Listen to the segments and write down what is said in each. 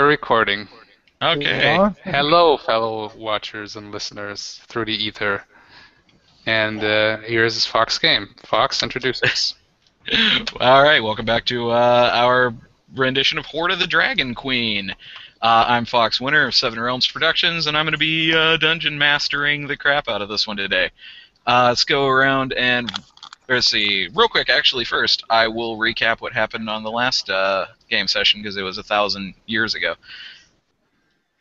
recording. Okay. Hello, fellow watchers and listeners through the ether. And here's Fox Game. Fox, introduce us. All right. Welcome back to our rendition of Hoard of the Dragon Queen. I'm Fox Winter of Seven Realms Productions, and I'm going to be dungeon mastering the crap out of this one today. Let's go around and let's see. Real quick, actually, first I will recap what happened on the last game session because it was 1,000 years ago.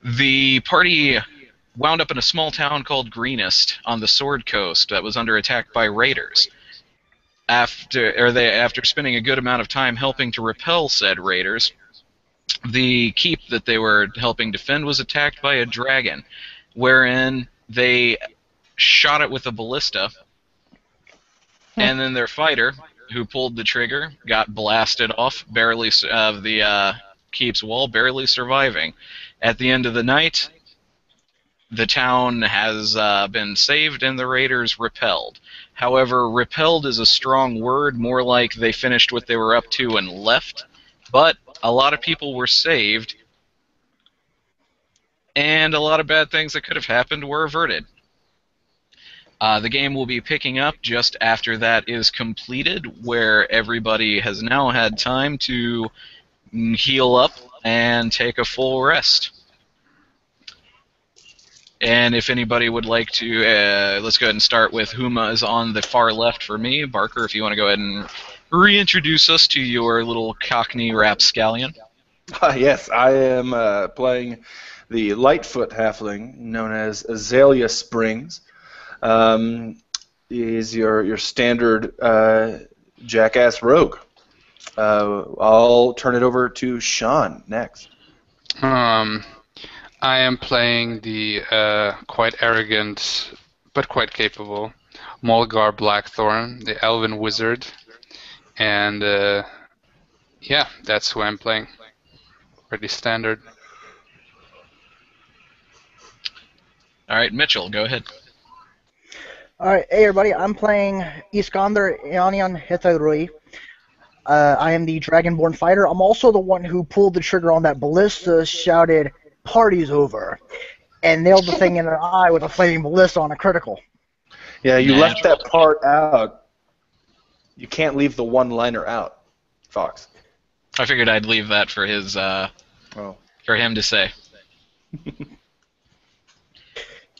The party wound up in a small town called Greenest on the Sword Coast that was under attack by raiders. After spending a good amount of time helping to repel said raiders, the keep that they were helping defend was attacked by a dragon, wherein they shot it with a ballista, and then their fighter, who pulled the trigger, got blasted off barely of the keep's wall, barely surviving. At the end of the night, the town has been saved and the raiders repelled. However, repelled is a strong word, more like they finished what they were up to and left. But a lot of people were saved, and a lot of bad things that could have happened were averted. The game will be picking up just after that is completed, where everybody has now had time to heal up and take a full rest. And if anybody would like to, let's go ahead and start with Huma is on the far left for me. Barker, if you want to go ahead and reintroduce us to your little Cockney rapscallion. Yes, I am playing the Lightfoot halfling known as Azalea Springs. He's your standard jackass rogue. I'll turn it over to Sean next. I am playing the quite arrogant but quite capable Mulgar Blackthorn, the Elven Wizard. And yeah, that's who I'm playing. Pretty standard. All right, Mitchell, go ahead. Alright, hey everybody, I'm playing Iskander Ionian Hethairui. I am the Dragonborn fighter. I'm also the one who pulled the trigger on that ballista, shouted, "Party's over," and nailed the thing in the eye with a flaming ballista on a critical. Yeah, you left that part out. You can't leave the one-liner out, Fox. I figured I'd leave that for his, for him to say.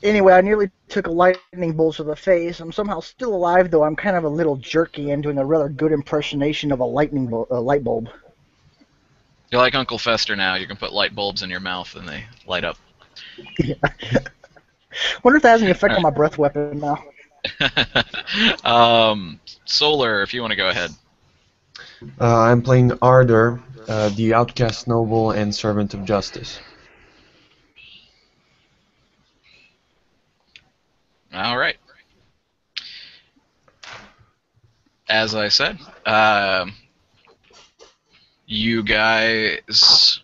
Anyway, I nearly took a lightning bolt to the face. I'm somehow still alive, though I'm kind of a little jerky and doing a rather good impersonation of a light bulb. You're like Uncle Fester now. You can put light bulbs in your mouth and they light up. Yeah. Wonder if that has any effect on my breath weapon now. Solar, if you want to go ahead. I'm playing Ardor, the outcast noble and servant of justice. All right. As I said, you guys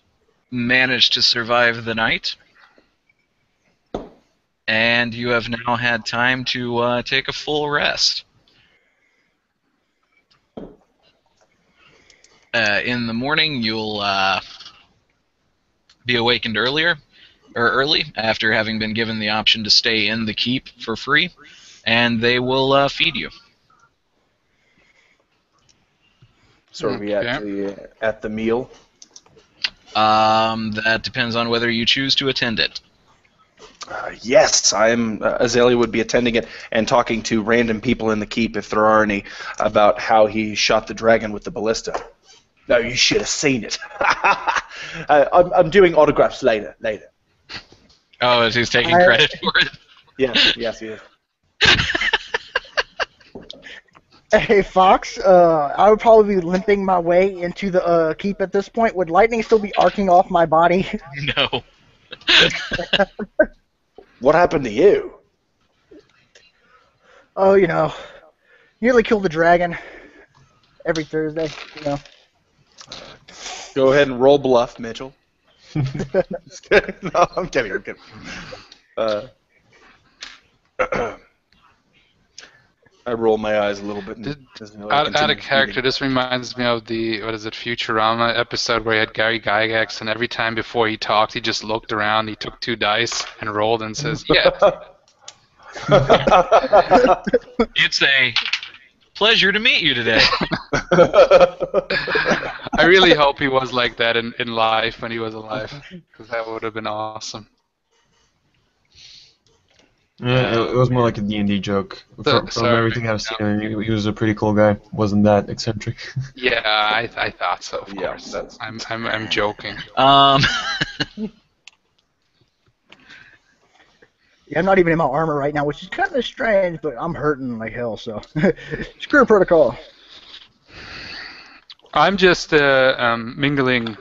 managed to survive the night, and you have now had time to take a full rest. In the morning, you'll be awakened early after having been given the option to stay in the keep for free, and they will feed you. So are we at the meal? That depends on whether you choose to attend it. Yes, Azalea would be attending it and talking to random people in the keep, if there are any, about how he shot the dragon with the ballista. No, you should have seen it. I'm doing autographs later. Oh, he's taking credit for it? Yes, he is. Hey, Fox, I would probably be limping my way into the keep at this point. Would lightning still be arcing off my body? No. What happened to you? Oh, nearly kill the dragon every Thursday, Go ahead and roll bluff, Mitchell. No, I'm kidding. I roll my eyes a little bit. And Did, continue out of character, eating. this reminds me of the, what is it, Futurama episode where he had Gary Gygax, and every time before he talked, he just looked around, he took 2 dice and rolled and says, yeah. It's a pleasure to meet you today. I really hope he was like that in life when he was alive, because that would have been awesome. Yeah, it was more like a D&D joke. From sorry. everything I've seen, he was a pretty cool guy. Wasn't that eccentric? Yeah, I thought so, of Yeah, course. that's- I'm joking. Yeah, I'm not even in my armor right now, which is kind of strange, but I'm hurting like hell, so screw protocol. I'm just mingling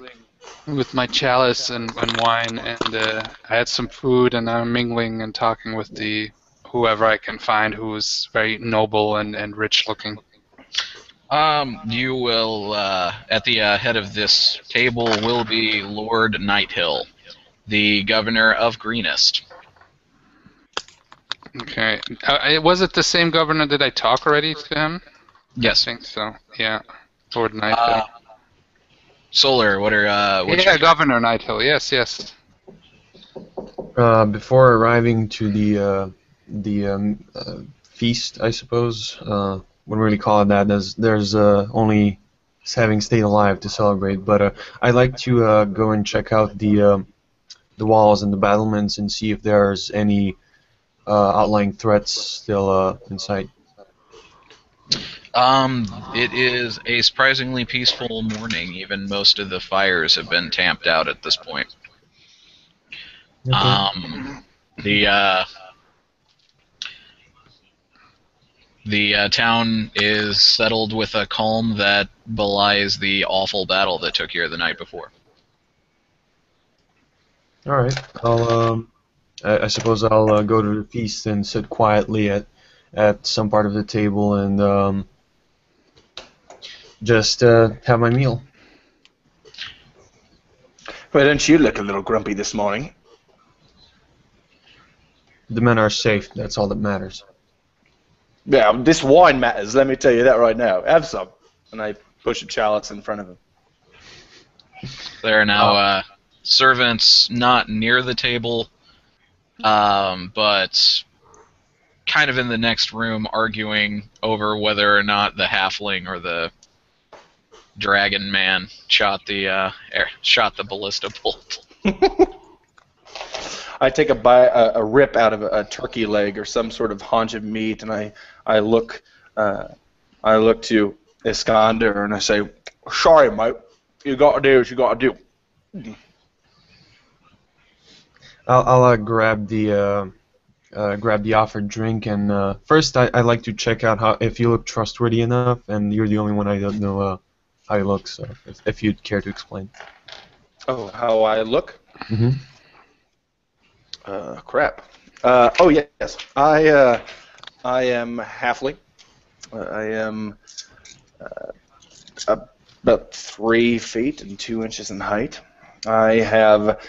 with my chalice and wine, and I had some food, and I'm mingling and talking with the whoever I can find who's very noble and rich looking. You will, at the head of this table will be Lord Nighthill, the governor of Greenest. Okay. Was it the same governor? Did I talk already to him? Yes. I think so. Yeah. Lord Nighthill. Solar, what's yeah, your... Governor Nighthill. Yes. Before arriving to the feast, I suppose, wouldn't really call it that. There's only having stayed alive to celebrate. But I'd like to go and check out the walls and the battlements and see if there's any outlying threats still in sight. It is a surprisingly peaceful morning. Even most of the fires have been tamped out at this point. Okay. The town is settled with a calm that belies the awful battle that took here the night before. All right. I suppose I'll go to the feast and sit quietly at some part of the table and just have my meal. Why don't you look a little grumpy this morning? The men are safe. That's all that matters. Yeah, this wine matters, let me tell you that right now. Have some. And I push a chalice in front of him. There are now servants not near the table, but kind of in the next room arguing over whether or not the halfling or the dragon man shot the ballista bolt. I take a rip out of a turkey leg or some sort of haunch of meat, and I look to Iskander and I say, "Sorry, mate. You got to do what you got to do." I'll grab the offered drink, and first I like to check out if you look trustworthy enough, and you're the only one I don't know how you look, so if you'd care to explain. Oh, how I look? Mm-hmm. Crap. Oh yes, I am halfling. I am about 3 feet and 2 inches in height. I have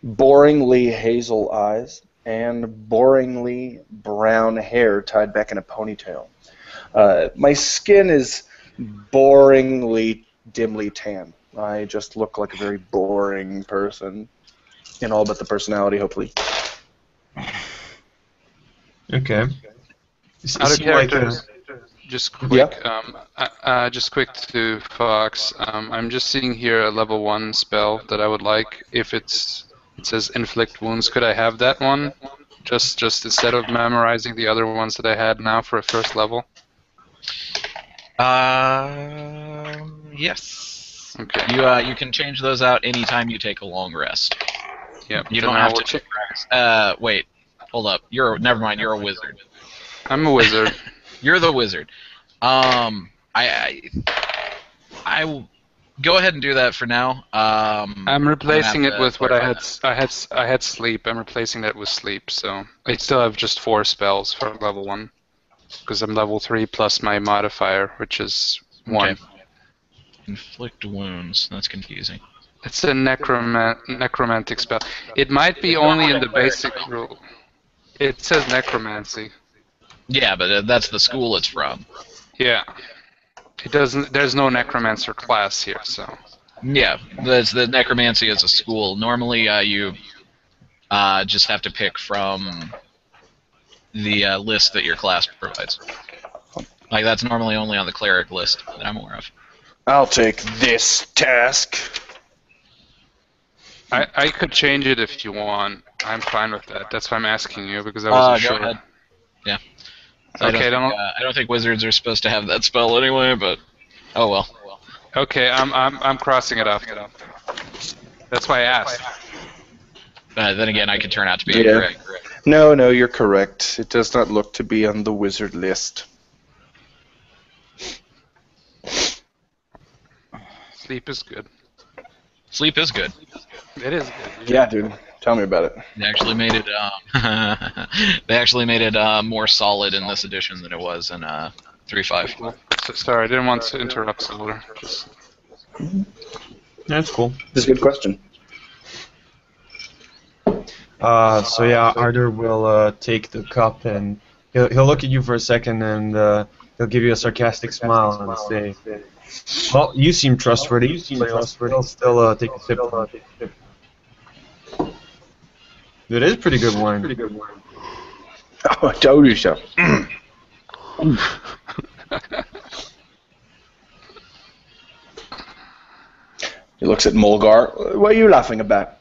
boringly hazel eyes and boringly brown hair tied back in a ponytail. My skin is boringly dimly tan. I just look like a very boring person in all but the personality, hopefully. Okay. Out of character, just quick. Yeah. Just quick to Fox. I'm just seeing here a level 1 spell that I would like. If it says inflict wounds, could I have that one? Just instead of memorizing the other ones that I had now for a first level. Yes. Okay. You can change those out anytime you take a long rest. Yep. You don't have to take rest. Wait, hold up. Never mind. You're a wizard. I'm a wizard. You're the wizard. I will go ahead and do that for now. I'm replacing it with what I had. that. I had sleep. I'm replacing that with sleep. So I still have just 4 spells for level 1, because I'm level 3 plus my modifier, which is 1. Okay. Inflict wounds. That's confusing. It's a necromantic spell. It might be only in the basic rule. It says necromancy. Yeah, but that's the school it's from. Yeah. It doesn't. There's no necromancer class here, so. Yeah, the necromancy is a school. Normally, you just have to pick from the list that your class provides. Like that's normally only on the cleric list that I'm aware of. I'll take this task. I could change it if you want. I'm fine with that. That's why I'm asking you, because I wasn't Go sure. ahead. Yeah. Okay, I don't think wizards are supposed to have that spell anyway, but oh well. Okay, I'm crossing it off. That's why I asked. Then again, I could turn out to be Yeah. incorrect. No, you're correct. It does not look to be on the wizard list. Sleep is good. Sleep is good. It is good. Yeah, dude. Tell me about it. They actually made it. They actually made it more solid in this edition than it was in 3.5. Sorry, I didn't want to interrupt Solar. Just... That's cool. That's a good question. So yeah, Arthur will take the cup and he'll look at you for a second and he'll give you a sarcastic smile and say, "Well, you seem trustworthy. He'll still take a sip. It is pretty good wine. Oh, I told you so. He looks at Mulgar. What are you laughing about?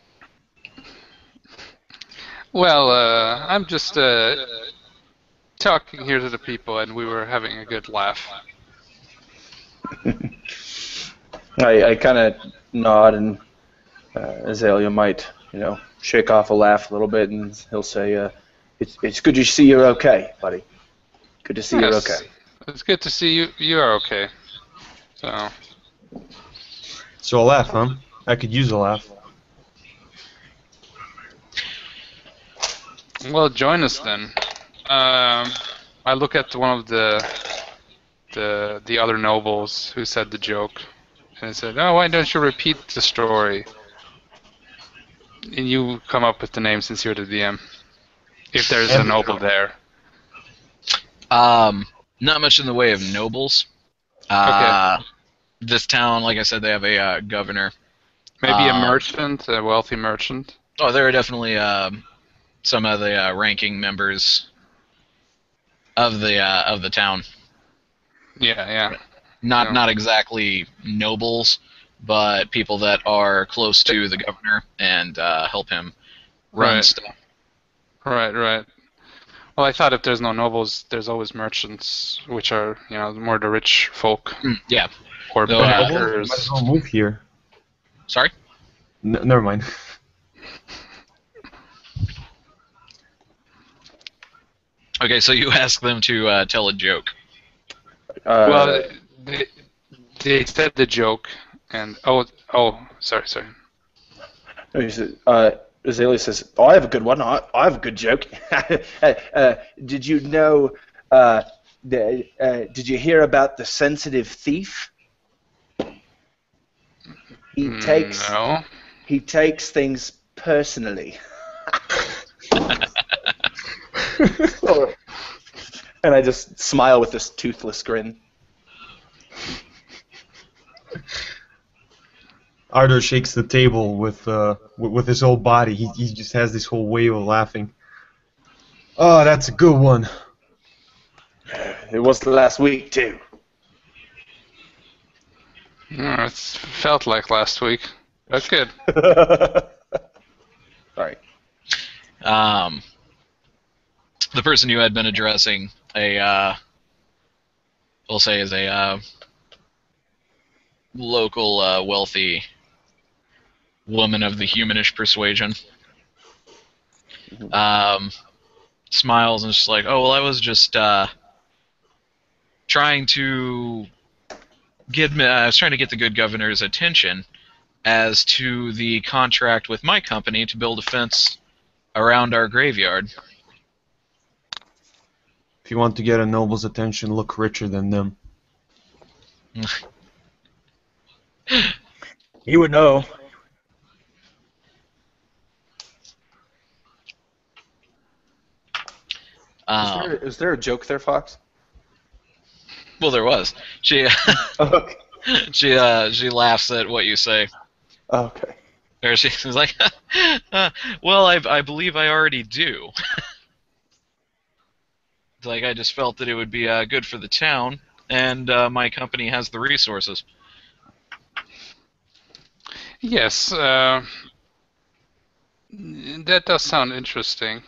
Well, I'm just talking here to the people, and we were having a good laugh. I kind of nod, and Azalea might, shake off a laugh a little bit, and he'll say, "It's good to see you're okay, buddy. Good to see you're Yes. okay." It's good to see you. You are okay. So a laugh, huh? I could use a laugh. Well, join us then. I look at one of the other nobles who said the joke, and I said, "Oh, why don't you repeat the story?" And you come up with the name since you're the DM. If there's a noble there. Not much in the way of nobles. Okay. This town, like I said, they have a governor. Maybe a merchant, a wealthy merchant. Oh, there are definitely some of the ranking members of the town. Yeah. Not exactly nobles, but people that are close to the governor and help him run stuff. Right. Well, I thought if there's no nobles, there's always merchants, which are, more the rich folk. Yeah. Or No, backers. Might as well move here. Sorry? Never mind. Okay, so you ask them to tell a joke. Well, they said the joke, and sorry. He says, Azalea says, "Oh, I have a good one. I have a good joke. Did you know? Did you hear about the sensitive thief? He takes things personally." And I just smile with this toothless grin. Arthur shakes the table with his whole body. He just has this whole wave of laughing. Oh, that's a good one. It was last week too. It felt like last week. That's good. Sorry. The person you had been addressing, we'll say is a local wealthy woman of the humanish persuasion. Smiles and is just like, "Oh, well, I was just trying to get the good governor's attention as to the contract with my company to build a fence around our graveyard." If you want to get a noble's attention, look richer than them. You would know. Is there a joke there, Fox? Well, there was. She Okay. she laughs at what you say. Okay. Or she's like, well, I believe I already do. It's like, I just felt that it would be good for the town, and my company has the resources. Yes, that does sound interesting.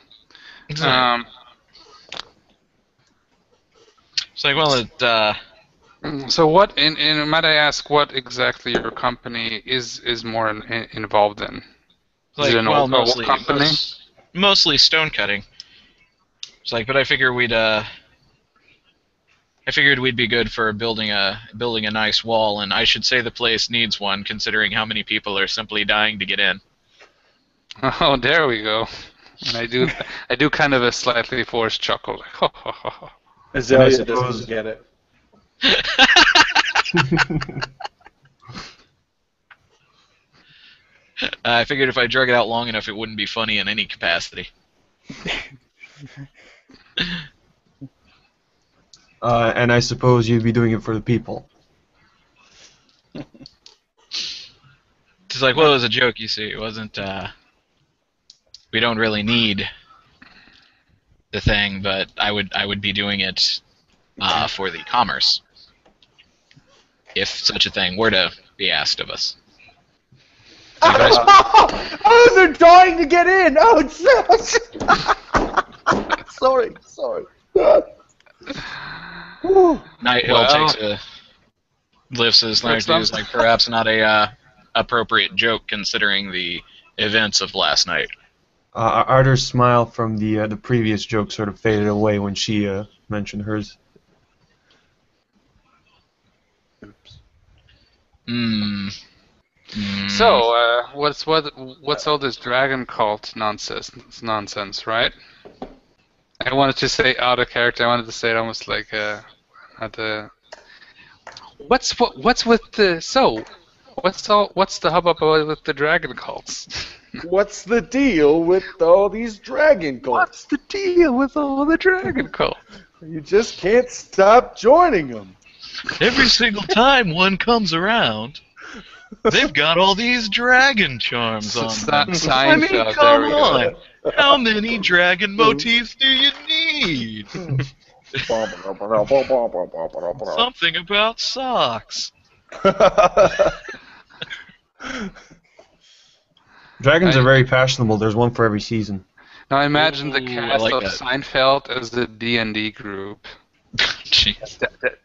It's like, So what, might I ask what exactly your company is more involved in? Is it an old company? Mostly stone cutting. It's like, but I figured we'd be good for building a nice wall, and I should say the place needs one, considering how many people are simply dying to get in. Oh, there we go. And I do kind of a slightly forced chuckle. Azalea doesn't get it. I figured if I drug it out long enough, it wouldn't be funny in any capacity. And I suppose you'd be doing it for the people. It's like, well, it was a joke, you see. It wasn't, we don't really need the thing, but I would be doing it for the commerce, if such a thing were to be asked of us. Oh, they're dying to get in! Oh, it's... Sorry. Night Hill lifts his knife to like perhaps not a appropriate joke considering the events of last night. Arter's smile from the previous joke sort of faded away when she mentioned hers. Oops. So, what's all this dragon cult nonsense, right? I wanted to say out of character. I wanted to say it almost like what's with the what's the hubbub with the dragon cults? What's the deal with all these dragon cults? What's the deal with all the dragon cults? You just can't stop joining them. Every single time one comes around, they've got all these dragon charms on them. I mean, come on. How many dragon motifs do you need? Something about socks. Dragons are very fashionable. There's one for every season. Now imagine the cast like of that. Seinfeld as the D&D group. Jeez.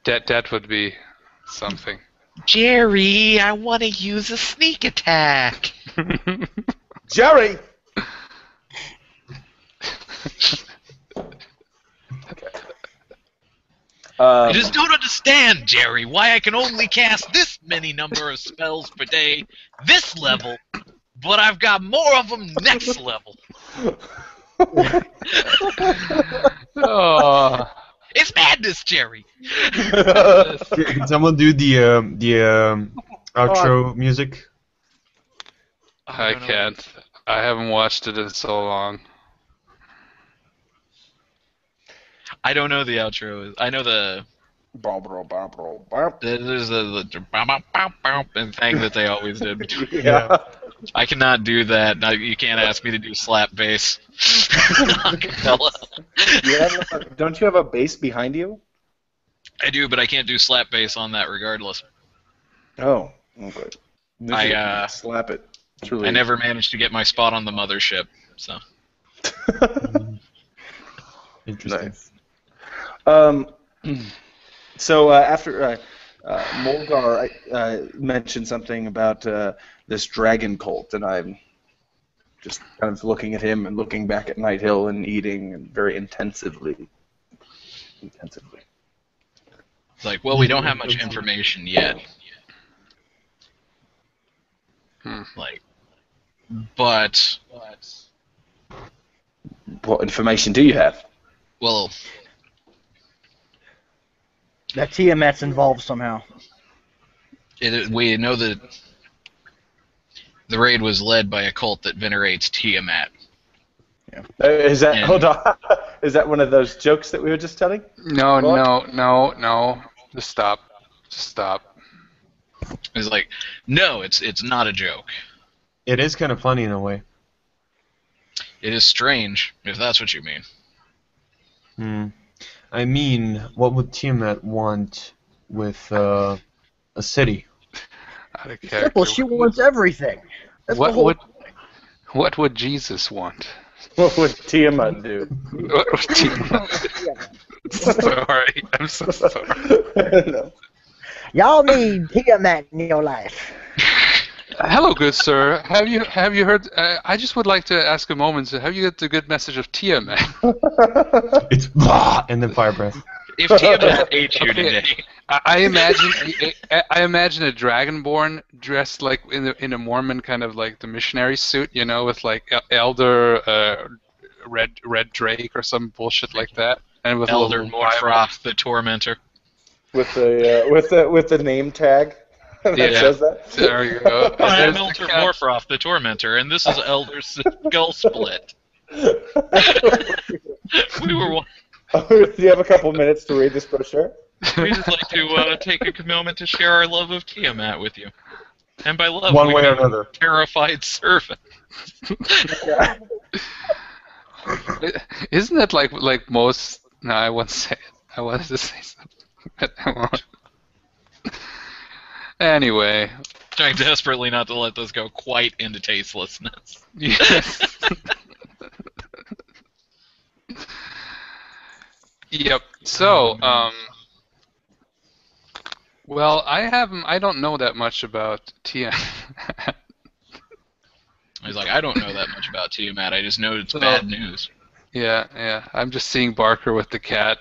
That would be something. Jerry, I want to use a sneak attack. Jerry! I just don't understand, Jerry, why I can only cast this many number of spells per day, this level, but I've got more of them next level. Oh. It's madness, Jerry. Can someone do the outro music? I can't. I haven't watched it in so long. I don't know the outro. I know the there's the thing that they always did. Yeah. I cannot do that. No, you can't ask me to do slap bass. Don't you have a bass behind you? I do, but I can't do slap bass on that regardless. Oh, okay. Slap it. Truly. I never managed to get my spot on the mothership, so. Interesting. Nice. So after Mulgar mentioned something about this dragon cult, and I'm just kind of looking at him and looking back at Night Hill and eating and very intensively. It's like, well, we don't have much information yet. Like, but what information do you have? Well, That Tiamat's involved somehow. we know that the raid was led by a cult that venerates Tiamat. Is that? And- Hold on. Is that one of those jokes that we were just telling? No, What? no. Just stop. Just stop. He's like, no, it's not a joke. It is kind of funny in a way. It is strange, if that's what you mean. I mean, what would Tiamat want with a city? Out of Simple. character. She wants everything. That's the What whole. what would Jesus want? What would Tiamat do? What would Tiamat? Sorry, I'm so sorry. No. Y'all need Tiamat in your life. Hello, good sir. Have you heard? I just would like to ask a moment. Have you got the good message of Tiamat? It's blah, and then fire breath. If Tiamat ate you Okay. today, I imagine a dragonborn dressed like in a Mormon kind of like the missionary suit, you know, with like elder red drake or some bullshit like that, and with Elder a little Bible. Morfroth, the tormentor. With the name tag that Yeah. says that. There you go. And I'm there's the Elder cat. Morfroth, the tormentor, and this is Elder Skull Split. We were. Do you have a couple minutes to read this brochure? We just like to take a moment to share our love of Tiamat with you. And by love, One we way or mean another. terrified servant. Isn't that like most? No, I won't say it. I wanted to say something, but I won't. Anyway, Trying desperately not to let this go quite into tastelessness. yes. Yep. So, well, I don't know that much about Tiamat. He's like, I don't know that much about Tiamat. I just know it's So- bad news. Yeah. I'm just seeing Barker with the cat.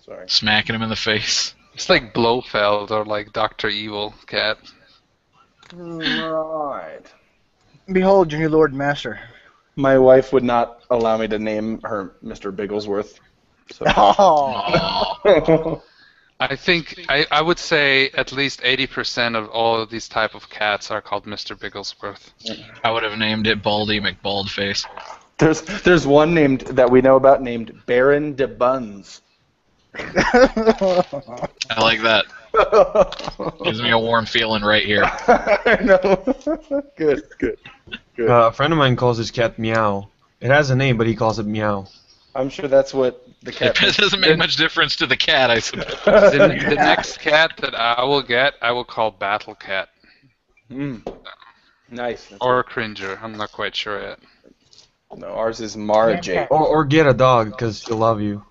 Sorry. Smacking him in the face. It's like Blofeld or like Doctor Evil cat. Right. Behold your new Lord and Master. My wife would not allow me to name her Mr. Bigglesworth. So. Oh. Oh. I think I would say at least 80% of all of these type of cats are called Mr. Bigglesworth. I would have named it Baldy McBaldface. There's one named that we know about named Baron de Buns. I like that. Gives me a warm feeling right here. I know. Good. A friend of mine calls his cat Meow. It has a name, but he calls it Meow. I'm sure that's what the cat. It doesn't make much difference to the cat, I suppose. The next cat that I will get, I will call Battle Cat Nice. That's or Cringer. I'm not quite sure yet. No, ours is Mara Jake. Or get a dog, because she'll love you.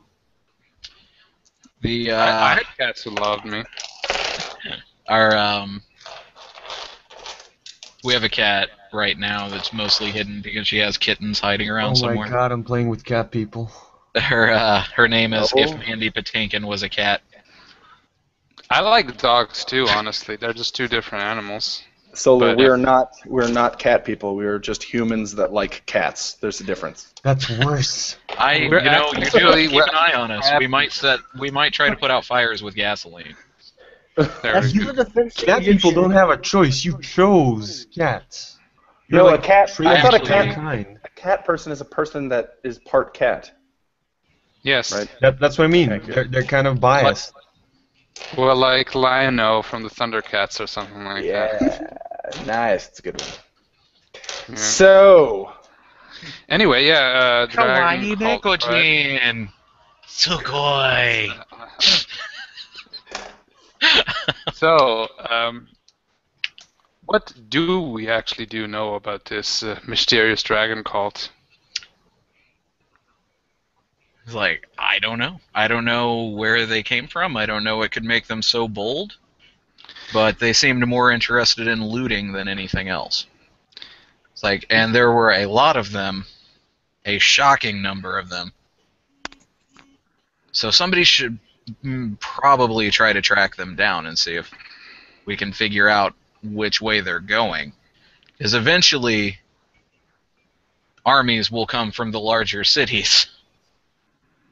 The I had cats who loved me. our we have a cat right now that's mostly hidden because she has kittens hiding around Oh somewhere. my god, I'm playing with cat people. Her name is Oh. If Mandy Patinkin Was a Cat. I like dogs too, honestly. They're just two different animals. Solo, But we're not cat people. We're just humans that like cats. There's a difference. That's worse. You We're do have to actually- keep an eye on us. We might try to put out fires with gasoline. There That's we go. your defense. Cat people don't have a choice. You chose cats. You're No, like a cat. I thought a actually- cat. A cat person is a person that is part cat, Yes. right? That's what I mean. Okay, good. They're kind of biased. Well, like Lion-O from the Thundercats or something like that. Yeah, nice. It's a good one. Yeah. So, Anyway, Dragon Cult, right? Nekojin! Sugoi! So, what do we actually know about this mysterious dragon cult? It's like, I don't know. I don't know where they came from. I don't know what could make them so bold. But they seemed more interested in looting than anything else. It's like, and there were a lot of them, a shocking number of them. So somebody should probably try to track them down and see if we can figure out which way they're going. Because eventually, armies will come from the larger cities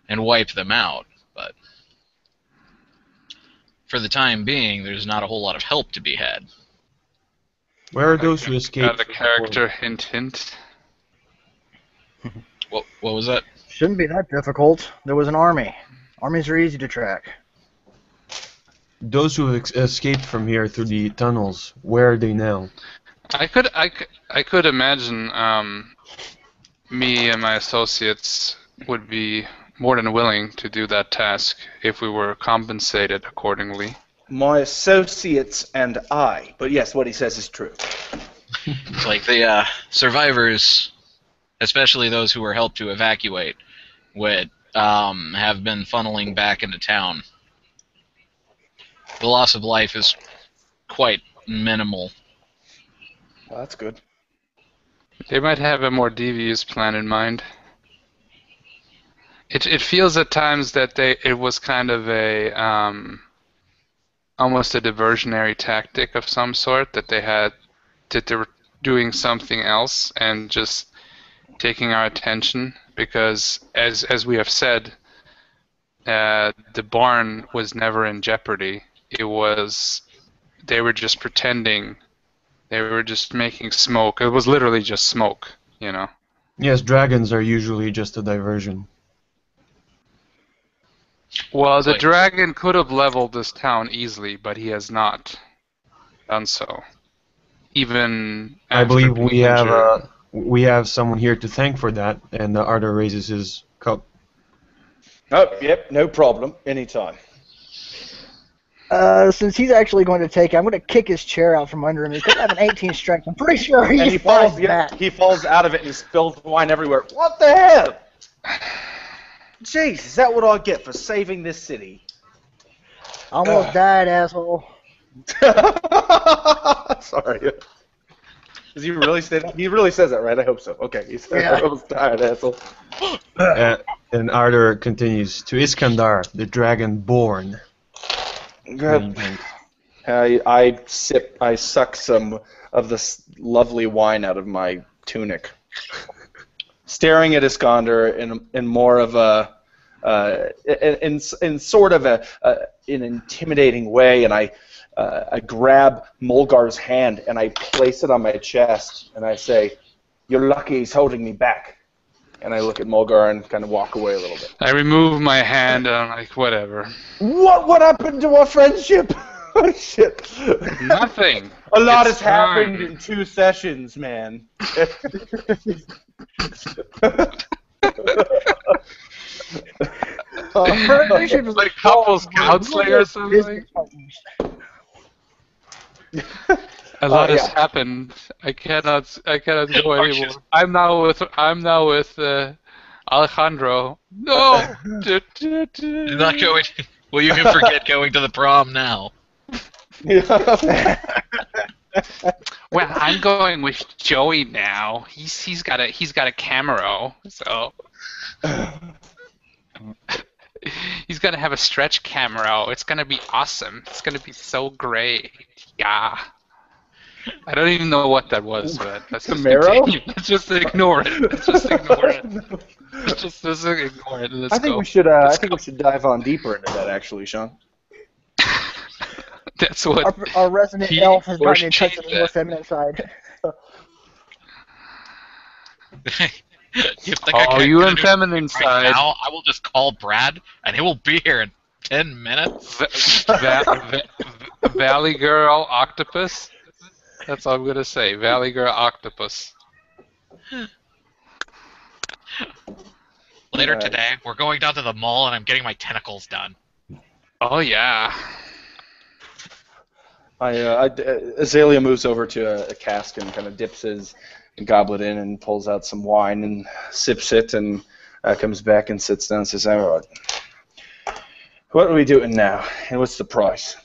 and wipe them out, but for the time being, there's not a whole lot of help to be had. Where are those who escaped? The character hint. What was that? Shouldn't be that difficult. There was an army. Armies are easy to track. Those who have escaped from here through the tunnels, where are they now? I could imagine me and my associates would be more than willing to do that task if we were compensated accordingly. My associates and I. But yes, what he says is true. It's like the survivors, especially those who were helped to evacuate, would have been funneling back into town. The loss of life is quite minimal. Well, that's good. They might have a more devious plan in mind. It feels at times that it was kind of a almost a diversionary tactic of some sort, that they were doing something else and just taking our attention, because as we have said, the barn was never in jeopardy. They were just pretending. They were just making smoke. It was literally just smoke, you know. Yes, dragons are usually just a diversion. Well, the dragon could have leveled this town easily, but he has not done so. Even I after believe being injured. we have someone here to thank for that, and Arthur raises his cup. Oh, yep, no problem. Anytime. Since he's actually going to take it, I'm going to kick his chair out from under him. He's going to have an 18 strength. I'm pretty sure And he he falls. falls back. He falls out of it and he spills wine everywhere. What the hell? Jeez, is that what I get for saving this city? Almost died, asshole. Sorry. Does he really say that? He really says that, right? I hope so. Okay, he said Yeah. I was tired, asshole. And Arthur continues, to Iskandar, the dragon born. Good. I suck some of this lovely wine out of my tunic, staring at Iskander in more of a in sort of an intimidating way, and I grab Mulgar's hand and I place it on my chest and I say, "You're lucky he's holding me back." And I look at Mulgar and kind of walk away a little bit. I remove my hand and I'm like, whatever. What happened to our friendship? Oh, shit. Nothing. A lot has It's fine. happened in 2 sessions, man. Friendship is Like couples counseling or something. A lot has happened. I cannot go anymore. I'm now with Alejandro. No. You're not going. Well, you can forget going to the prom now. Well, I'm going with Joey now. He's got a Camaro, so he's gonna have a stretch Camaro. It's gonna be awesome. It's gonna be so great. Yeah. I don't even know what that was, but let's just Camaro? continue. Let's just ignore it. Let's just ignore it. Let's just ignore it. Let's I think go. we should. I think we should dive on deeper into that, actually, Sean. That's what. our resident He elf has forced gotten in touch with changed the more it. feminine side. You think Oh, I you can and do feminine right side. now? I will just call Brad, and he will be here in 10 minutes. Valley Girl Octopus. That's all I'm gonna say. Valley Girl Octopus. Later Alright. today, we're going down to the mall, and I'm getting my tentacles done. Oh yeah. Azalea moves over to a cask and kind of dips his goblet in and pulls out some wine and sips it and comes back and sits down and says, "All right, what are we doing now? And what's the price?"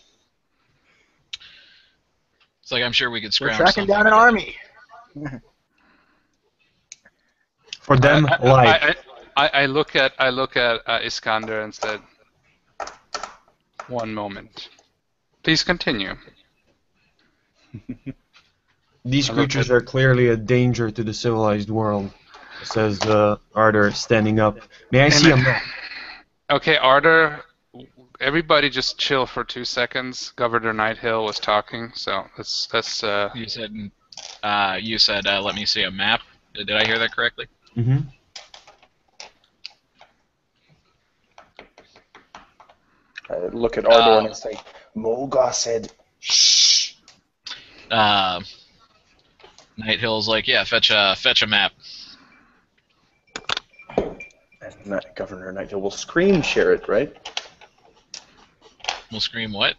It's like I'm sure we could We're scrounge tracking something. down an army. For them, life. I look at Iskander and said, "One moment, please continue." These I look creatures at- are clearly a danger to the civilized world, says Arthur, standing up. May I see a map? Okay, Arthur. Everybody, just chill for 2 seconds. Governor Nighthill was talking, so let's. You said, let me see a map. Did I hear that correctly? Mm-hmm. I look at Ardor and I say, Mulgar said, shh. Night Hill's like, yeah, fetch a map. And Governor Nighthill will screen share it, right? We'll scream what?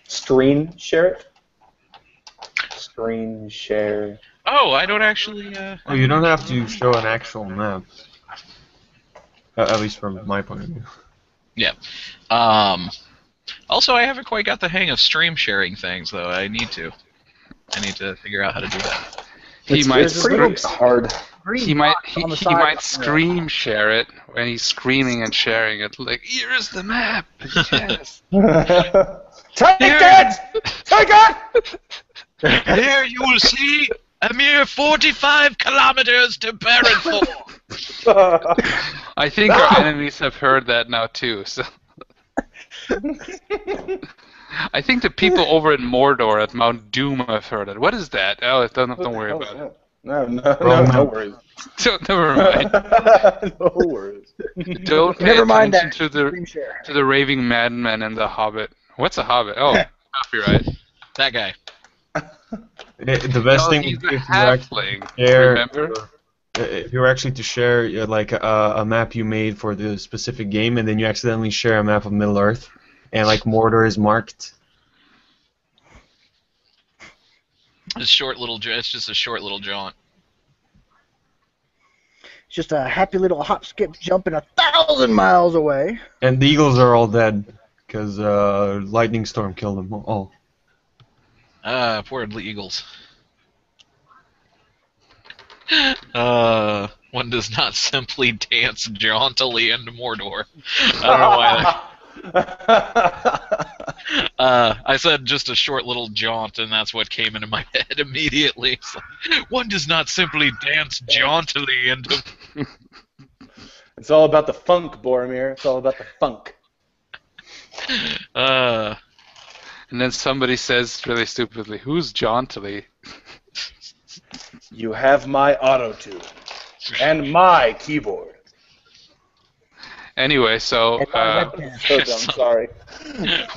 Screen share it? Screen share. Oh, I don't actually. Oh, you don't have to show an actual map. At least from my point of view. Yeah. Also, I haven't quite got the hang of stream sharing things, though. I need to figure out how to do that. He might It's pretty hard. he might scream share it when he's screaming and sharing it. Like, here is the map. Yes. Take it! Take it! Here you will see a mere 45 kilometers to Barrenford. I think our enemies have heard that now too. So I think the people over in Mordor at Mount Doom have heard it. What is that? Oh, don't worry about it. No worries. Never mind. No worries. Don't pay Never mind attention that. to Screen share. the raving madman and the Hobbit. What's a Hobbit? Oh, copyright. That guy. The best No, thing he's is a if you actually halfling. share, Remember? if you were actually to share like a map you made for the specific game, and then you accidentally share a map of Middle Earth, and like Mordor is marked. It's just a short little jaunt. It's just a happy little hop, skip, jumping 1,000 miles away. And the eagles are all dead because lightning storm killed them all. Poor eagles. One does not simply dance jauntily into Mordor. I don't know why. I said just a short little jaunt, and that's what came into my head immediately. It's like, one does not simply dance jauntily into. It's all about the funk, Boromir. It's all about the funk. And then somebody says really stupidly, "Who's jauntily?" You have my auto-tune. And my keyboard. Anyway, so So dumb, sorry.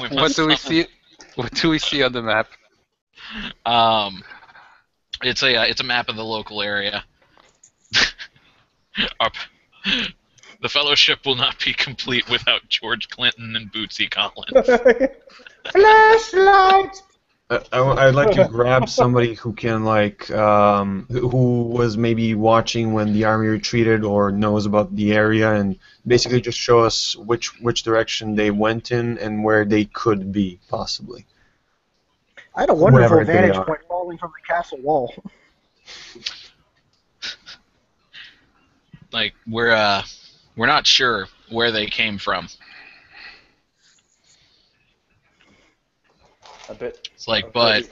what do we see? What do we see on the map? It's a map of the local area. The Fellowship will not be complete without George Clinton and Bootsy Collins. Flashlight! I'd like to grab somebody who can who was maybe watching when the army retreated or knows about the area, and basically just show us which direction they went in and where they could be possibly. I had a wonderful Wherever they vantage are. point falling from the castle wall. Like we're not sure where they came from. A bit. It's like, but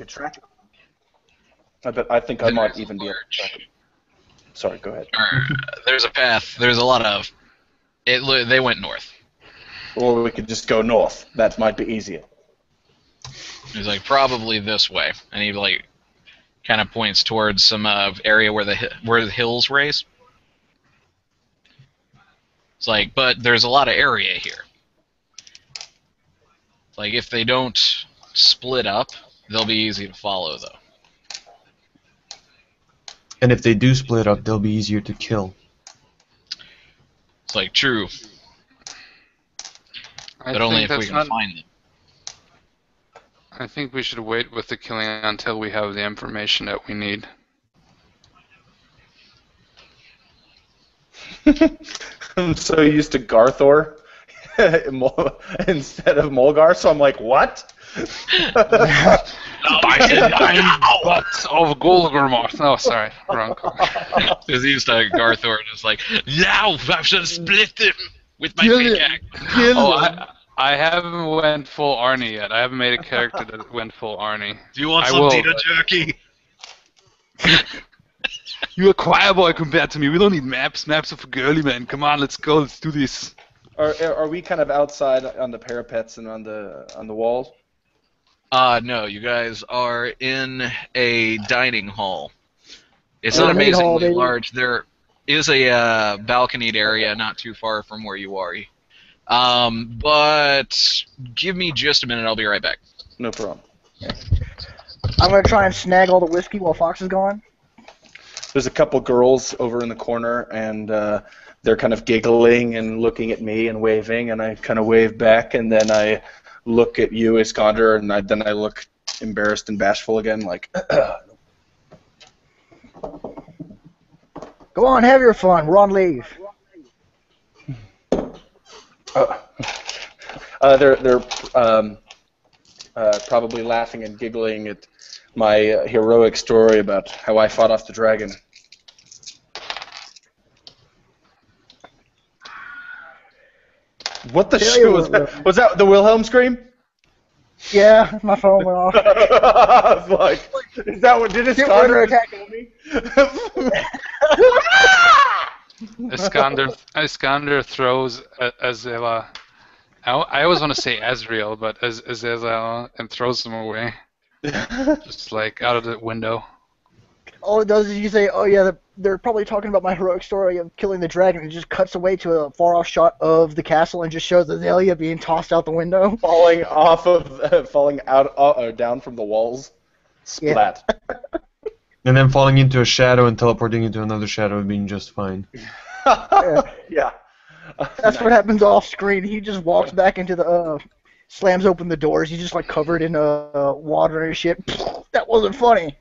I think I might even be able large. to track it. Sorry, go ahead. There's a path. There's a lot of it. They went north. Or we could just go north. That might be easier. He's like, probably this way, and he like kind of points towards some area where the hills race. It's like, but there's a lot of area here. Like, if they don't split up, they'll be easy to follow, though. And if they do split up, they'll be easier to kill. It's like, true, I but only think if we that's can not- find them. I think we should wait with the killing until we have the information that we need. I'm so used to Garthor instead of Mulgar, so I'm like, what? By the nine butts of Golgormoth. No, sorry, wrong. Because he's like Garthor, just like, now I shall split them with my pickaxe. Oh, I haven't went full Arnie yet. I haven't made a character that went full Arnie. Do you want I some will, Dita but- jerky? You're a choir boy compared to me. We don't need maps. Maps are for girly men. Come on, let's go. Let's do this. Are we kind of outside on the parapets and on the walls? No, you guys are in a dining hall. It's Oh, not main hall, amazingly baby. large. There is a balconied area not too far from where you are. But give me just a minute. I'll be right back. No problem. I'm gonna try and snag all the whiskey while Fox is gone. There's a couple girls over in the corner, and they're kind of giggling and looking at me and waving, and I kind of wave back, and then I look at you, Iskander, and then I look embarrassed and bashful again, like. Go on, have your fun. We're on leave. They're probably laughing and giggling at my heroic story about how I fought off the dragon. What the shit was that? Was that the Wilhelm scream? Yeah, my phone went off. I was like, is that what did Iskander attack me? Iskander throws Azela. I always want to say Azrael, but Azela, and throws him away, just like out of the window. All it does is you say, "Oh yeah, they're probably talking about my heroic story of killing the dragon." It just cuts away to a far-off shot of the castle and just shows Azalea being tossed out the window, falling out or down from the walls. Splat. Yeah. And then falling into a shadow and teleporting into another shadow and being just fine. Yeah. That's what happens off screen. He just walks back into the, slams open the doors. He's just like covered in water and shit. That wasn't funny.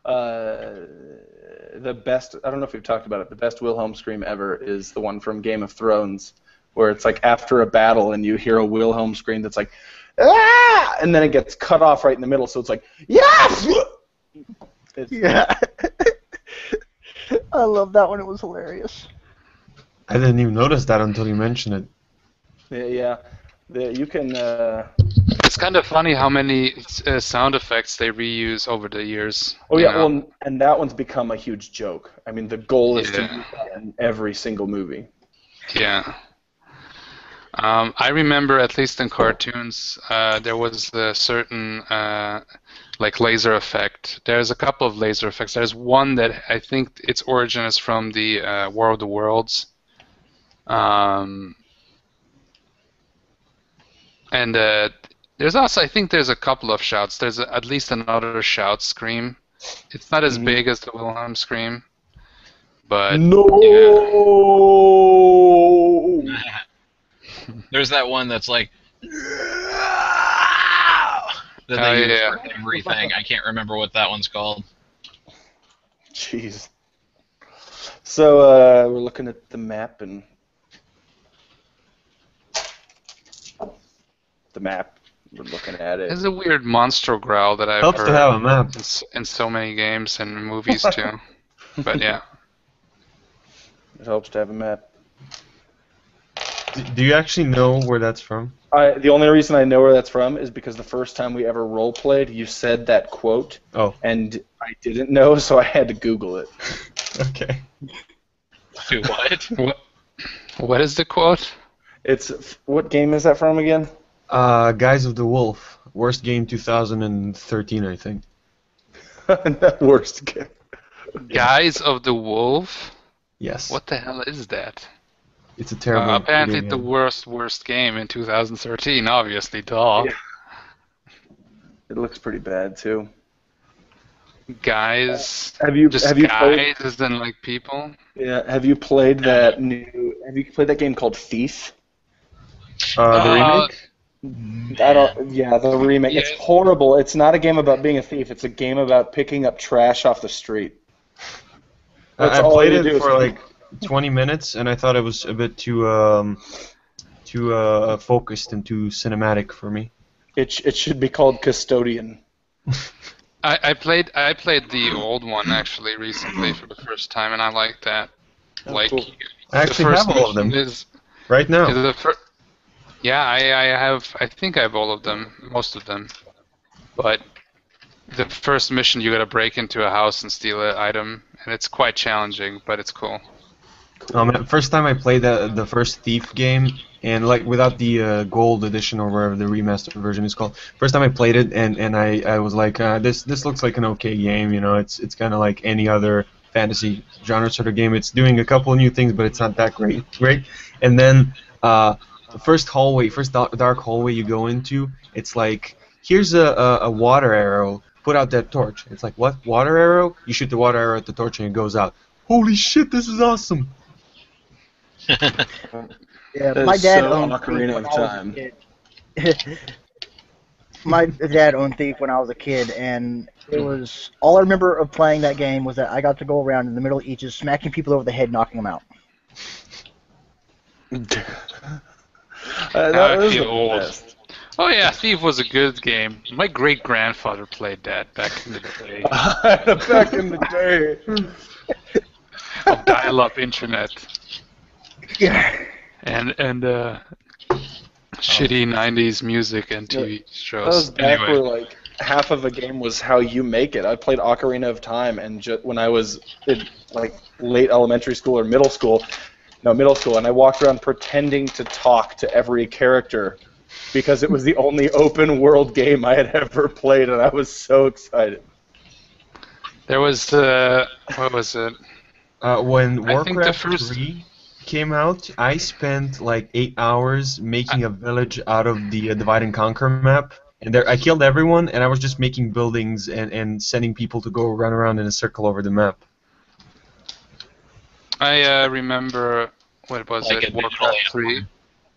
The best, I don't know if we've talked about it, the best Wilhelm scream ever is the one from Game of Thrones, where it's like after a battle and you hear a Wilhelm scream that's like, ah! And then it gets cut off right in the middle, so it's like, yes! Yeah. I love that one. It was hilarious. I didn't even notice that until you mentioned it. Yeah. You can... It's kind of funny how many sound effects they reuse over the years. Oh, yeah, know? well, and that one's become a huge joke. I mean, the goal is to Yeah. use that in every single movie. Yeah. I remember, at least in cartoons, there was a certain like laser effect. There's a couple of laser effects. There's one that I think its origin is from the War of the Worlds. And there's also, I think there's a couple of shouts. There's at least another shout scream. It's not as big as the Wilhelm scream, but No! yeah. There's that one that's like that Oh, they use yeah. for everything. I can't remember what that one's called. Jeez. So we're looking at the map and we're looking at it. There's a weird monstro growl that I've Helps heard to have a map. in so many games and movies too. But yeah. It helps to have a map. Do you actually know where that's from? The only reason I know where that's from is because the first time we ever role played, you said that quote, Oh, and I didn't know, so I had to Google it. okay. Do what? What is the quote? What game is that from again? Guys of the Wolf. Worst game 2013, I think. Worst game. Guys of the Wolf? Yes. What the hell is that? It's a terrible Apparently game. the worst game in 2013, obviously, duh. Yeah. It looks pretty bad too. Guys, Have you just played? guys as in like people? Yeah. Have you played that Have you played that game called Thief? The remake? Yeah, the remake. Yeah. It's horrible. It's not a game about being a thief. It's a game about picking up trash off the street. That's I all played you do it is- for like 20 minutes, and I thought it was a bit too focused and too cinematic for me. It should be called Custodian. I played the old one actually recently for the first time, and I liked that. Oh, Like cool. I the actually first have all of them mission is right now. the yeah, I have. I think I have all of them, most of them. But the first mission, you gotta break into a house and steal an item, and it's quite challenging, but it's cool. First time I played the first Thief game, and like without the gold edition or whatever the remastered version is called. First time I played it, and I was like, this looks like an okay game, you know. It's kind of like any other fantasy genre sort of game. It's doing a couple of new things, but it's not that great. And then the first hallway, first dark hallway you go into, it's like, here's a water arrow. Put out that torch. It's like, what? Water arrow? You shoot the water arrow at the torch and it goes out. Holy shit! This is awesome. Yeah, That my is dad so owned Ocarina Thief when of I was a Time. kid. My dad owned Thief when I was a kid, and it was all I remember of playing that game was that I got to go around in the middle of each, just smacking people over the head, knocking them out. That I was feel the old. best. Oh yeah, Thief was a good game. My great grandfather played that back in the day. Back in the day. Of dial-up internet Yeah. and shitty '90s music and TV That was shows. back Anyway, where like half of a game was how you make it. I played Ocarina of Time, and when I was in like late elementary school or middle school, and I walked around pretending to talk to every character because it was the only open world game I had ever played, and I was so excited. there was what was it? When I think the Warcraft first- 3 came out, I spent like 8 hours making a village out of the Divide and Conquer map. And there, I killed everyone, and I was just making buildings and sending people to go run around in a circle over the map. I remember what was Like it? a digital Warcraft 3.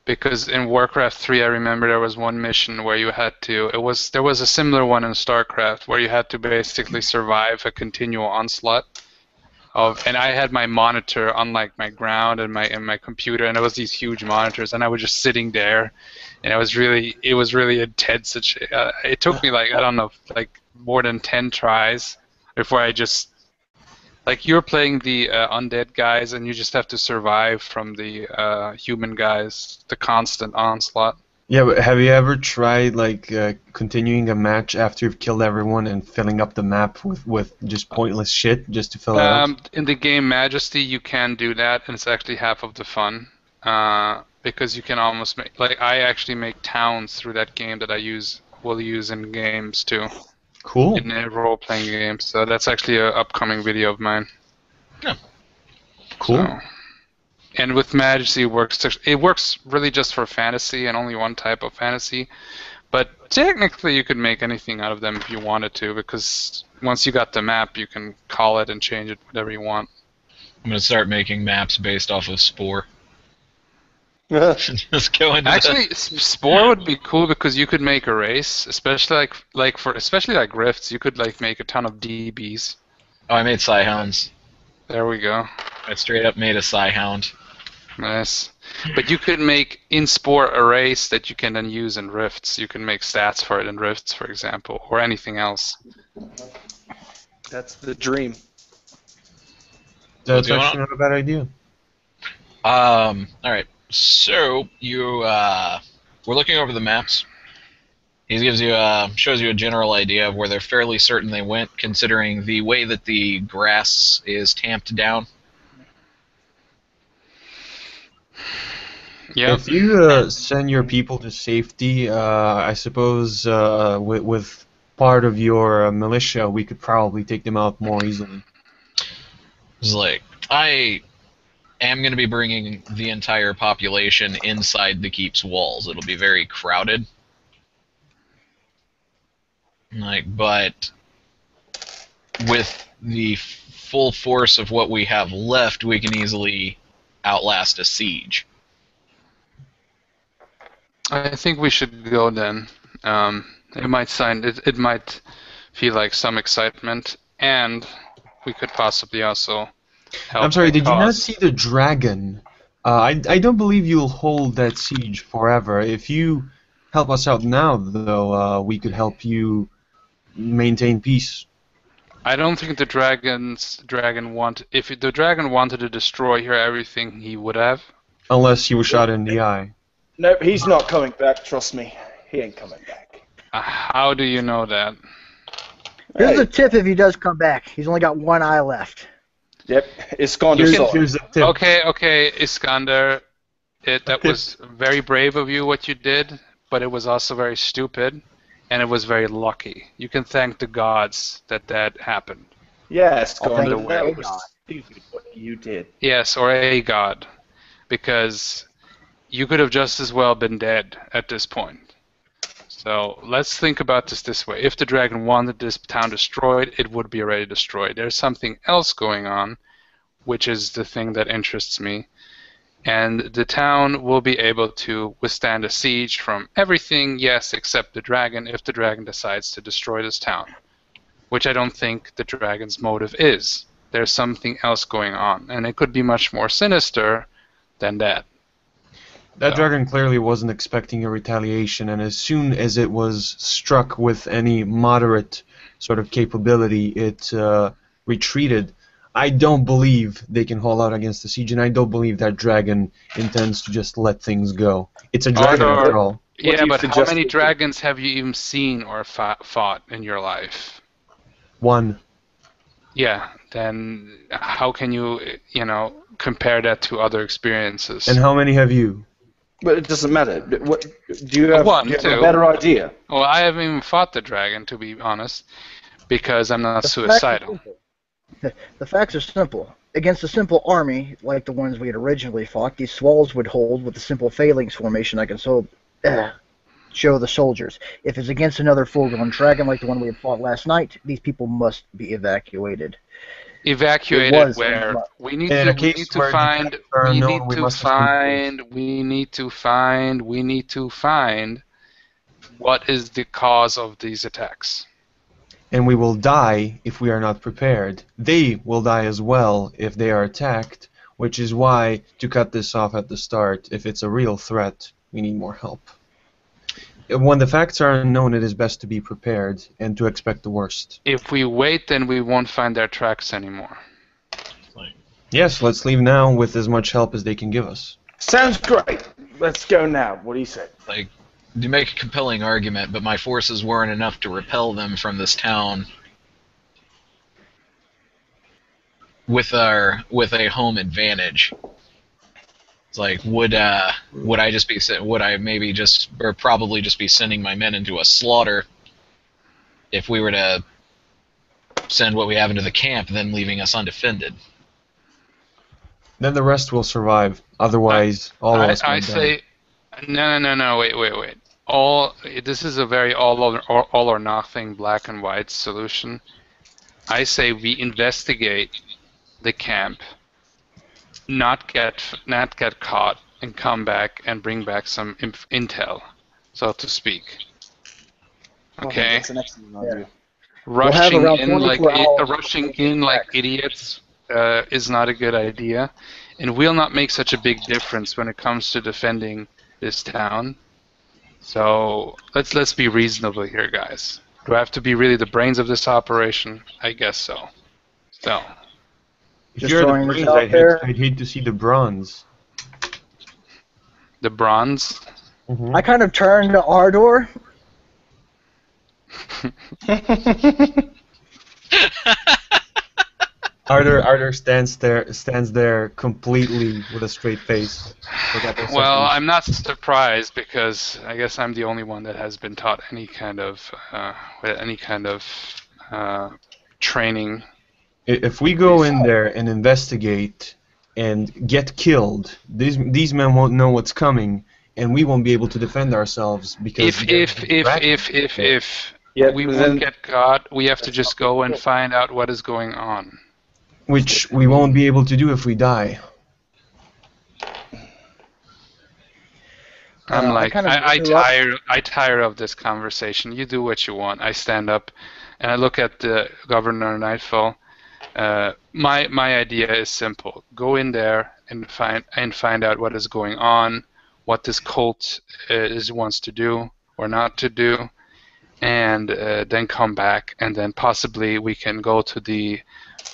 Because in Warcraft 3, I remember there was one mission where you had to. There was a similar one in StarCraft where you had to basically survive a continual onslaught and I had my monitor on like my ground and my computer, and it was these huge monitors, and I was just sitting there, and it was really intense. It took me like, I don't know, like more than 10 tries before I just, like, you're playing the undead guys, and you just have to survive from the human guys, the constant onslaught. Yeah, but have you ever tried like continuing a match after you've killed everyone and filling up the map with just pointless shit just to fill it out? In the game Majesty, you can do that, and it's actually half of the fun. Because you can almost make, like, I actually make towns through that game that will use in games too, Cool. in role-playing games. So that's actually an upcoming video of mine. Cool. So, and with Majesty, it works really just for fantasy and only one type of fantasy. But technically, you could make anything out of them if you wanted to, because once you got the map, you can call it and change it whatever you want. I'm gonna start making maps based off of Spore. Yeah. Just go into Actually, Spore would be cool because you could make a race, especially especially like Rifts. You could like make a ton of DBs. Oh, I made Psyhounds. There we go. I straight up made a Psyhound. Nice. But you could make in Spore a race that you can then use in Rifts. You can make stats for it in Rifts, for example, or anything else. That's the dream. That's going actually not a bad idea. All right. So we're looking over the maps. He gives you shows you a general idea of where they're fairly certain they went, considering the way that the grass is tamped down. Yeah. If you send your people to safety, I suppose with part of your militia, we could probably take them out more easily. It's like, I am going to be bringing the entire population inside the keep's walls. It'll be very crowded. But with the full force of what we have left, we can easily outlast a siege. I think we should go then. It might feel like some excitement, and we could possibly also help. I'm sorry, the did you not cause. see the dragon? I don't believe you'll hold that siege forever. If you help us out now, though, we could help you maintain peace. I don't think the dragon want. If the dragon wanted to destroy here everything, he would have. Unless you were shot in the eye. Nope, he's not coming back, trust me. He ain't coming back. How do you know that? Here's Hey. a tip if he does come back. He's only got one eye left. Yep, Iskander Here's, saw it. here's a tip. Okay, Iskander. That was very brave of you what you did, but it was also very stupid, and it was very lucky. You can thank the gods that happened. Yes, I'll thank Gondor, that you, was God. stupid what you did. Yes, or a god, because you could have just as well been dead at this point. So let's think about this way. If the dragon wanted this town destroyed, it would be already destroyed. There's something else going on, which is the thing that interests me. And the town will be able to withstand a siege from everything, yes, except the dragon, if the dragon decides to destroy this town. Which I don't think the dragon's motive is. There's something else going on, and it could be much more sinister than that. That So. dragon clearly wasn't expecting a retaliation, and as soon as it was struck with any moderate sort of capability, it retreated. I don't believe they can hold out against the siege, and I don't believe that dragon intends to just let things go. It's a dragon after all. Yeah, do you but how suggest many we do? dragons have you even seen or fought in your life? One. Yeah, then how can you, compare that to other experiences? And how many have you? But it doesn't matter. What do you have? One, do you have two. a better idea? Well, I haven't even fought the dragon, to be honest, because I'm not The facts are suicidal. simple. The facts are simple. Against a simple army, like the ones we had originally fought, these swallows would hold with a simple phalanx formation I can show the soldiers. If it's against another full-grown dragon like the one we had fought last night, these people must be evacuated. Evacuated where? We need In a to case where the find. facts are unknown, we must assume We need to find what is the cause of these attacks. And we will die if we are not prepared. They will die as well if they are attacked, which is why, to cut this off at the start, if it's a real threat, we need more help. When the facts are unknown, it is best to be prepared and to expect the worst. If we wait, then we won't find their tracks anymore. Yes, let's leave now with as much help as they can give us. Sounds great. Let's go now. What do you say? Like, you make a compelling argument, but my forces weren't enough to repel them from this town with a home advantage. It's like, would I probably just be sending my men into a slaughter if we were to send what we have into the camp, then leaving us undefended? Then the rest will survive. Otherwise, all of us will I die. say, no, wait. This is a very all or nothing, black and white solution. I say we investigate the camp, not get caught, and come back and bring back some intel, so to speak. Okay. That's an excellent idea. Rushing around in 24 hours rushing in like idiots is not a good idea, and will not make such a big difference when it comes to defending this town. So let's be reasonable here, guys. Do I have to be really the brains of this operation? I guess so. So. If Just you're the throwing this brains, out there. I'd hate to see the bronze. The bronze. Mm-hmm. I kind of turned to Ardor. Arthur stands there completely with a straight face. Well, I'm not surprised because I guess I'm the only one that has been taught any kind of training. If we go in there and investigate and get killed, these men won't know what's coming, and we won't be able to defend ourselves because If we won't get caught, we have to just go and find out what is going on. which we won't be able to do if we die. I'm like, I I tire of this conversation. You do what you want. I stand up, and I look at the Governor Nightfall. My idea is simple: go in there and find out what is going on, what this cult wants to do or not to do, and then come back, and then possibly we can go to the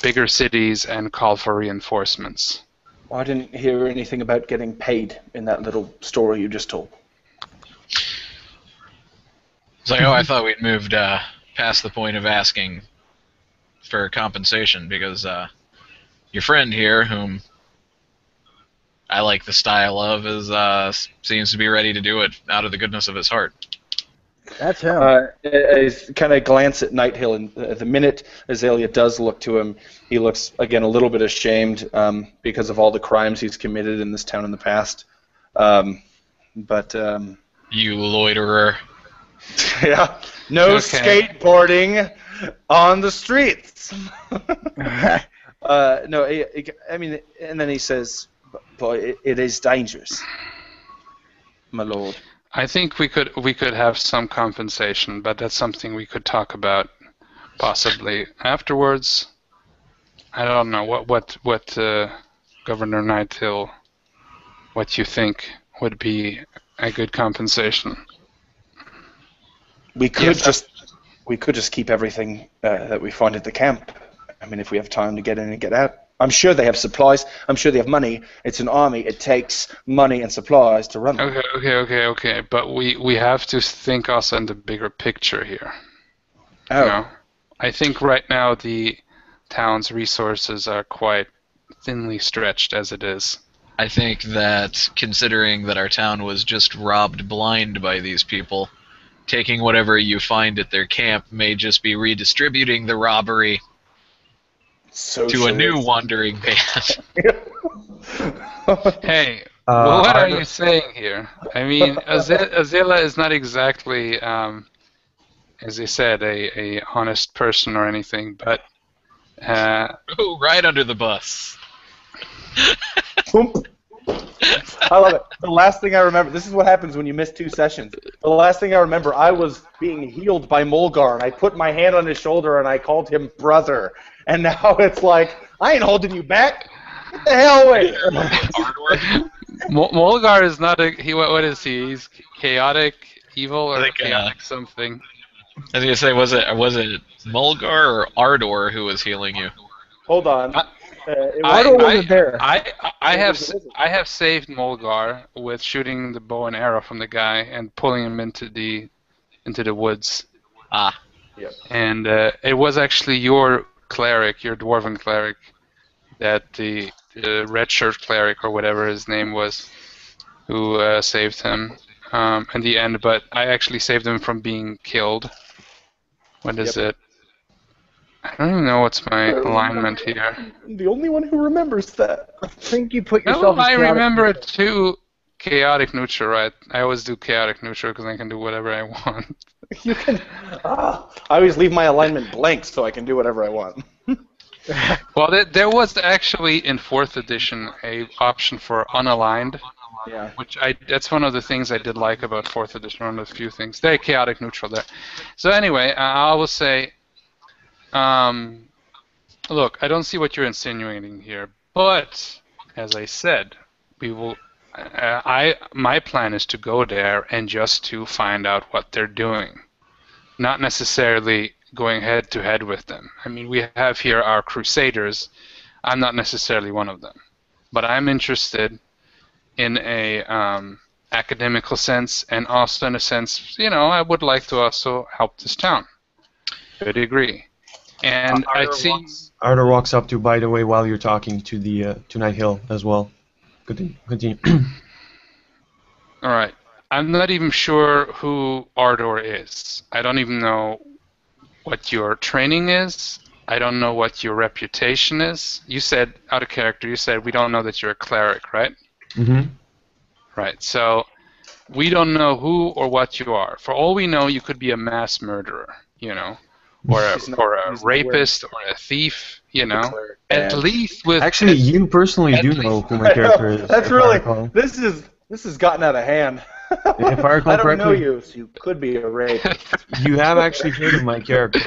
bigger cities and call for reinforcements. I didn't hear anything about getting paid in that little story you just told. It's like, I thought we'd moved past the point of asking for compensation because your friend here, whom I like the style of, seems to be ready to do it out of the goodness of his heart. That's him. I kind of glance at Nighthill, and the minute Azalea does look to him, he looks again a little bit ashamed because of all the crimes he's committed in this town in the past. But You loiterer. yeah, no Okay. skateboarding on the streets. No, I mean, and then he says, "Boy, it is dangerous, my lord." I think we could have some compensation, but that's something we could talk about possibly afterwards. I don't know what Governor Nighthill, what you think would be a good compensation. We could Yes. just keep everything that we find at the camp. I mean, if we have time to get in and get out. I'm sure they have supplies. I'm sure they have money. It's an army. It takes money and supplies to run them. Okay. But we have to think also in the bigger picture here. Oh, You know, I think right now the town's resources are quite thinly stretched as it is. I think that considering that our town was just robbed blind by these people, taking whatever you find at their camp may just be redistributing the robbery to a new wandering band. Hey, Uh, what are Ardo- you saying here? I mean, Azela is not exactly, as you said, a honest person or anything, but Oh, right under the bus. I love it. The last thing I remember, this is what happens when you miss 2 sessions. The last thing I remember, I was being healed by Mulgar, and I put my hand on his shoulder and I called him brother. And now it's like, I ain't holding you back. Get the hell away. Molgar is not a what is he? He's chaotic evil or I think, chaotic something. I was gonna say, was it Mulgar or Ardor who was healing you? Hold on. Ardo wasn't there. I have saved Molgar with shooting the bow and arrow from the guy and pulling him into the woods. Ah, And it was actually your cleric, your dwarven cleric, that the red shirt cleric or whatever his name was, who saved him in the end. But I actually saved him from being killed. What is it? I don't even know what's my alignment here. I'm the only one who remembers that. I think you put No, yourself. I as chaotic. remember it too. Chaotic neutral, right? I always do chaotic neutral because I can do whatever I want. You can. I always leave my alignment blank so I can do whatever I want. Well, there was actually in 4th edition a option for unaligned, Yeah. which that's one of the things I did like about 4th edition. One of the few things. Very chaotic neutral there. So anyway, I will say, look, I don't see what you're insinuating here, but as I said, we will. My plan is to go there and just to find out what they're doing, not necessarily going head to head with them. I mean, we have here our crusaders. I'm not necessarily one of them, but I'm interested in a academical sense and also in a sense, I would like to also help this town. To a degree. And I see. Ardo walks up to, by the way, while you're talking to the to Night Hill as well. Continue. All right. I'm not even sure who Ardor is. I don't even know what your training is. I don't know what your reputation is. You said, out of character, you said we don't know that you're a cleric, right? Mm-hmm. Right. So we don't know who or what you are. For all we know, you could be a mass murderer, or a rapist or a thief, At least with. Actually, you personally do know who my character is. That's if I really. recall. This has gotten out of hand. If I recall I don't know correctly- you, so you could be a rapist. You have actually heard of my character.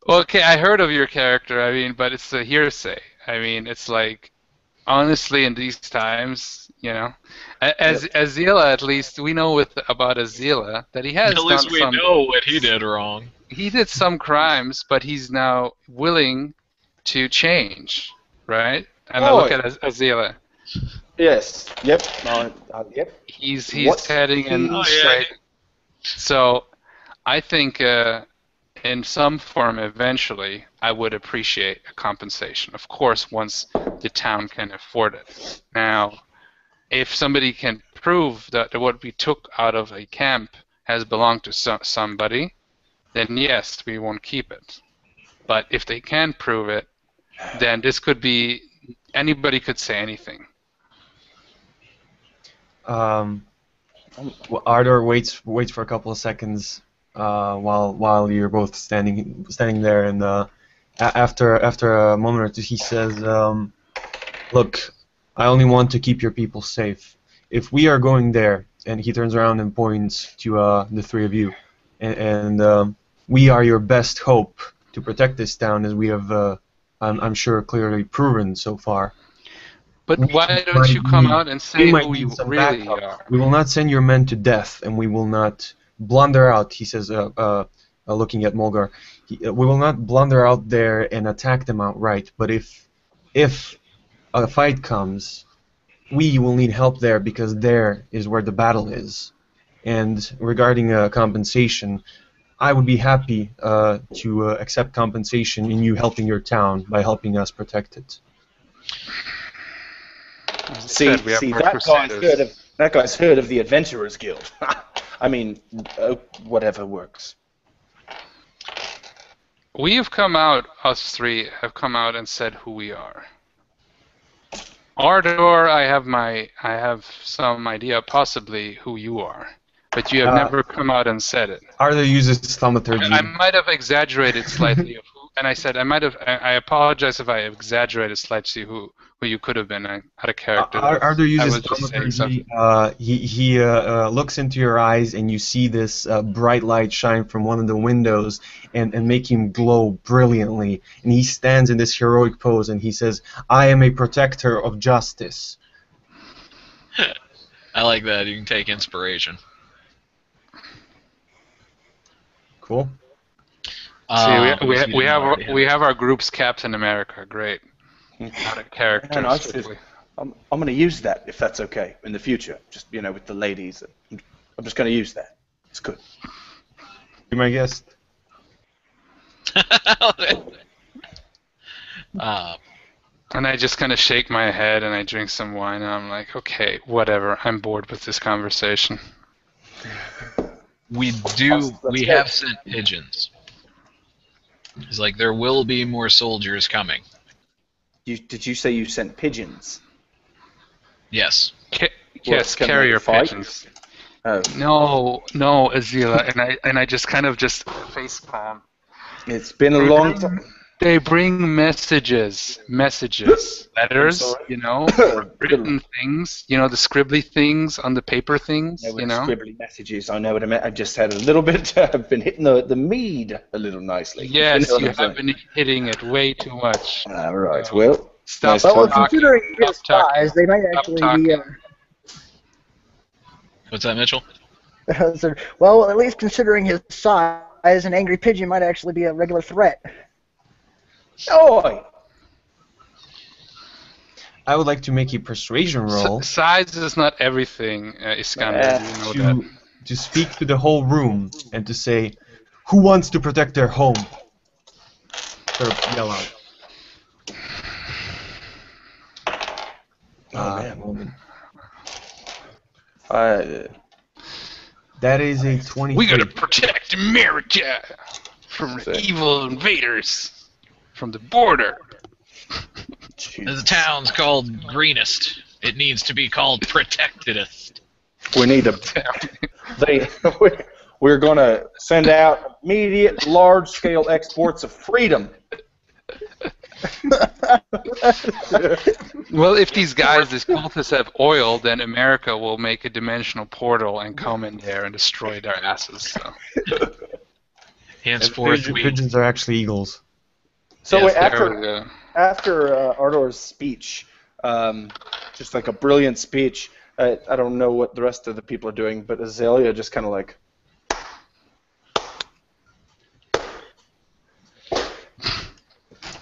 Okay, I heard of your character. I mean, but it's a hearsay. I mean, it's like, honestly, in these times, as Azila, at least we know about Azila that he has at least done we some. know what he did wrong. He did some crimes, but he's now willing to change, right? And I look at Azila. Yes. Yep. Yep. He's What? heading in Oh, yeah. straight. So, I think in some form, eventually, I would appreciate a compensation. Of course, once the town can afford it. Now, if somebody can prove that what we took out of a camp has belonged to somebody, then yes, we won't keep it. But if they can prove it, then this could be anybody could say anything. Well, Ardor waits for a couple of seconds while you're both standing there, and after a moment or two, he says, "Look, I only want to keep your people safe. If we are going there," and he turns around and points to the three of you, and we are your best hope to protect this town, as we have, I'm sure, clearly proven so far. But why don't you come out and say who you really are? We will not send your men to death, and we will not blunder out, he says, looking at Mulgar. We will not blunder out there and attack them outright, but if a fight comes, we will need help there, because there is where the battle is. And regarding compensation, I would be happy to accept compensation in you helping your town by helping us protect it. See, that guy's heard of the Adventurers Guild. I mean, whatever works. We have come out, us three have come out and said who we are. Ardor, I have some idea possibly who you are, but you have never come out and said it. Ardor uses thaumaturgy. I might have exaggerated slightly, and I said I apologize if I exaggerated slightly who you could have been out of character. Ardor uses thaumaturgy. He looks into your eyes, and you see this bright light shine from one of the windows and make him glow brilliantly. And he stands in this heroic pose, and he says, "I am a protector of justice." I like that. You can take inspiration. Cool. See, we have our group's Captain America. Great. Out of character. No, I'm going to use that, if that's okay, in the future. Just, with the ladies. I'm just going to use that. It's good. Be my guest. And I just kind of shake my head and I drink some wine and I'm like, okay, whatever. I'm bored with this conversation. We have sent pigeons. It's like there will be more soldiers coming. Did you say you sent pigeons? Yes. Yes, carrier pigeons. Oh. No, Azila, and I just kind of facepalm. It's been a long time. They bring messages, letters, written things, the scribbly things on the paper things, Scribbly messages, I know what I meant. I've just had a little bit, I've been hitting the mead a little nicely. Yes, you have been hitting it way too much. All right, well. Stop Well, talking. considering his size, they might actually be... What's that, Mitchell? Well, at least considering his size, an angry pigeon might actually be a regular threat. Oi! I would like to make a persuasion roll. Size is not everything, Iskander. You know to speak to the whole room and to say, "Who wants to protect their home?" Sort of yell out. Man. That is a 20. We gotta protect America from evil invaders from the border. The town's called Greenest. It needs to be called Protectedest. We need we're going to send out immediate large-scale exports of freedom. Well, if these cultists have oil, then America will make a dimensional portal and come in there and destroy their asses. So. Henceforth, pigeons are actually eagles. So yes, after Ardor's speech, just like a brilliant speech, I don't know what the rest of the people are doing, but Azalea just kind of like...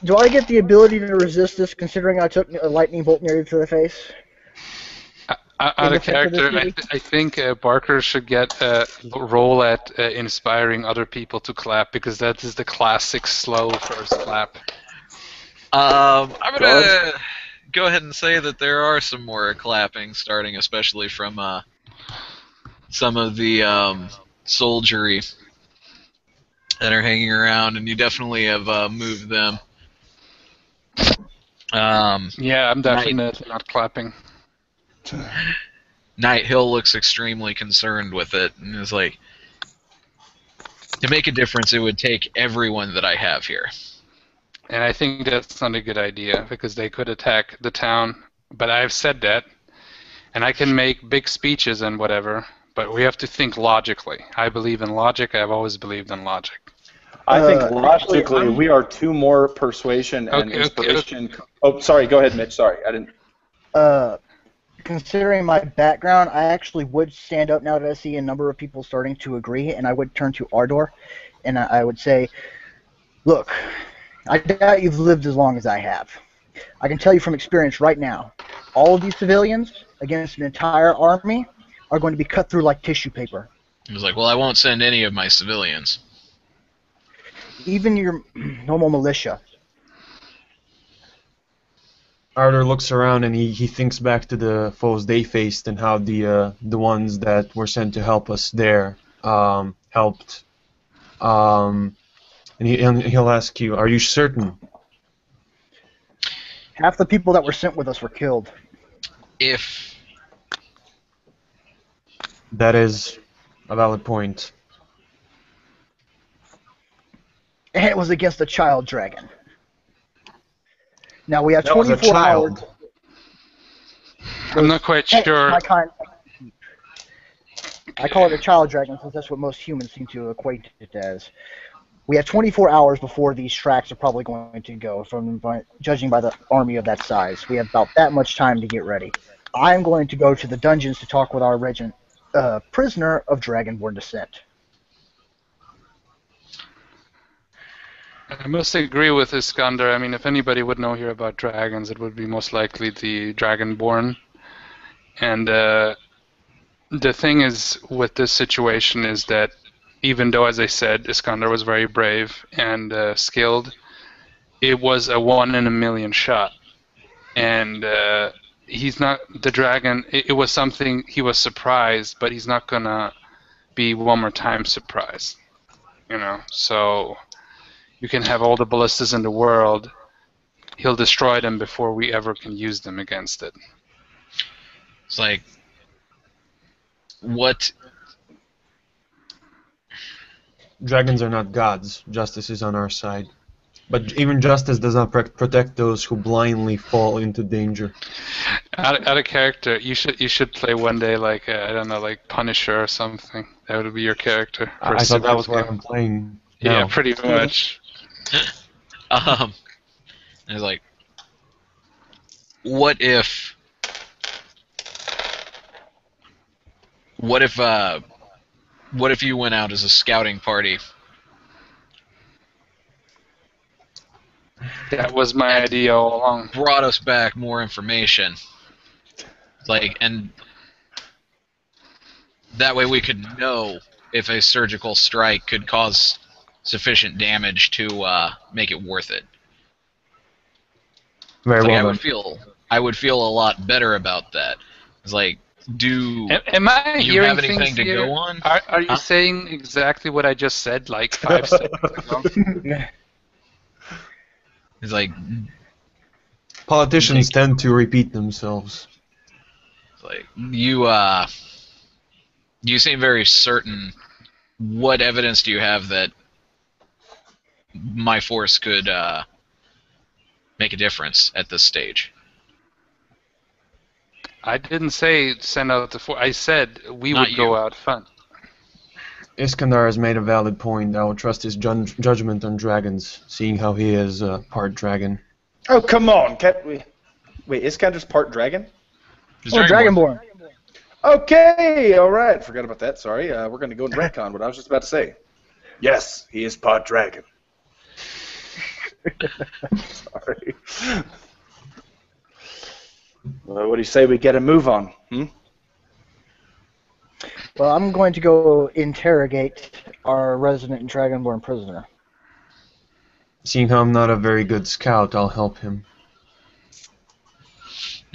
Do I get the ability to resist this, considering I took a lightning bolt nearly to the face? Out of character, I think Barker should get a roll at inspiring other people to clap, because that is the classic slow first clap. I'm gonna go ahead and say that there are some more clapping, starting especially from some of the soldiery that are hanging around, and you definitely have moved them. Yeah, I'm Night, definitely not clapping. Night Hill looks extremely concerned with it, and is like, to make a difference, it would take everyone that I have here. And I think that's not a good idea because they could attack the town. But I've said that, and I can make big speeches and whatever, but we have to think logically. I believe in logic. I've always believed in logic. I think Actually, logically we are two more persuasion and Okay, inspiration. Oh, sorry. Go ahead, Mitch. Sorry, I didn't. considering my background, I actually would stand up now that I see a number of people starting to agree, and I would turn to Ardor, and I would say, look, I doubt you've lived as long as I have. I can tell you from experience right now, all of these civilians against an entire army are going to be cut through like tissue paper. He was like, well, I won't send any of my civilians. Even your normal militia. Arthur looks around and he thinks back to the foes they faced and how the ones that were sent to help us there helped. And he'll ask you, are you certain? Half the people that were sent with us were killed. If That is a valid point. And it was against a child dragon. Now we have That was a 24 hours. child. I'm not quite Hey, sure. my kind. I call it a child dragon since that's what most humans seem to equate it as. We have 24 hours before these tracks are probably going to go, judging by the army of that size. We have about that much time to get ready. I'm going to go to the dungeons to talk with our regent, prisoner of Dragonborn descent. I must agree with Iskander. I mean, if anybody would know here about dragons, it would be most likely the Dragonborn. And the thing is with this situation is that even though, as I said, Iskander was very brave and skilled, it was a 1 in a million shot. And he's not the dragon. It was something he was surprised, but he's not gonna be one more time surprised. So you can have all the ballistas in the world. He'll destroy them before we ever can use them against it. it's like, what? Dragons are not gods. Justice is on our side. But even justice does not protect those who blindly fall into danger. Out of character, you should play one day like I don't know, like Punisher or something. That would be your character. for a I thought that was Super what game. I'm playing. Yeah, now. pretty much. And it's like, what if you went out as a scouting party? That was my idea all along. Brought us back more information. Like, and that way we could know if a surgical strike could cause sufficient damage to make it worth it. Very It's like, well. I would feel a lot better about that. It's like, Am I you hearing have anything things to here? go on? Are you Huh? saying exactly what I just said like 5 seconds ago? It's like, Politicians tend to repeat themselves. you seem very certain. What evidence do you have that my force could make a difference at this stage? I didn't say send out the force. I said we Not would go you. out front. Iskandar has made a valid point. I will trust his judgment on dragons, seeing how he is part dragon. Oh, come on. Can't we... Wait, Iskander's part dragon? Is Oh, Dragonborn. Okay, all right. Forgot about that. Sorry. We're going to go and retcon what I was just about to say. Yes, he is part dragon. Sorry. Well, what do you say we get a move on? Well, I'm going to go interrogate our resident Dragonborn prisoner. Seeing how I'm not a very good scout, I'll help him.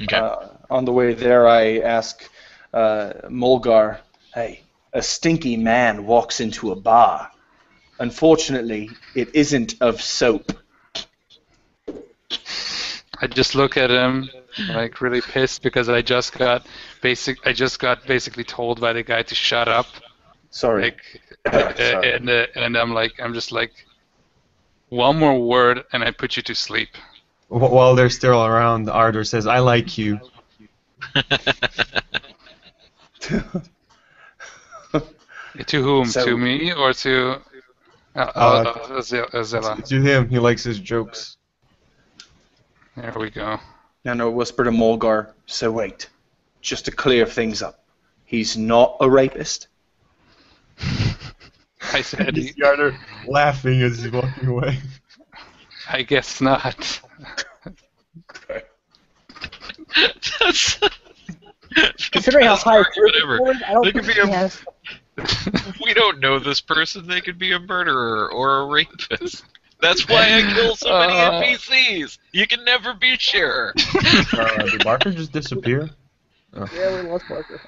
Okay. On the way there, I ask Mulgar, hey, a stinky man walks into a bar. Unfortunately, it isn't of soap. I just look at him like really pissed because I just got basically told by the guy to shut up. Sorry. Like, Sorry. and I'm just like, one more word and I put you to sleep. While they're still around, Ardor says, "I like you." To whom? So- To me or to Zilla? To him, he likes his jokes. There we go. Nano whispered to Mulgar, so wait, just to clear things up. He's not a rapist? I said, Ardor laughing as he's walking away. I guess not. That's, Considering how high whatever. I don't They think could be he a- has. We don't know this person. They could be a murderer or a rapist. That's why I kill so many NPCs. You can never be sure. Did Barker just disappear? Yeah, we lost Parker.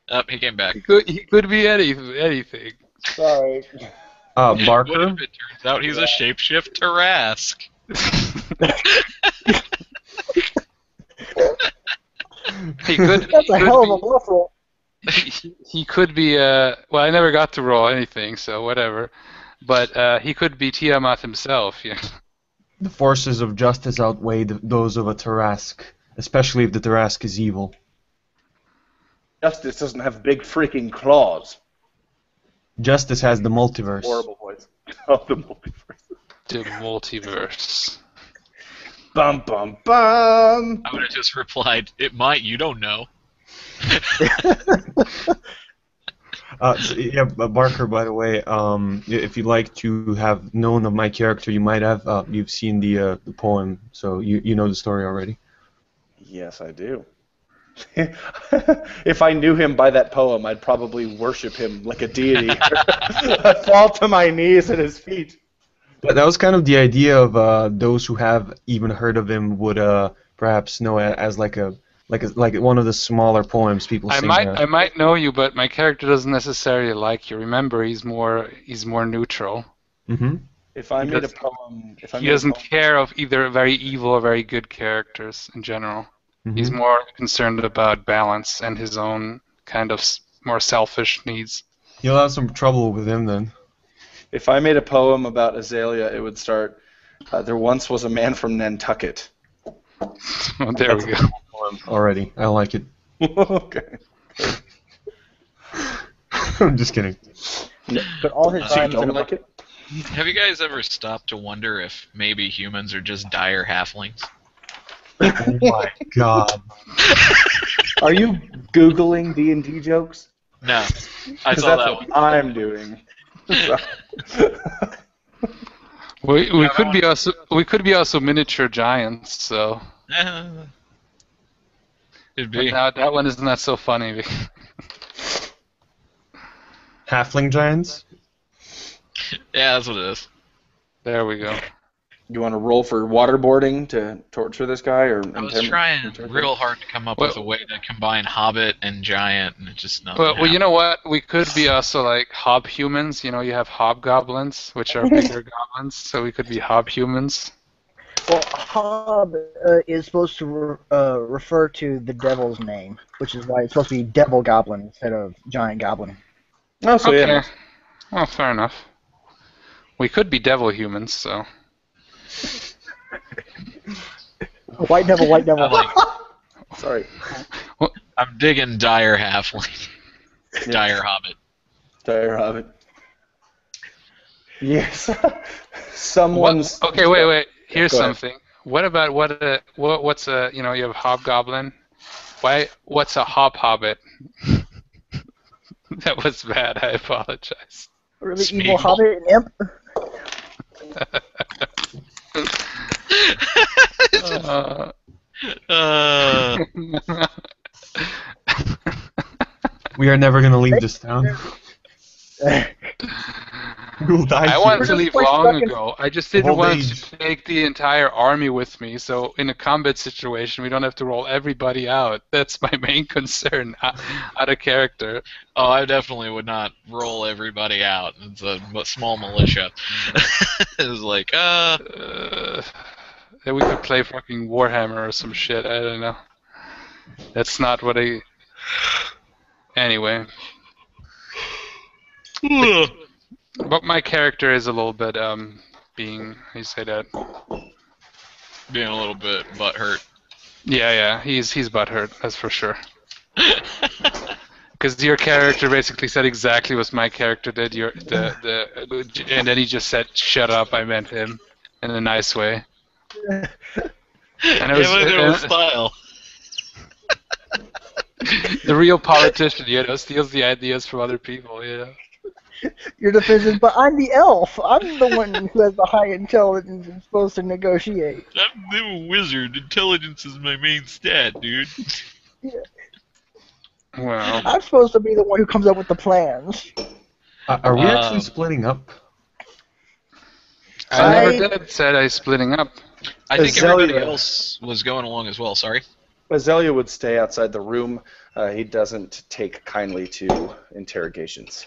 Oh, he came back. He could be anything. Sorry. What Barker? if it turns out he's a shapeshift Tarask? He could. That's a he hell of could a bluff roll. he could be. Well, I never got to roll anything, so whatever. But he could be Tiamat himself. Yeah. The forces of justice outweigh those of a Tarask, especially if the Tarask is evil. Justice doesn't have big freaking claws. Justice has the multiverse. Horrible voice. Oh, the multiverse. The multiverse. Bum, bum, bum. I would have just replied, "It might. You don't know." Barker, by the way, if you'd like to have known of my character, you might have. You've seen the poem, so you know the story already. Yes, I do. If I knew him by that poem, I'd probably worship him like a deity. I'd fall to my knees at his feet. But that was kind of the idea of those who have even heard of him would perhaps know it as like one of the smaller poems people sing. I might know you, but my character doesn't necessarily like you. Remember, he's more neutral. Mm-hmm. If I He made a does- poem, He doesn't care of either very evil or very good characters in general. Mm-hmm. He's more concerned about balance and his own kind of more selfish needs. You'll have some trouble with him then. If I made a poem about Azalea, it would start, there once was a man from Nantucket. Oh, there we go. Already, I like it. Okay. I'm just kidding. But all his So you rhymes don't are like it? Have you guys ever stopped to wonder if maybe humans are just dire halflings? Oh my god. Are you Googling D&D jokes? No, I 'Cause saw that's that what one. I'm doing. We could be also miniature giants. So It'd but be. now that one is not so funny. Halfling giants? Yeah, that's what it is. There we go. You want to roll for waterboarding to torture this guy, or I was trying real hard to come up with a way to combine Hobbit and Giant, and it just nothing. Well, you know what? We could be also like hobhumans. You know, you have hobgoblins, which are bigger goblins, so we could be hobhumans. Well, Hob is supposed to refer to the devil's name, which is why it's supposed to be Devil Goblin instead of Giant Goblin. Oh, so Okay. yeah. Well, fair enough. We could be devil humans, so. White Devil, White Devil. I like, Sorry. I'm digging dire halfling, dire Hobbit. Dire Hobbit. Yes. Someone's. Okay, wait. Here's Go ahead. something. What about what's a you have hobgoblin? What's a hobbit? That was bad. I apologize. Really Smeagol. evil Hobbit and Imp. We are never gonna leave this town. You'll die I here. wanted We're to just leave like long stuck in- ago. I just The didn't whole want age. to take the entire army with me, so in a combat situation, we don't have to roll everybody out. That's my main concern, out of character. Oh, I definitely would not roll everybody out. It's a small militia. It was like, Then we could play fucking Warhammer or some shit. I don't know. That's not what I. Anyway, but my character is a little bit being. How you say that? being a little bit butthurt. Yeah, he's butthurt. That's for sure. Because your character basically said exactly what my character did. And then he just said, "Shut up, I meant him," in a nice way. And it was, style. the real politician, steals the ideas from other people. Your defense is, but I'm the elf. I'm the one who has the high intelligence and supposed to negotiate. I'm a wizard. Intelligence is my main stat, dude. Well, I'm supposed to be the one who comes up with the plans. Are we actually splitting up? I never said I splitting up. I think Azalea- everybody else was going along as well. Sorry. Azalea would stay outside the room. He doesn't take kindly to interrogations.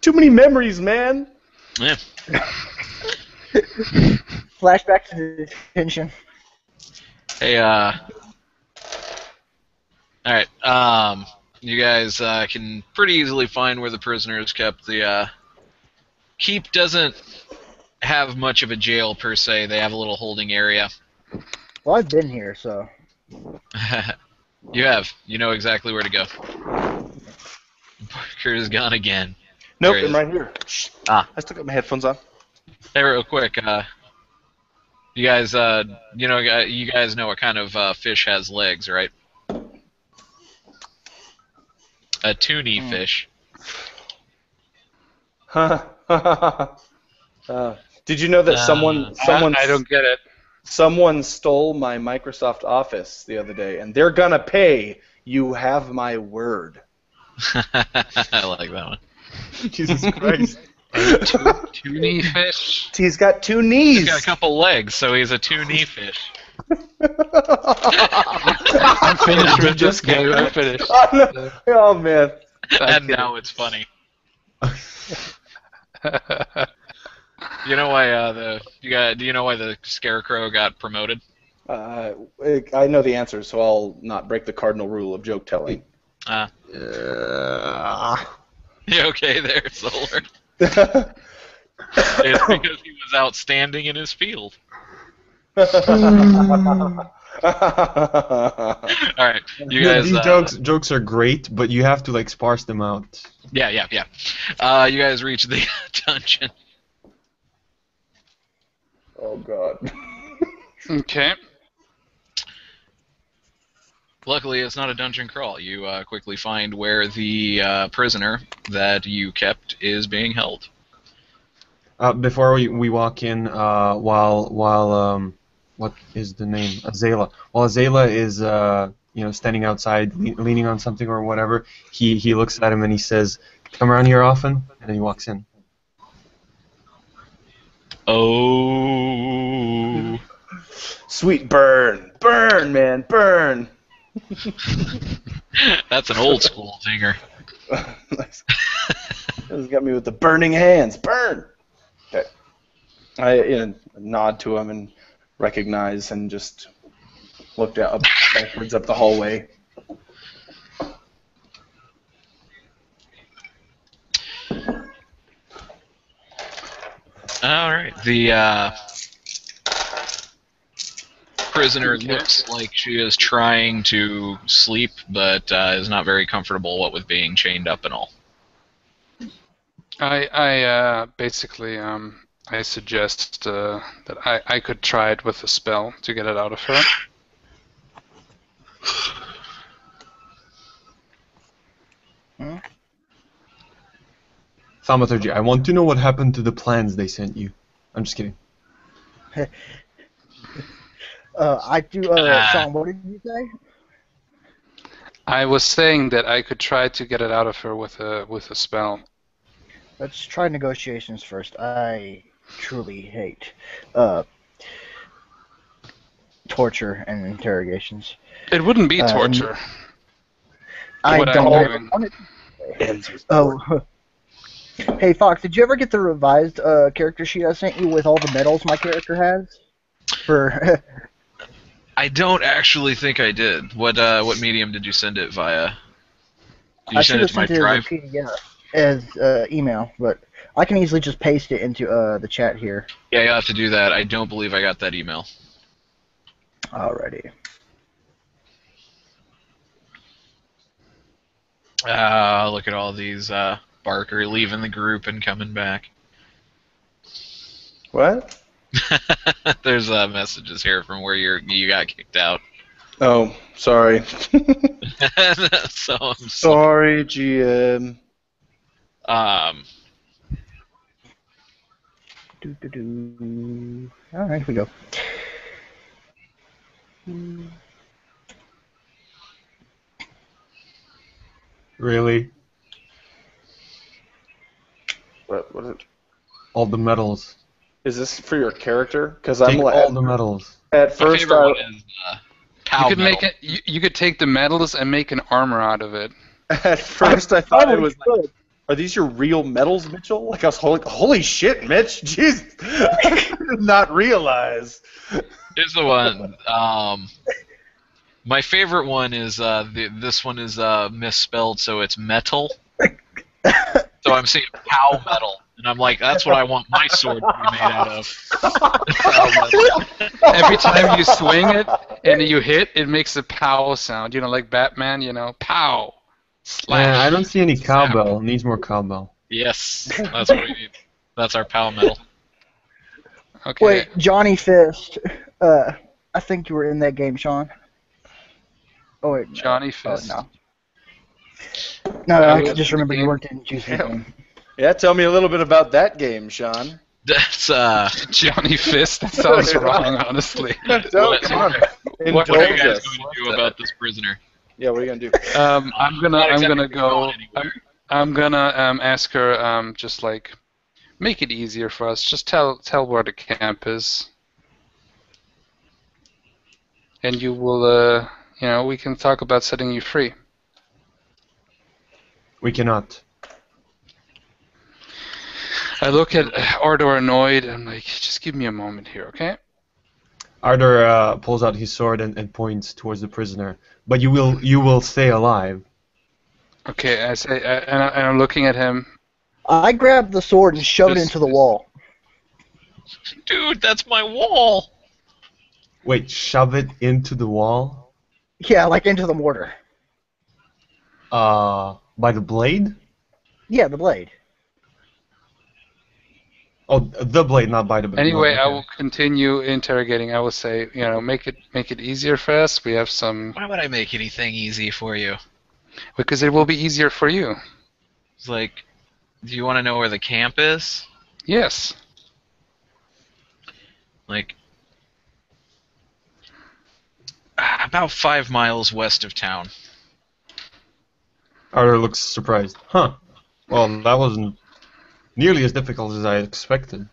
Too many memories, man. Yeah. Flashback to detention. Hey, all right. You guys can pretty easily find where the prisoner is kept. The keep doesn't have much of a jail per se. They have a little holding area. Well, I've been here, so. You have. You know exactly where to go. Parker is gone again. Nope, There he I'm is. right here. Shh. Ah. I still got my headphones on. Hey, real quick. You guys, you guys know what kind of fish has legs, right? A tunny fish. Did you know that someone I don't get it. someone stole my Microsoft Office the other day, and they're gonna pay? You have my word. I like that one. Jesus Christ. Tunny fish. He's got two knees. He's got a couple legs, so he's a tunny fish. I'm finished with this game. I'm finished. Oh man. And now it's funny. You know why do you know why the Scarecrow got promoted? I know the answer, so I'll not break the cardinal rule of joke telling. You okay there, Solar? It's because he was outstanding in his field. All right, you guys. These jokes are great, but you have to like sparse them out. Yeah. You guys reach the dungeon. Oh god. Okay. Luckily, it's not a dungeon crawl. You quickly find where the prisoner that you kept is being held. Before we walk in, while what is the name? Azala. While Azala is standing outside, leaning on something or whatever, he looks at him and he says, "Come around here often," and then he walks in. Oh. Sweet burn. Burn, man, burn. That's an old school zinger. Nice. This got me with the burning hands. Burn. Okay. I nod to him and recognize and just look down backwards up the hallway. All right. The prisoner looks like she is trying to sleep, but is not very comfortable what with being chained up and all. I basically I suggest that I could try it with a spell to get it out of her. Thaumaturgy, I want to know what happened to the plans they sent you. I'm just kidding. Sean, what did you say? I was saying that I could try to get it out of her with a spell. Let's try negotiations first. I truly hate uh, torture and interrogations. It wouldn't be And torture. I What I'm don't ever doing. want it. Oh. Hey, Fox, did you ever get the revised character sheet I sent you with all the medals my character has? For I don't actually think I did. What medium did you send it via? Did you I send should it have to my sent it drive? as a PDF, as email, but I can easily just paste it into the chat here. Yeah, you'll have to do that. I don't believe I got that email. Alrighty. Look at all these Barker leaving the group and coming back. What? There's messages here from where you got kicked out. Oh, sorry. So I'm Sorry, GM. Alright, here we go. Really? What All the medals. is this for your character? Because Take I'm like, all the medals. at my first favorite one is You Pow could Metal. make it. You could take the medals and make an armor out of it. I thought it was like, are these your real medals, Mitchell? Like I was holy shit, Mitch. Jeez. I did not realize. Here's the one. My favorite one is this one is misspelled, so it's metal. So I'm seeing Pow Metal, and I'm like, that's what I want my sword to be made out of. Every time you swing it and you hit, it makes a pow sound. You know, like Batman. You know, pow. Slash. Yeah, I don't see any cowbell. Needs more cowbell. Yes, that's what we need. That's our Pow Metal. Okay. Wait, Johnny Fist. I think you were in that game, Sean. Oh wait, no. Johnny Fist. Oh, no, I was just in the remember you game. weren't in Juicy game. Yeah, tell me a little bit about that game, Sean. That's Johnny Fist. That sounds wrong, honestly. Don't, come on. What what are you Indulge guys us. going to do about this prisoner? Yeah, what are you gonna do? I'm gonna Not exactly go. going anywhere. I'm gonna ask her. Just like, make it easier for us. Just tell where the camp is, and you will. We can talk about setting you free. We cannot. I look at Ardor annoyed. I'm like, just give me a moment here, okay? Ardor pulls out his sword and points towards the prisoner. But you will stay alive. Okay, I say, and I'm looking at him. I grabbed the sword and shoved it This- into the this- wall. Dude, that's my wall. Wait, shove it into the wall? Yeah, like into the mortar. By the blade? Yeah, the blade. Oh, the blade, not by the blade. Anyway, okay. I will continue interrogating. I will say, make it easier for us. We have some Why would I make anything easy for you? because it will be easier for you. It's like, do you want to know where the camp is? Yes. Like, about 5 miles west of town. Ardor looks surprised. Huh. Well, that wasn't nearly as difficult as I expected.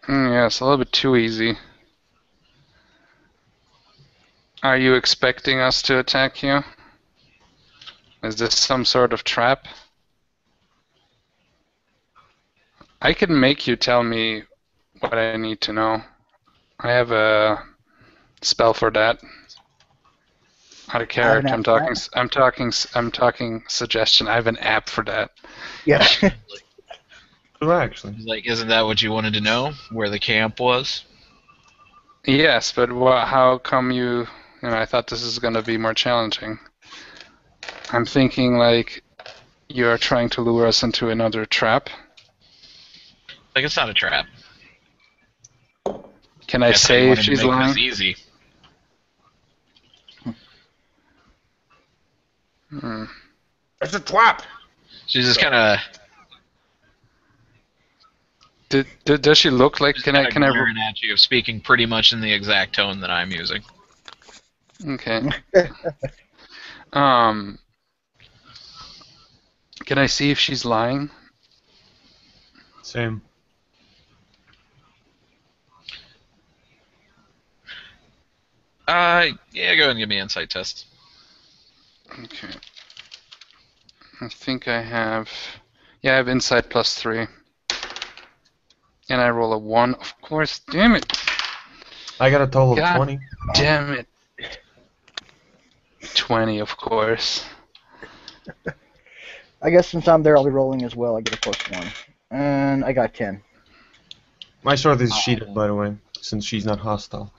Yeah, it's a little bit too easy. Are you expecting us to attack you? Is this some sort of trap? I can make you tell me what I need to know. I have a spell for that. Out of character, app for I'm talking suggestion. I have an app for that. Yeah. Well, actually. Like, isn't that what you wanted to know? Where the camp was? Yes, but how come you I thought this is going to be more challenging. I'm thinking like you're trying to lure us into another trap. Like, it's not a trap. Can I That's how you say if wanted to she's make lying? this easy. It's a trap. She's just kind of Does she look like? Can I? glaring at you, speaking pretty much in the exact tone that I'm using. Okay. Um, can I see if she's lying? Same. Yeah, go ahead and give me an insight test. Okay. I think I have. Yeah, I have insight +3. And I roll a 1, of course. Damn it. I got a total of God 20. damn it. 20, of course. I guess since I'm there, I'll be rolling as well. I get a +1. And I got 10. My sword is sheeted, by the way, since she's not hostile.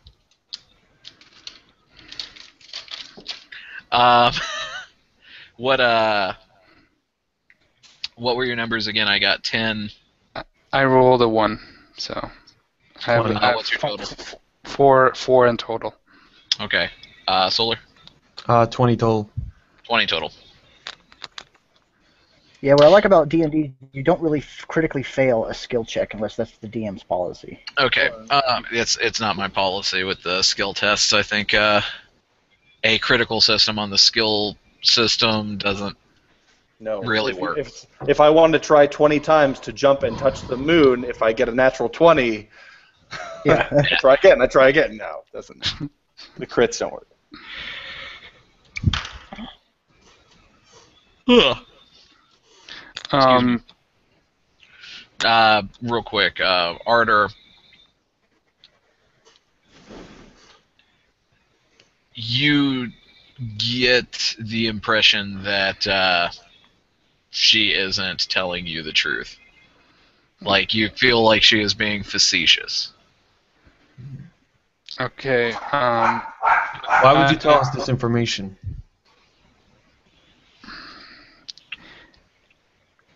What were your numbers again? I got 10. I rolled a 1, so I have, 20. I have What's your total? four in total. Okay. Solar? 20 total. 20 total. Yeah, what I like about D&D, you don't really critically fail a skill check unless that's the DM's policy. Okay. It's not my policy with the skill tests. I think a critical system on the skill system doesn't No. really work. If I wanted to try 20 times to jump and touch the moon, if I get a natural 20, Yeah. I try again. No, doesn't. The crits don't work. Um, Real quick, Ardor, you get the impression that she isn't telling you the truth. Like, you feel like she is being facetious. okay. Why would you tell us this information?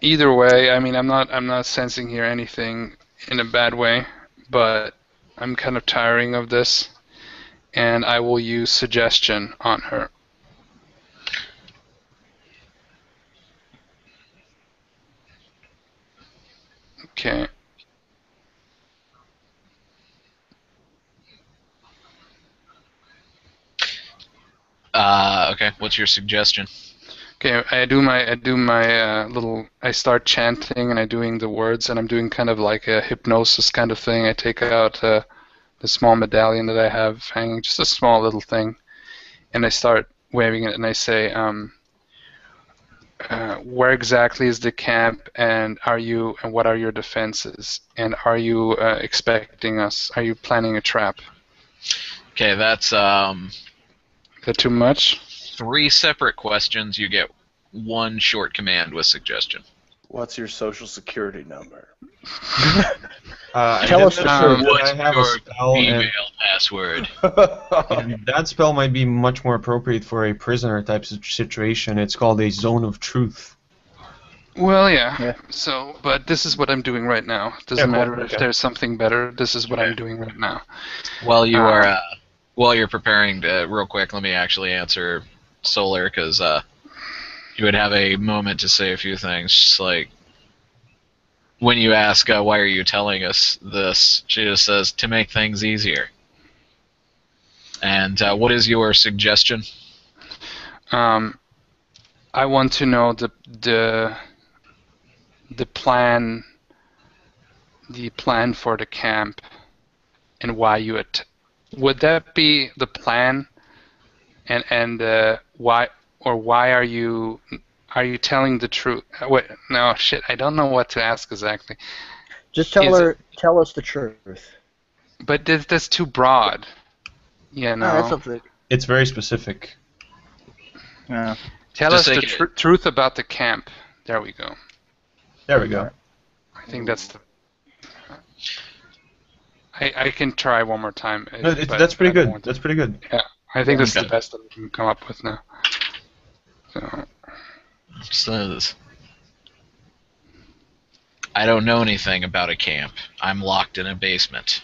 Either way, I mean, I'm not sensing here anything in a bad way, but I'm kind of tiring of this, and I will use suggestion on her. Okay. Okay, what's your suggestion? Okay, I do my little. I start chanting and I'm doing the words and I'm doing kind of like a hypnosis kind of thing. I take out the small medallion that I have hanging, just a small little thing, and I start waving it and I say, "Where exactly is the camp? And what are your defenses? And are you expecting us? Are you planning a trap?" Okay, that's Is that too much? 3 separate questions. You get 1 short command with suggestion. What's your social security number? Tell us the truth. What's I have a your spell, email password? and that spell might be much more appropriate for a prisoner type situation. It's called a zone of truth. Well, yeah. Yeah. So, but this is what I'm doing right now. Doesn't Yeah, cool. matter if Okay. there's something better. This is what I'm doing right now. While you are, while you're preparing to, real quick, let me actually answer Solar, because you would have a moment to say a few things. Just like, when you ask, why are you telling us this, she just says, to make things easier. And what is your suggestion? I want to know the plan, for the camp, and why you would that be the plan, and why are you telling the truth? Wait, no shit, I don't know what to ask exactly. Just tell us the truth. But that's too broad, you know. No, that's up to It's very specific. yeah. Tell Just us the say truth about the camp. There we go. There we go. I think that's the. I can try one more time. No, but that's pretty I don't good. want to. That's pretty good. Yeah, I think this is Okay. the best that we can come up with now. So, Says, I don't know anything about a camp. I'm locked in a basement.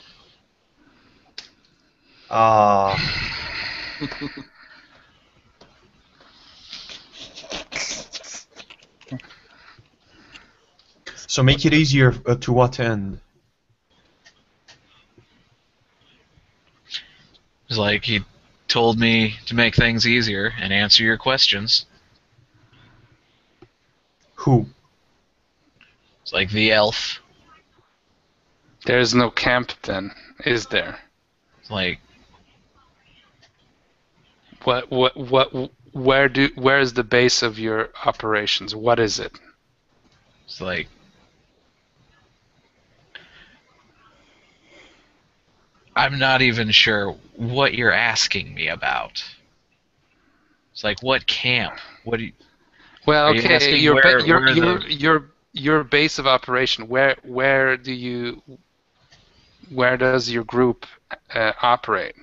So make it easier to what end? It's like he told me to make things easier and answer your questions. Who? It's like the elf. There's no camp then, is there? It's like, Where is the base of your operations? What is it? it's like, I'm not even sure what you're asking me about. It's like, what camp? What do you, Well, are you okay, asking where the... your base of operation. Where does your group operate?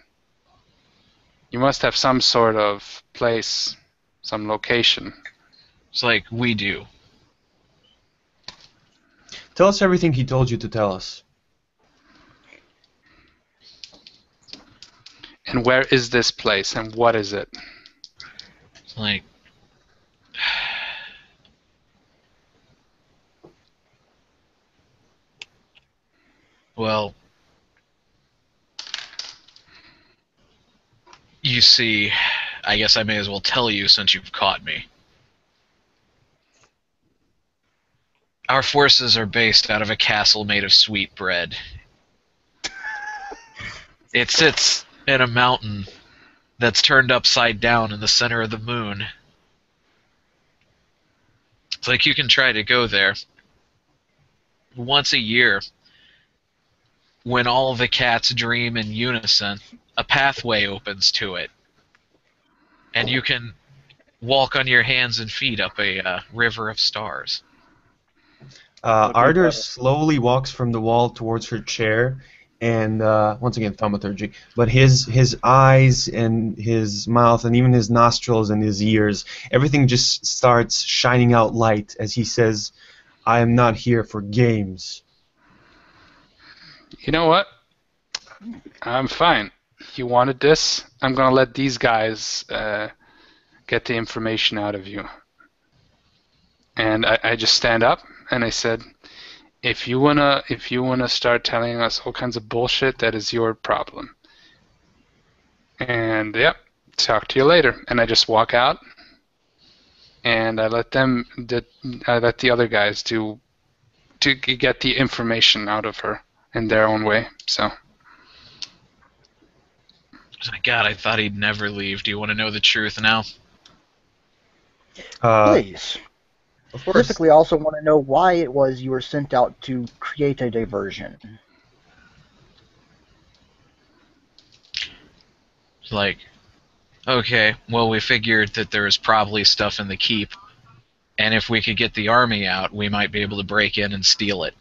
You must have some sort of place, some location. It's like, we do. Tell us everything he told you to tell us. And where is this place, and what is it? It's like, well, you see, I guess I may as well tell you since you've caught me. Our forces are based out of a castle made of sweet bread. It sits in a mountain that's turned upside down in the center of the moon. It's like you can try to go there once a year. When all the cats dream in unison, a pathway opens to it. And you can walk on your hands and feet up a river of stars. Ardor slowly walks from the wall towards her chair, and once again thaumaturgy. But his eyes and his mouth and even his nostrils and his ears, everything just starts shining out light as he says, "I am not here for games." You know what? I'm fine. You wanted this? I'm gonna let these guys get the information out of you. And I just stand up and I said, if you wanna start telling us all kinds of bullshit, that is your problem. And yep, talk to you later. And I just walk out, and I let the other guys to get the information out of her in their own way. So. God, I thought he'd never leave. Do you want to know the truth now? Please. Of course. Specifically, I also want to know why it was you were sent out to create a diversion. It's like, okay, well, we figured that there was probably stuff in the keep, and if we could get the army out, we might be able to break in and steal it.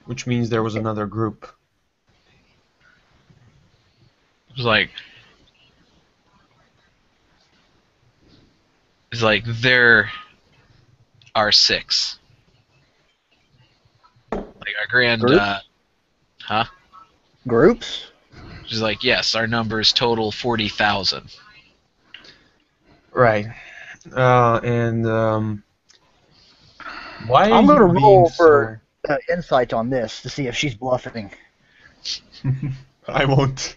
Which means there was another group. It's like there are 6. Like our grand, Groups? huh? Groups? She's like, yes, our numbers total 40,000. Right. And why are I'm going to you roll being for insight on this to see if she's bluffing. so... I won't.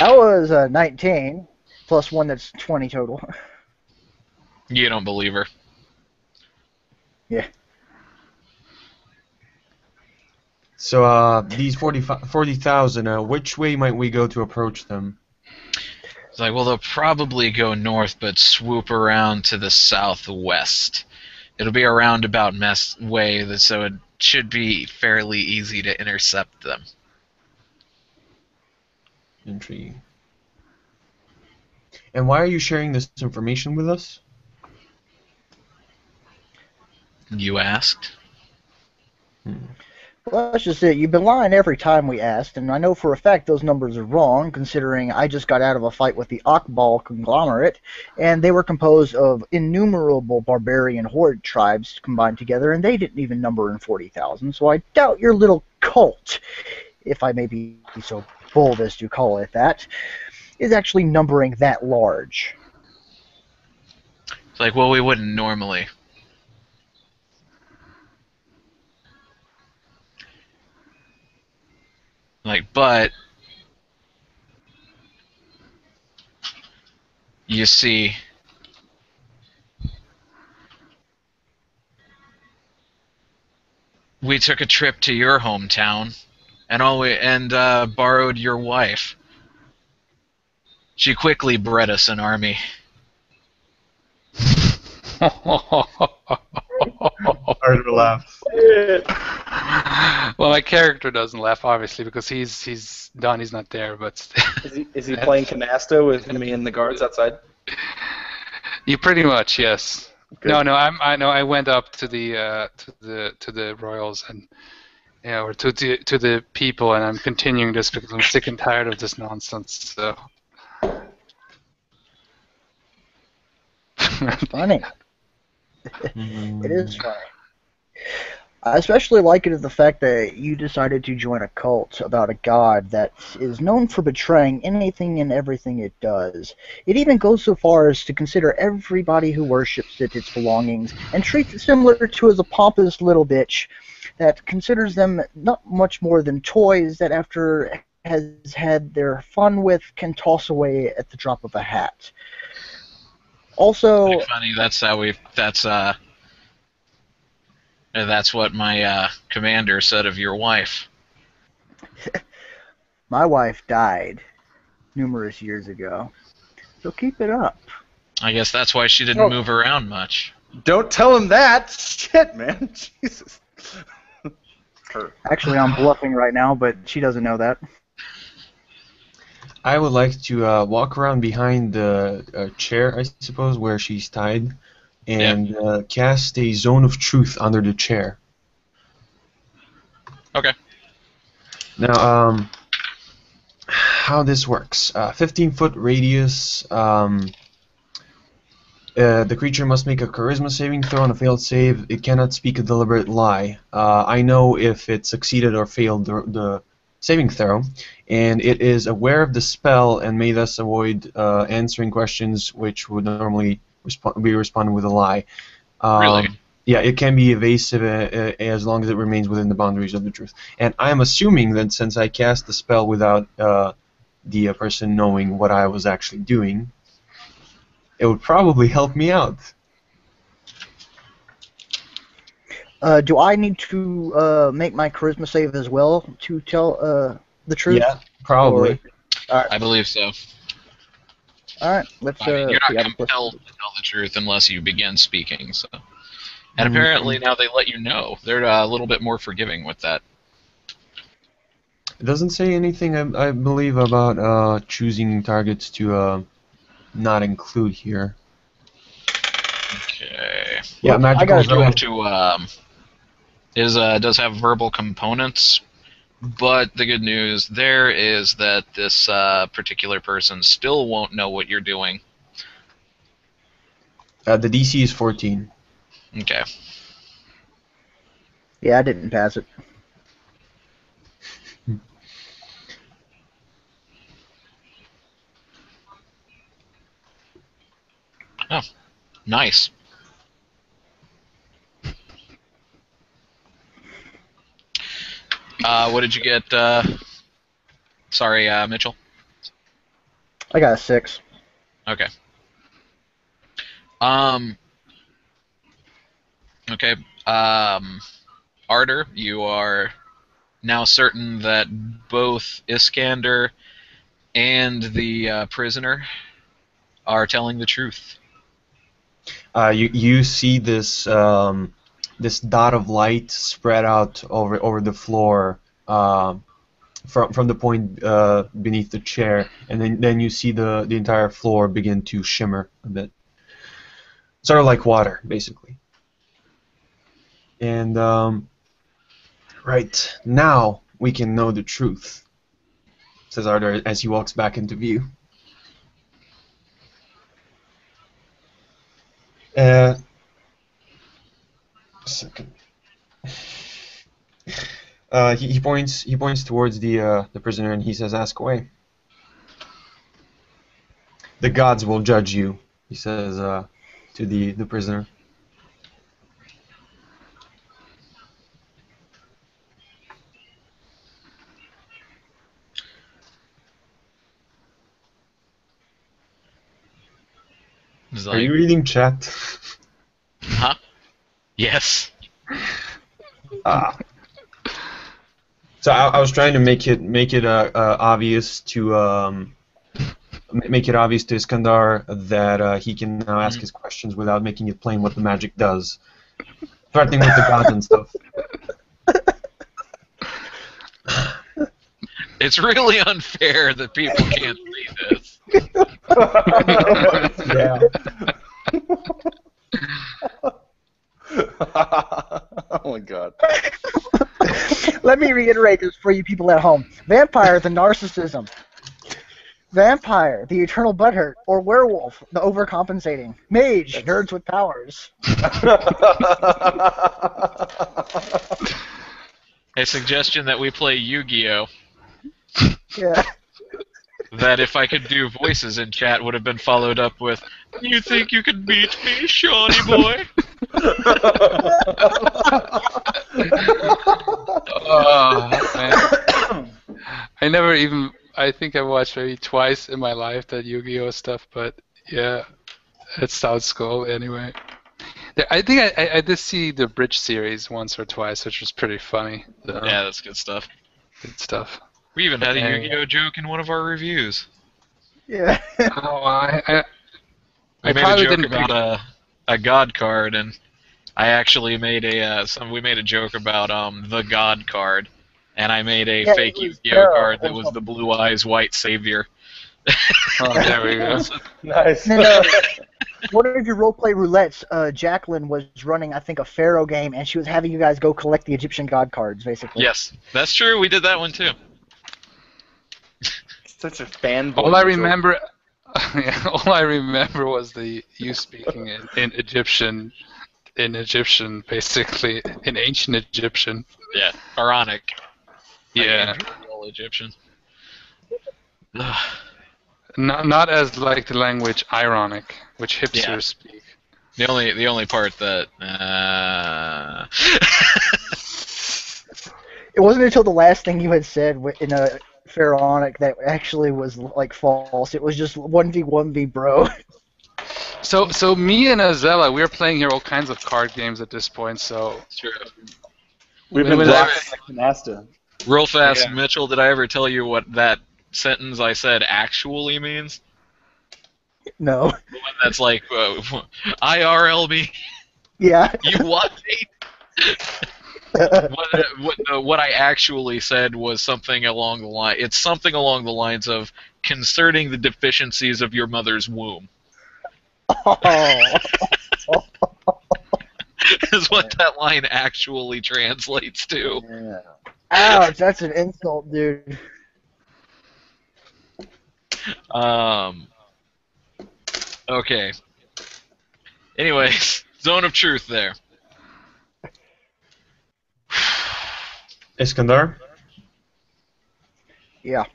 That was 19, plus 1, that's 20 total. You don't believe her. Yeah. So these 40,000, which way might we go to approach them? It's like, well, they'll probably go north, but swoop around to the southwest. It'll be a roundabout way, so it should be fairly easy to intercept them. Intriguing. And why are you sharing this information with us? You asked? Well, that's just it. You've been lying every time we asked, and I know for a fact those numbers are wrong, considering I just got out of a fight with the Akbal conglomerate, and they were composed of innumerable barbarian horde tribes combined together, and they didn't even number in 40,000, so I doubt your little cult, if I may be so bold as to call it that, is actually numbering that large. It's like, well, we wouldn't normally. Like, but you see, we took a trip to your hometown and borrowed your wife. She quickly bred us an army. Hard to laugh. Well, my character doesn't laugh, obviously, because he's done. He's not there. But Is he playing canasta with me and the guards outside? you pretty much, yes. Good. No, I went up to the royals and or to the people, and I'm continuing this because I'm sick and tired of this nonsense. So. Funny. It is funny. I especially like it is the fact that you decided to join a cult about a god that is known for betraying anything and everything it does. It even goes so far as to consider everybody who worships it its belongings and treats it similar to as a pompous little bitch that considers them not much more than toys that after has had their fun with can toss away at the drop of a hat. Also, Pretty funny. That's what my commander said of your wife. my wife died numerous years ago, so keep it up. I guess that's why she didn't move around much. Don't tell him that. Shit, man. Jesus. Actually, I'm bluffing right now, but she doesn't know that. I would like to walk around behind the chair, I suppose, where she's tied, and cast a zone of truth under the chair. Okay. Now, how this works. 15-foot radius. The creature must make a charisma saving throw. On a failed save, it cannot speak a deliberate lie. I know if it succeeded or failed the saving throw, and it is aware of the spell and may thus avoid answering questions which would normally be responded with a lie. Really? Yeah, it can be evasive as long as it remains within the boundaries of the truth. And I am assuming that since I cast the spell without the person knowing what I was actually doing, it would probably help me out. Do I need to make my charisma save as well to tell the truth? Yeah, probably. I believe so. Alright, let's I mean, you're see, I have not a plus- compelled to tell the truth unless you begin speaking. So, and apparently now they let you know. They're a little bit more forgiving with that. It doesn't say anything, I believe, about choosing targets to not include here. Okay. Yeah, Well, magical I gotta Go to does have verbal components, but the good news there is that this particular person still won't know what you're doing. The DC is 14. Okay. Yeah, I didn't pass it. Oh, nice. What did you get? Sorry, Mitchell. I got a 6. Okay. Okay. Arter, you are now certain that both Iskander and the prisoner are telling the truth. You see this this dot of light spread out over the floor from the point beneath the chair, and then you see the entire floor begin to shimmer a bit, sort of like water, basically. And right now we can know the truth, says Arthur as he walks back into view. Second. He points towards the prisoner and he says, "Ask away." The gods will judge you, he says to the prisoner. It's Are you like, reading chat? huh? Yes. Ah. So I was trying to make it obvious to make it obvious to Iskandar that he can now ask his questions without making it plain what the magic does, threatening with the gods and stuff. It's really unfair that people can't see this. Yeah. Oh my god. Let me reiterate this for you people at home. Vampire, the narcissism. Vampire, the eternal butthurt. Or werewolf, the overcompensating. Mage, nerds with powers. A suggestion that we play Yu-Gi-Oh! Yeah. That if I could do voices in chat would have been followed up with, "You think you can beat me, Shawnee boy?" Oh, man. I never even. I think I watched maybe twice in my life that Yu-Gi-Oh stuff, but yeah, it sounds cool anyway. I think I did see the Bridge series once or twice, which was pretty funny. So, Yeah, that's good stuff. good stuff. We even had a Anyway. Yu-Gi-Oh joke in one of our reviews. Yeah. Oh, I We made a probably joke didn't about a god card, and I actually made we made a joke about the god card, and I made a Yeah, it fake was Yu-Gi-Oh Pharaoh card or that was something. the Blue Eyes White Savior. Oh, there we go. Nice. And then, one of your roleplay roulettes, Jacqueline was running, I think, a Pharaoh game, and she was having you guys go collect the Egyptian god cards, basically. Yes, that's true. We did that one too. Such a fanboy. All I Mitchell. remember, yeah, all I remember was you speaking in Egyptian, basically in ancient Egyptian. Yeah, Pharaonic. Yeah, Real Egyptian. not as like the language ironic, which hipsters Yeah. speak. The only part that It wasn't until the last thing you had said in a pharaonic that actually was like false. It was just 1v1v bro. So me and Azella, we're playing here all kinds of card games at this point. So it's true. We've been Wait, blocked like Canasta. Real fast, Yeah. Mitchell, did I ever tell you what that sentence I said actually means? No. The one that's like, IRLB, Yeah. you what me? What I actually said was something along the line. It's something along the lines of concerning the deficiencies of your mother's womb. Oh. Is what that line actually translates to. Yeah. Ouch, that's an insult, dude. Okay. Anyways, zone of truth there. Iskandar? Yeah.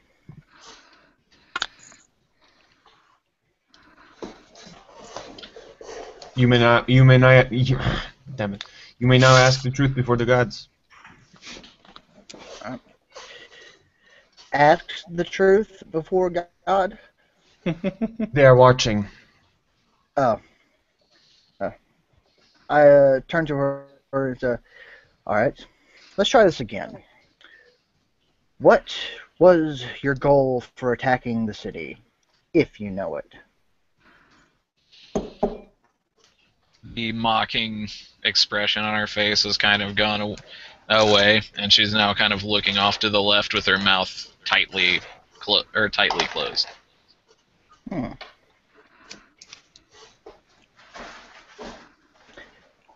You may not, damn it. You may now ask the truth before the gods. Ask the truth before God. They are watching. Oh. I turned to her and said, alright, let's try this again. What was your goal for attacking the city, if you know it? The mocking expression on her face has kind of gone away, and she's now kind of looking off to the left with her mouth tightly closed.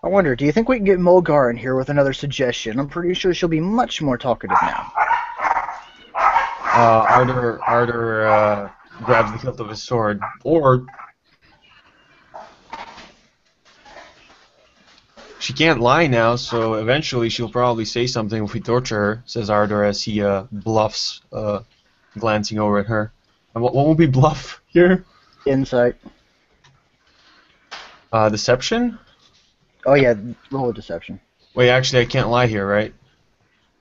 I wonder, do you think we can get Mulgar in here with another suggestion? I'm pretty sure she'll be much more talkative now. Ardor grabs the hilt of his sword, or she can't lie now, so eventually she'll probably say something if we torture her, says Ardor as he bluffs, glancing over at her. And what will be bluff here? Insight. Deception? Oh yeah, roll a deception. Wait, actually I can't lie here, right?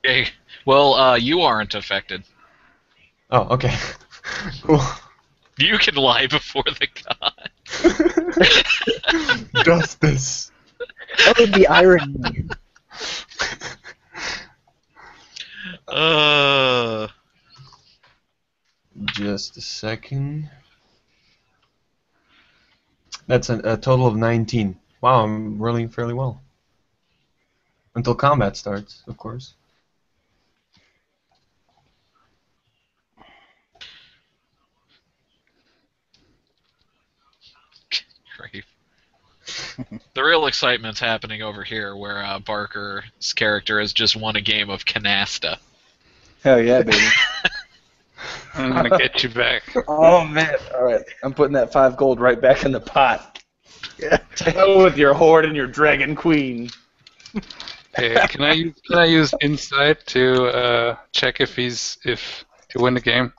Okay. Well, you aren't affected. Oh, okay. Cool. You can lie before the god. Justice. That would be irony. Just a second. That's a total of 19. Wow, I'm rolling fairly well. Until combat starts, of course. Great. The real excitement's happening over here, where Barker's character has just won a game of canasta. Hell yeah, baby. I'm gonna get you back. Oh man! All right, I'm putting that 5 gold right back in the pot. To hell with your Hoard and your Dragon Queen. Hey, can I use insight to check if to win the game?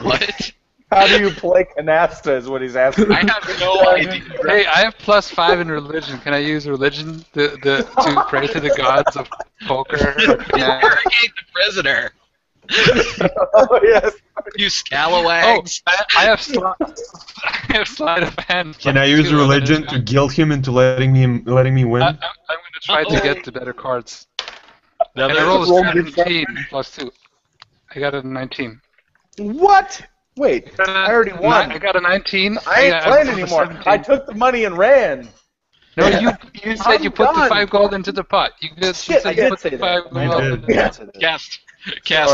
What? How do you play canasta? Is what he's asking. I have no idea. Hey, I have +5 in religion. Can I use religion to pray to the gods of poker? Interrogate the prisoner. Oh yes. You scalawags. I have sleight of hand. Can I use too. religion to guilt him into letting me win? I'm gonna try to get the better cards. Now, And I rolled a 17 +2. I got a 19. What? Wait, I already won. I got a 19. I ain't playing rolled a anymore. 17. I took the money and ran. No, you said you put the done. 5 gold into the pot. You Shit, said I you did put say the that. 5 gold. I in did. the- Yeah. Cast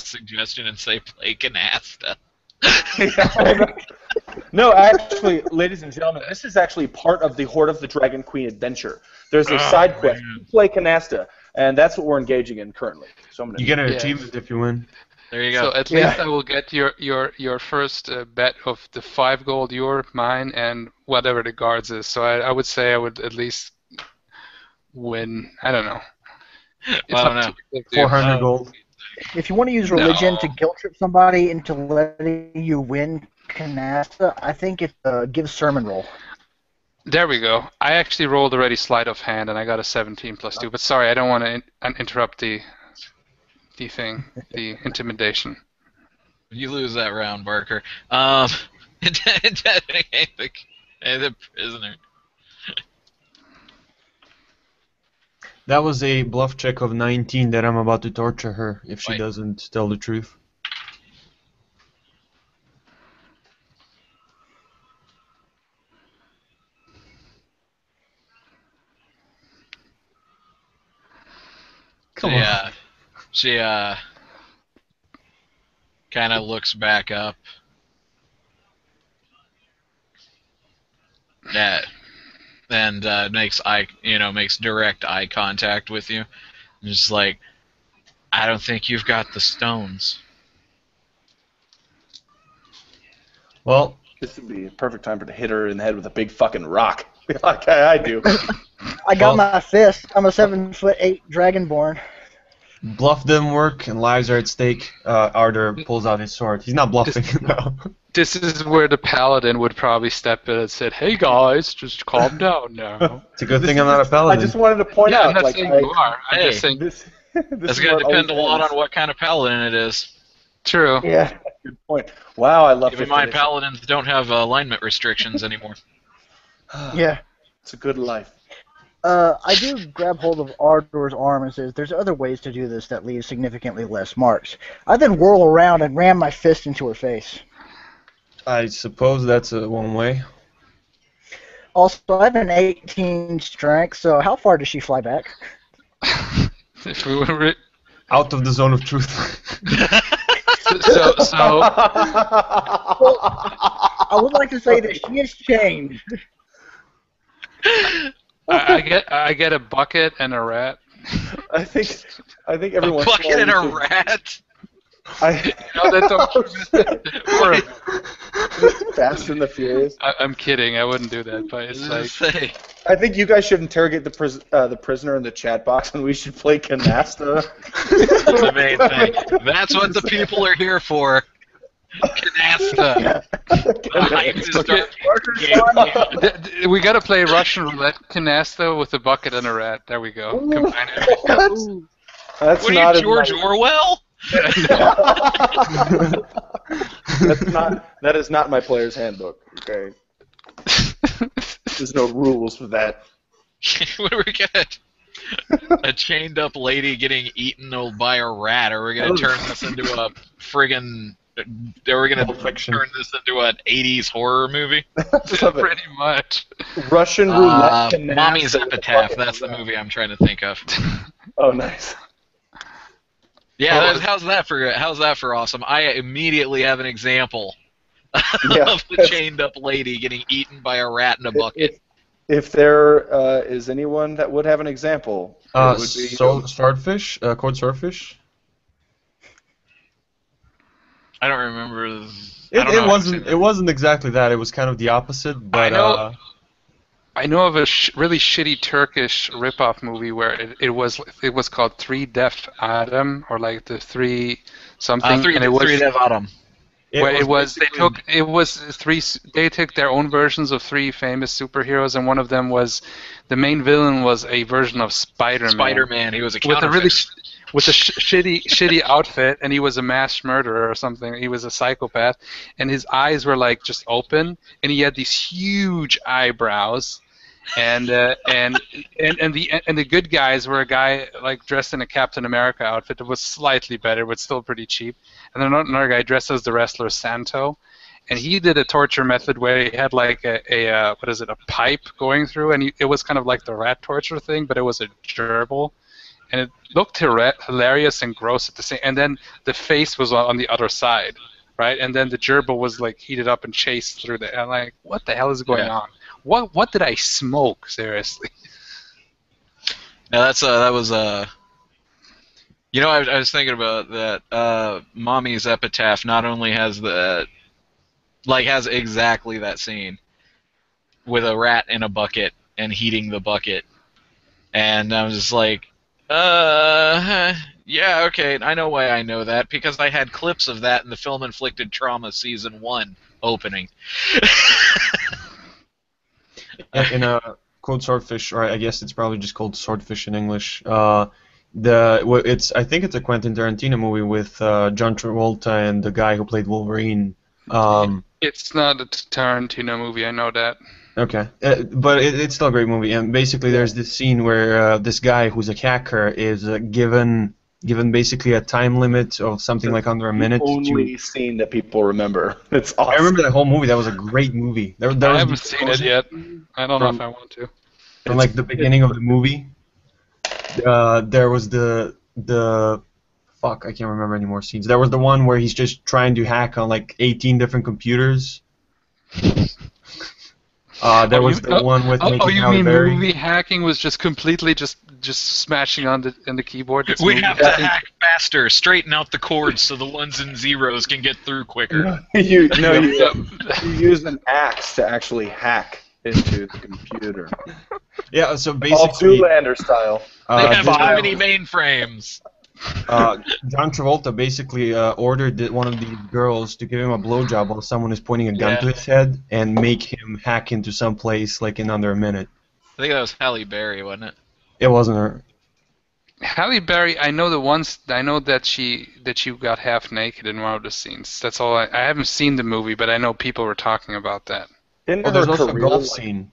suggestion and say play canasta. No, actually, ladies and gentlemen, this is actually part of the Hoard of the Dragon Queen adventure. There's a side quest. You play canasta, and that's what we're engaging in currently. So I'm gonna. You get an Yeah. achievement if you win. There you go. So at least I will get your first bet of the 5 gold, your, mine, and whatever the guards is. So I would say I would at least win. I don't know. It's I don't up know. to you. 400 gold. If you want to use religion No. to guilt trip somebody into letting you win canasta, I think it gives sermon roll. There we go. I actually rolled already sleight of hand, and I got a 17 +2. But sorry, I don't want to interrupt the thing, the intimidation. You lose that round, Barker. Interrogate the prisoner. That was a bluff check of 19 that I'm about to torture her if she Wait. doesn't tell the truth. Come on. She kind of looks back up. Yeah, and makes direct eye contact with you. And just like, I don't think you've got the stones. Well, This would be a perfect time for to hit her in the head with a big fucking rock, like I do. I got Well- my fist. I'm a 7'8" dragonborn. bluff didn't work and lives are at stake. Arthur pulls out his sword. He's not bluffing now. This is where the paladin would probably step in and said, "Hey guys, just calm down now." It's a good thing I'm not a I paladin. just wanted to point Yeah, out, I'm not like, saying you are. I'm Hey. just saying this. That's going to depend a lot on what kind of paladin it is. true. Yeah. Good point. Wow, I love Even fifth my edition. paladins don't have alignment restrictions anymore. Yeah. It's a good life. I do grab hold of Ardor's arm and says, "There's other ways to do this that leave significantly less marks." I then whirl around and ram my fist into her face. I suppose that's one way. Also, I have an 18 strength, so how far does she fly back? If we were Out of the zone of truth. so I would like to say that she has changed. I get a bucket and a rat. I think A everyone. bucket and a rat? No, that don't. Fast and the Furious. I'm kidding. I wouldn't do that, but it's like Say, I think you guys should interrogate the prisoner in the chat box, and we should play canasta. that's the main thing. That's what the people are here for. Canasta. I just start we gotta play Russian roulette canasta with a bucket and a rat. There we go. Combine everything. That's What not are you, in George my- Orwell? That is not my player's handbook. Okay. There's no rules for that. What are we gonna? A chained up lady getting eaten by a rat? Are we gonna turn this into a friggin'? Are we gonna turn this into an '80s horror movie? Pretty much. Russian roulette. Mommy's Epitaph. That's the movie I'm trying to think of. Oh, nice. Yeah, how's that for awesome? I immediately have an example of the chained up lady getting eaten by a rat in a bucket. If there is anyone that would have an example, it would be Swordfish, Code Swordfish. I don't remember. It wasn't exactly that. It was kind of the opposite. But I know of a really shitty Turkish ripoff movie where it was called Three Deaf Adam, or like the Three something. Three Deaf Adam. They took their own versions of three famous superheroes, and one of them was the main villain was a version of Spider-Man. Spider-Man, he was a counterfeit. With a shitty outfit, and he was a mass murderer or something. He was a psychopath, and his eyes were like just open, and he had these huge eyebrows, and the good guys were a guy like dressed in a Captain America outfit that was slightly better, but still pretty cheap, and then another guy dressed as the wrestler Santo, and he did a torture method where he had like a pipe going through, and it was kind of like the rat torture thing, but it was a gerbil. And it looked hilarious and gross at the same. And then the face was on the other side, right? And then the gerbil was like heated up and chased through the. I'm like, what the hell is going on? What did I smoke? Seriously. Now that was You know, I was thinking about that. Mommy's Epitaph not only has has exactly that scene with a rat in a bucket and heating the bucket, and I was just like. Yeah, okay, I know why I know that, because I had clips of that in the Film Inflicted Trauma Season 1 opening. In Code Swordfish, or I guess it's probably just called Swordfish in English, I think it's a Quentin Tarantino movie with John Travolta and the guy who played Wolverine. It's not a Tarantino movie, I know that. Okay, but it's still a great movie, and basically there's this scene where this guy who's a hacker is given basically a time limit of something like under a minute. The only scene that people remember. It's awesome. I remember that whole movie. That was a great movie. I haven't seen it yet. I don't know if I want to. From like the beginning of the movie, there was the fuck, I can't remember any more scenes. There was the one where he's just trying to hack on like 18 different computers. There was the one with making you Halle mean Berry. movie hacking was just completely just smashing on the keyboard? We have to hack faster, straighten out the cords so the ones and zeros can get through quicker. You use an axe to actually hack into the computer. Yeah, so All basically, Zoolander style. They have how many mainframes? John Travolta basically ordered one of these girls to give him a blowjob while someone is pointing a gun to his head and make him hack into some place like in under a minute. I think that was Halle Berry, wasn't it? It wasn't her. Halle Berry, I know that she got half naked in one of the scenes. That's all. I haven't seen the movie, but I know people were talking about that. There's also a golf scene.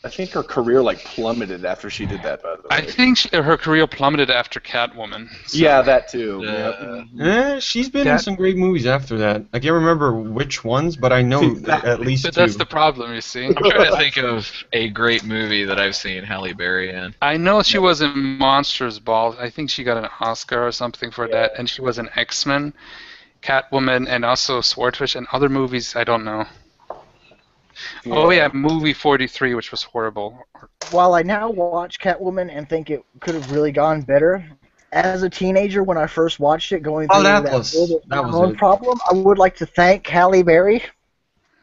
I think her career plummeted after she did that. By the way, I think her career plummeted after Catwoman. So. Yeah, that too. She's been in some great movies after that. I can't remember which ones, but I know at least But two. that's the problem, you see. I'm trying to think of a great movie that I've seen Halle Berry in. I know she was in Monsters Ball. I think she got an Oscar or something for that, and she was in X-Men, Catwoman, and also Swordfish, and other movies I don't know. Yeah. Oh yeah, movie 43, which was horrible. While I now watch Catwoman and think it could have really gone better, as a teenager when I first watched it, going through that was problem, I would like to thank Halle Berry.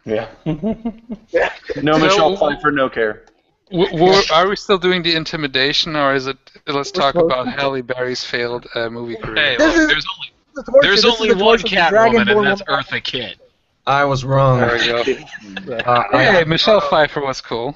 Yeah. No Michelle Pfeiffer, no care. Are we still doing the intimidation, or is it? Let's talk about Halle Berry's failed movie career. Hey, look, there's only one Catwoman, and that's Eartha Kitt. I was wrong. There we go. Hey, Michelle Pfeiffer was cool.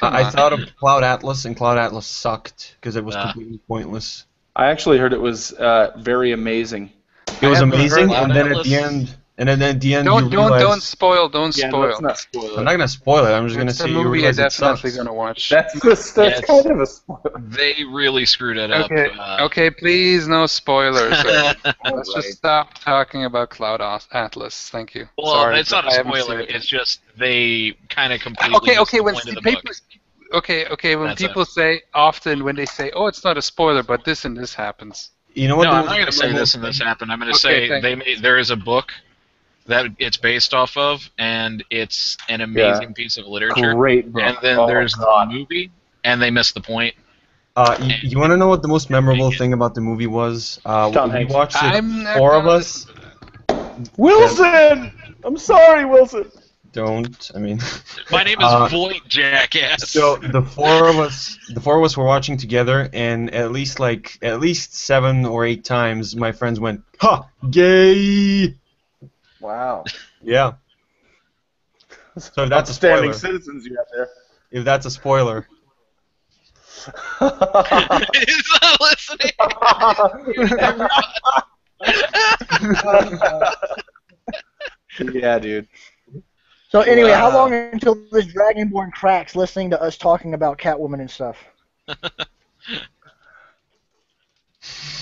I thought of Cloud Atlas, and Cloud Atlas sucked because it was completely pointless. I actually heard it was very amazing. It was amazing, and then at the end, And then at the end you Don't realize... spoil. Don't Yeah, spoil. let's not spoil I'm it. not gonna spoil it. I'm just gonna It's a say you movie I realize it definitely sucks. gonna watch. That's Yes. kind of a spoiler. They really screwed it up. Okay. Okay. Please, no spoilers. Let's Right. just stop talking about Cloud Atlas. Thank you. Well, Sorry, it's not but a I haven't spoiler. seen it. It's just they kind of completely Okay. missed Okay. the When point of the people, book. okay. When That's people say often when they say, "Oh, it's not a spoiler, but this and this happens." You know what? No, the I'm most not going to say memorable this and this thing- happened. I'm going to Okay, say thank there is a book that it's based off of, and it's an amazing piece of literature. Great book. And then Oh, there's God. the movie, and they missed the point. You want to know what the most memorable thing about the movie was? Tom We Hanks. watched it, I'm not four of gonna- us. Wilson! I'm sorry, Wilson. Don't. I mean, My name is Voight, jackass. so the four of us were watching together, and at least 7 or 8 times, my friends went, "Ha, gay!" Wow. Yeah. So if that's a Outstanding spoiler. citizens you have there. If that's a spoiler. He's not listening. Yeah, dude. So anyway, how Wow. long until this Dragonborn cracks listening to us talking about Catwoman and stuff?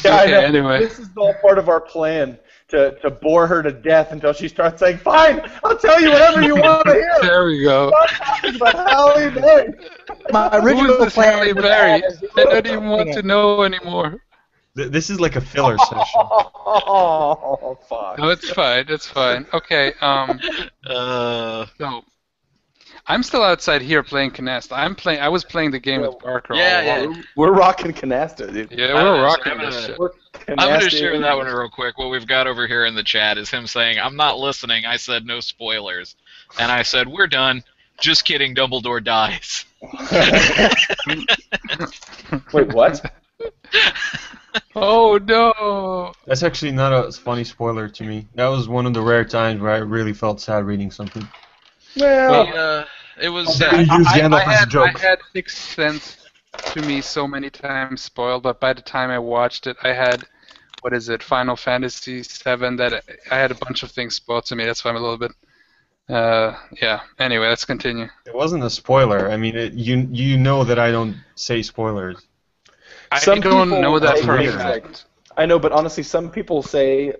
Yeah, I Okay, know. anyway. This is all part of our plan to bore her to death until she starts saying, "Fine, I'll tell you whatever you want to hear." There we go. Stop talking about Halle Berry. My Who original is this plan Halle was Berry? to add I don't even want to know anymore. This is like a filler session. Oh, fuck. No, it's fine. It's fine. Okay. So I'm still outside here playing Canasta. I was playing the game with Barker. Yeah, all yeah. along. We're rocking Canasta, dude. Yeah, I'm we're gonna- rocking I'm this gonna- shit. We're I'm going to Canasta share that one idiots. real quick. What we've got over here in the chat is him saying, "I'm not listening. I said no spoilers." And I said, "We're done. Just kidding. Dumbledore dies." Wait, what? Oh no! That's actually not a funny spoiler to me. That was one of the rare times where I really felt sad reading something. Well, It was. You use Gandalf as a I joke. had Sixth Sense to me so many times spoiled, but by the time I watched it, I had Final Fantasy VII, that I had a bunch of things spoiled to me. That's why I'm a little bit. Yeah. Anyway, let's continue. It wasn't a spoiler. I mean, you know that I don't say spoilers. I Some don't people know that say for a things fact. like- I know, but honestly, some people say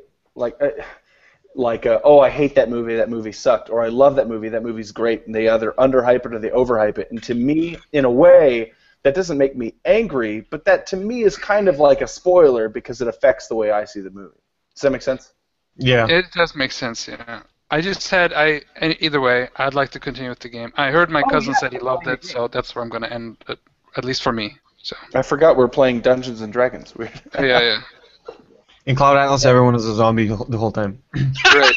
oh, I hate that movie. That movie sucked, or I love that movie's great, and they either underhype it or they overhype it. And to me, in a way, that doesn't make me angry, but that to me is kind of like a spoiler because it affects the way I see the movie. Does that make sense? Yeah. It does make sense, yeah. I just said either way, I'd like to continue with the game. I heard my cousin said he loved it, so that's where I'm going to end it, at least for me. So I forgot we're playing Dungeons and Dragons. Weird. yeah. In Cloud Atlas, everyone is a zombie the whole time. Great.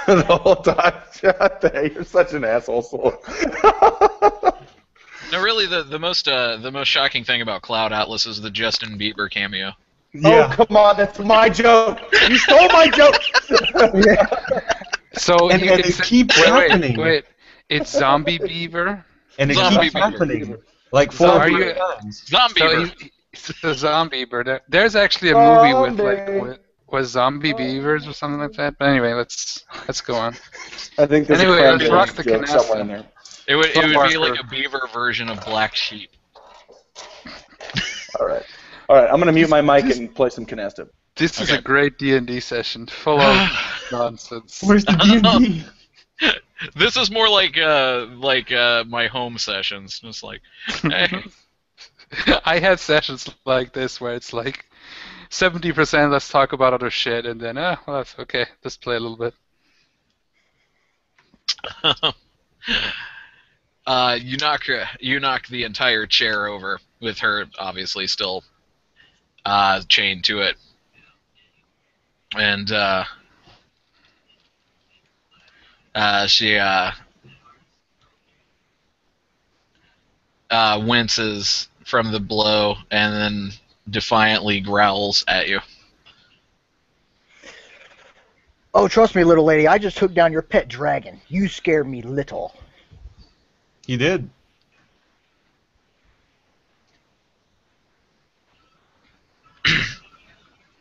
The whole time. Shut the, you're such an asshole. Soul. No, really, the most shocking thing about Cloud Atlas is the Justin Bieber cameo. Oh, come on, that's my joke. You stole my joke. So And- you and can it say- keeps happening. Wait. It's Zombie Beaver. And it Zombie keeps Beaver. happening. Like So 4 are or you- 5 times. Zombie. So he's a zombie bird. There's actually a movie with Zombie. with zombie beavers or something like that. But anyway, let's go on. I think there's Anyway, a let's cranberry rock the joke canasta. somewhere in there. It would be Barker. like a beaver version of Black Sheep. All right, I'm gonna mute my mic and play some canasta. This is Okay. a great D&D session, full of nonsense. Where's the D&D? This is more like my home sessions. Just like, hey, I had sessions like this where it's like 70% let's talk about other shit, and then well, that's okay. Let's play a little bit. you knock the entire chair over with her obviously still chained to it, and she winces from the blow and then defiantly growls at you. Oh, trust me, little lady, I just took down your pet dragon. You scare me little. He did.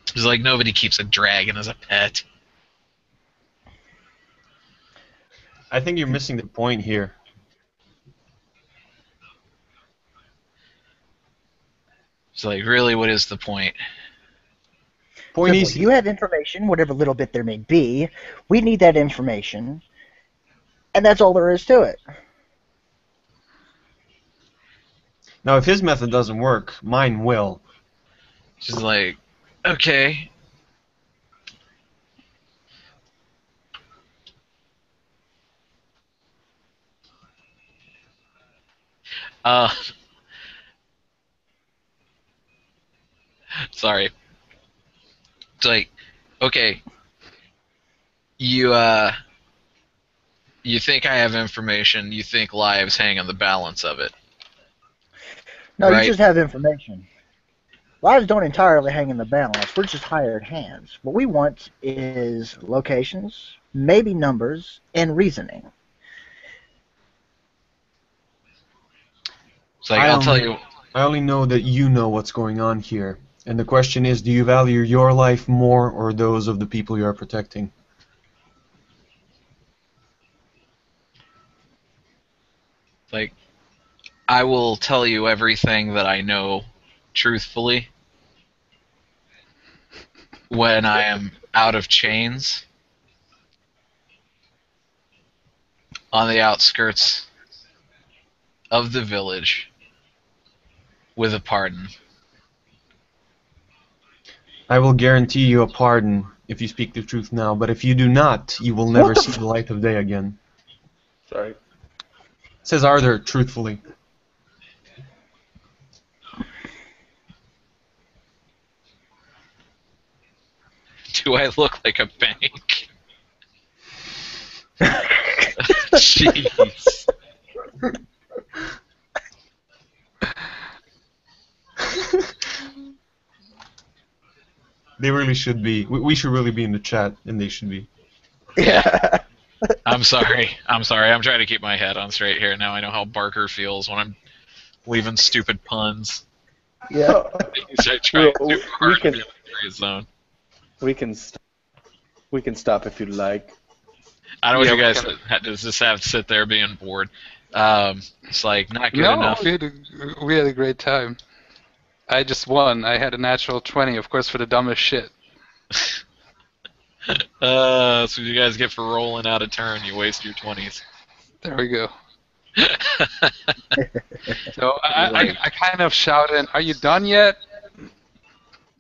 She's like, nobody keeps a dragon as a pet. I think you're missing the point here. It's like, really, what is the point? Point Simple. is, You have information, whatever little bit there may be. We need that information, and that's all there is to it. now if his method doesn't work, mine will. She's like, okay. Uh, sorry. It's like, okay, you you think I have information, you think lives hang on the balance of it. No, Right. you just have information. Lives don't entirely hang in the balance. We're just hired hands. What we want is locations, maybe numbers, and reasoning. It's like, I'll tell you, I only know that you know what's going on here. And the question is, do you value your life more or those of the people you are protecting? like, I will tell you everything that I know truthfully when I am out of chains on the outskirts of the village with a pardon. I will guarantee you a pardon if you speak the truth now, but if you do not, you will never What the see the light of day again. Sorry. Says Arthur, truthfully. Do I look like a bank? Jeez. They really should be. We should really be in the chat, and they should be. Yeah. I'm sorry. I'm trying to keep my head on straight here. Now I know how Barker feels when I'm leaving stupid puns. Yeah. He's trying Well, too hard we to be in the free zone. We can stop if you'd like. I don't know Yeah, what you we guys can- does this have to sit there being bored. It's like not good No, enough. we had a great time. I just won. I had a natural 20, of course, for the dumbest shit. That's what you guys get for rolling out of turn. You waste your 20s. There we go. So I kind of shout in, "Are you done yet?"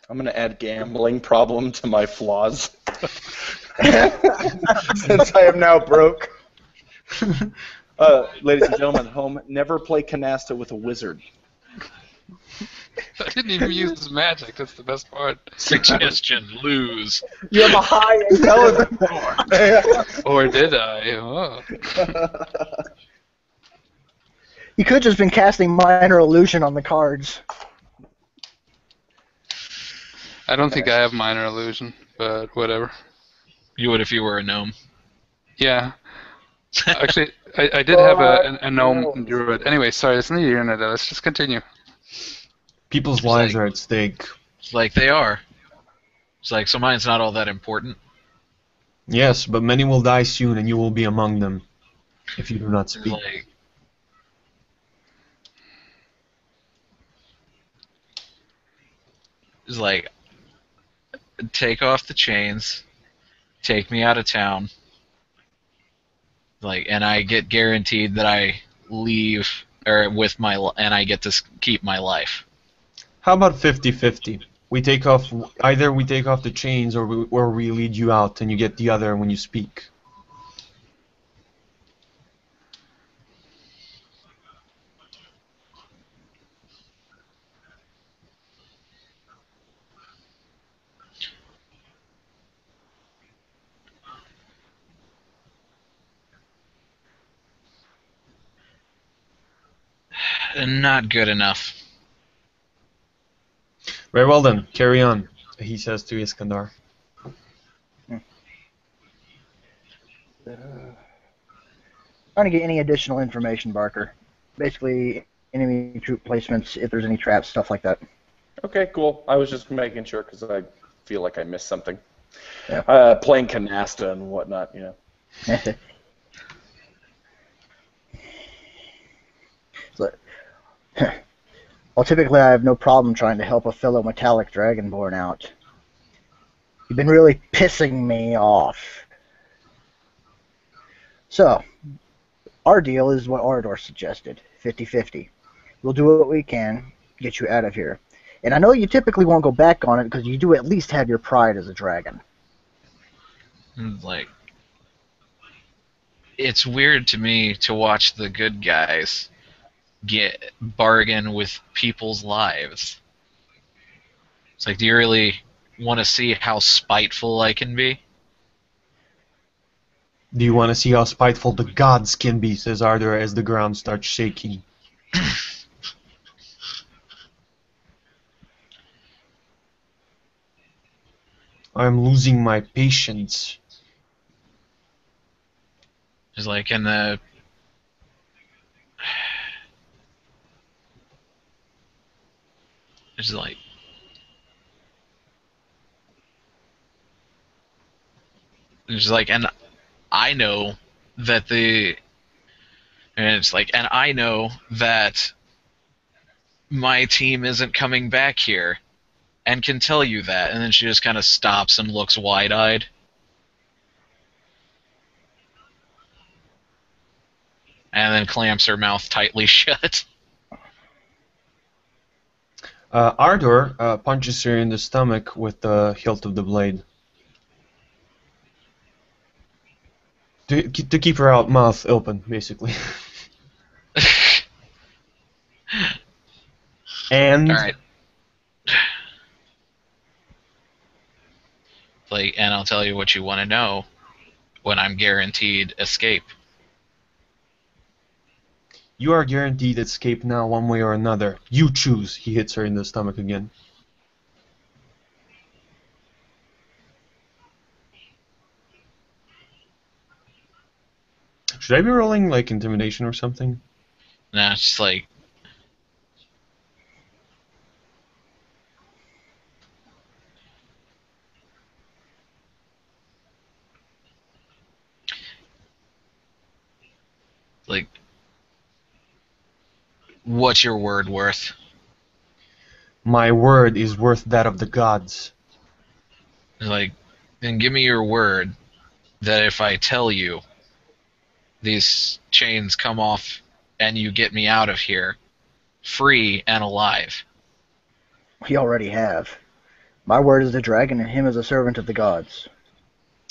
I'm gonna add gambling problem to my flaws. Since I am now broke. Ladies and gentlemen at home, never play canasta with a wizard. I didn't even use magic. That's the best part. Suggestion: lose. You have a high intelligence score. Or did I? Oh. You could just been casting minor illusion on the cards. I don't think I have minor illusion, but whatever. You would if you were a gnome. Yeah. Actually, I did have a gnome druid. Anyway, sorry, it's neither here nor there. Let's just continue. People's lives are at stake. It's like they are. It's like, so mine's not all that important. Yes, but many will die soon, and you will be among them if you do not It's speak. like, it's like, take off the chains, take me out of town, like, and I get guaranteed that I leave or with my and I get to keep my life. How about 50-50? We take off either we take off the chains or we lead you out, and you get the other when you speak. Not good enough. Very well then, carry on, he says to Iskandar. Trying to get any additional information, Barker. Basically, enemy troop placements, if there's any traps, stuff like that. Okay, cool. I was just making sure because I feel like I missed something. Yeah. Playing canasta and whatnot, you know. So, well, typically I have no problem trying to help a fellow metallic dragonborn out. You've been really pissing me off. So, our deal is what Ardor suggested, 50-50. We'll do what we can, get you out of here. And I know you typically won't go back on it because you do at least have your pride as a dragon. Like, it's weird to me to watch the good guys get bargain with people's lives. It's like, do you really want to see how spiteful I can be? Do you want to see how spiteful the gods can be, says Ardor as the ground starts shaking. I'm losing my patience. It's like, in the... It's like... It's like, and I know that the... And it's like, and I know that my team isn't coming back here, and can tell you that. And then she just kind of stops and looks wide-eyed. And then clamps her mouth tightly shut. Ardor punches her in the stomach with the hilt of the blade. To keep her out, mouth open, basically. And Alright. Like, and I'll tell you what you want to know when I'm guaranteed escape. you are guaranteed escape now, one way or another. You choose. He hits her in the stomach again. Should I be rolling like intimidation or something? Nah, it's just like, like, what's your word worth? My word is worth that of the gods. It's like, then give me your word that if I tell you these chains come off and you get me out of here, free and alive. We already have. My word is the dragon, and him as a servant of the gods.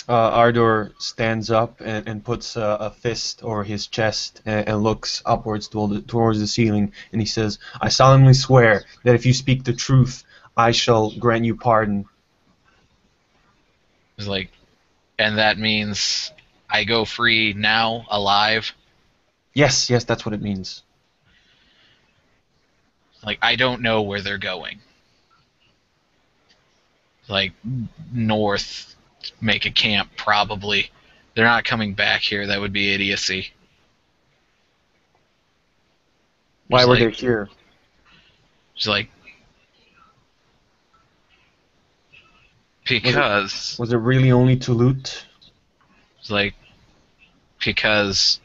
Ardor stands up and puts a fist over his chest and looks upwards towards the ceiling, and he says, I solemnly swear that if you speak the truth, I shall grant you pardon. It's like, and that means I go free now, alive. Yes, that's what it means. Like, I don't know where they're going. Like, north, make a camp, probably. They're not coming back here, that would be idiocy. Why It's were like- they here? It's like, because... Was it really only to loot? It's like, because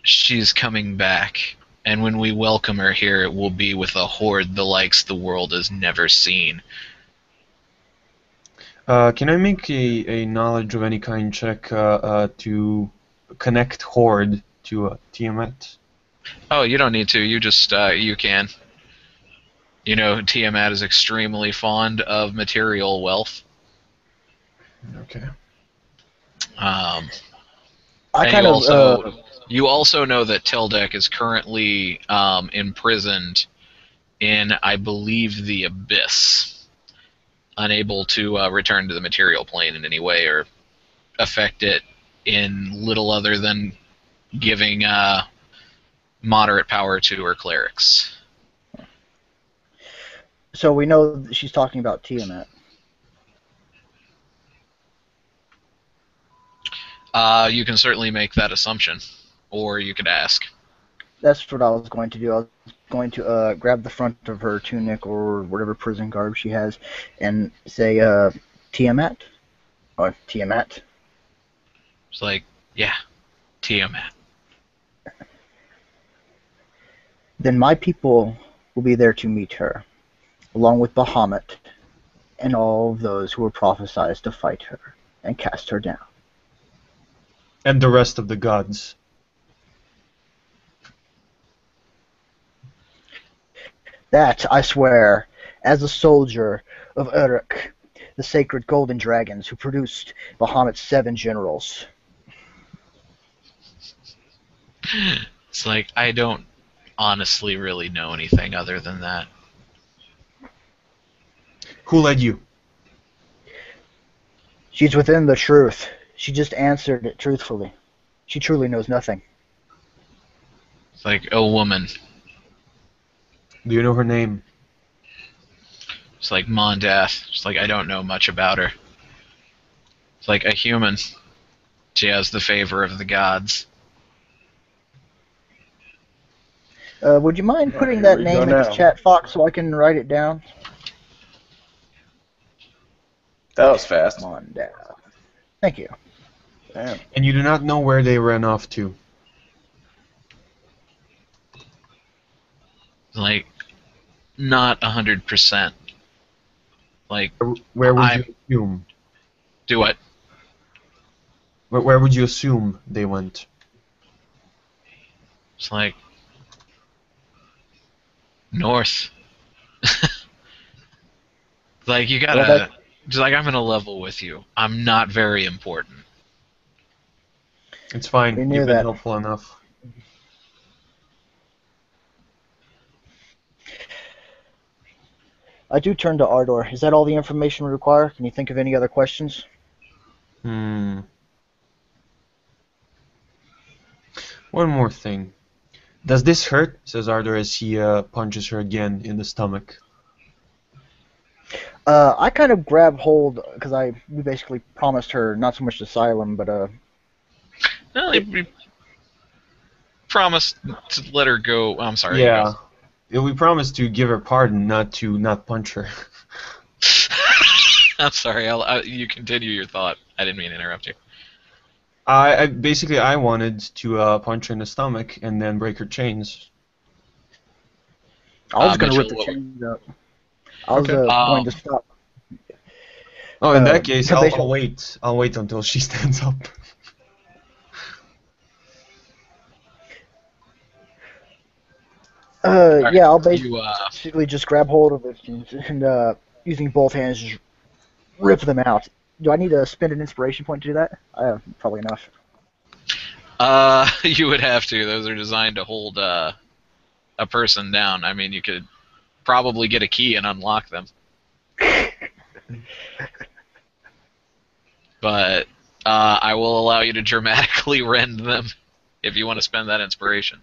she's coming back, and when we welcome her here, it will be with a horde the likes the world has never seen. Can I make a knowledge of any kind check to connect Hoard to Tiamat? Oh, you don't need to. You just, you can. You know, Tiamat is extremely fond of material wealth. Okay. I And kind of you also know that Teldec is currently imprisoned in, I believe, the Abyss, unable to return to the material plane in any way or affect it in little other than giving moderate power to her clerics. so we know that she's talking about Tiamat. You can certainly make that assumption, or you could ask. That's what I was going to do. I was going to grab the front of her tunic or whatever prison garb she has and say, Tiamat? Or Tiamat? It's like, yeah, Tiamat. Then my people will be there to meet her, along with Bahamut and all of those who were prophesied to fight her and cast her down. And the rest of the gods. That, I swear, as a soldier of Uruk, the sacred golden dragons who produced Bahamut's 7 generals. It's like, I don't honestly really know anything other than that. Who led you? She's within the truth. She just answered it truthfully. She truly knows nothing. It's like, a woman. Do you know her name? It's like Mondath. It's like, I don't know much about her. It's like a human. She has the favor of the gods. Would you mind putting that name in the chat, Fox, so I can write it down? That was fast. Mondath. Thank you. Damn. And you do not know where they ran off to. Like, not 100%. Like, Where would you assume? do what? Where would you assume they went? It's like, north. Like, you gotta... Well, just like, I'm gonna level with you. I'm not very important. It's fine. We You've knew been that. helpful enough. I do turn to Ardor. Is that all the information we require? Can you think of any other questions? Hmm. One more thing. Does this hurt? Says Ardor as he punches her again in the stomach. I kind of grab hold, because we basically promised her not so much asylum, but Well, we promised to let her go. I'm sorry. Yeah. We promised to give her pardon, not to not punch her. I'm sorry. You continue your thought. I didn't mean to interrupt you. I basically I wanted to punch her in the stomach and then break her chains. I was going to Mitchell, rip the what chains up. I was Okay. going to stop. Oh, in that case, so I'll basically- wait. I'll wait until she stands up. Yeah, I'll You, basically just grab hold of it and using both hands, just rip them out. Do I need to spend an inspiration point to do that? Probably enough. you would have to. Those are designed to hold a person down. I mean, you could probably get a key and unlock them. But I will allow you to dramatically rend them if you want to spend that inspiration.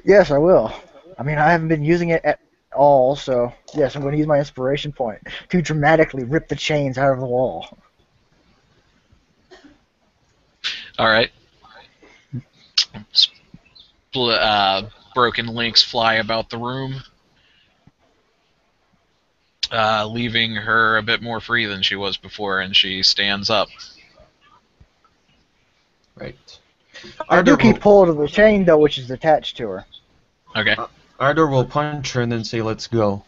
Yes, I will. I mean, I haven't been using it at all, so yes, I'm going to use my inspiration point to dramatically rip the chains out of the wall. All right. Broken links fly about the room, leaving her a bit more free than she was before, and she stands up. Right. I do Ardor keep will, hold of the chain, though, which is attached to her. Okay. Ardor will punch her and then say, "Let's go."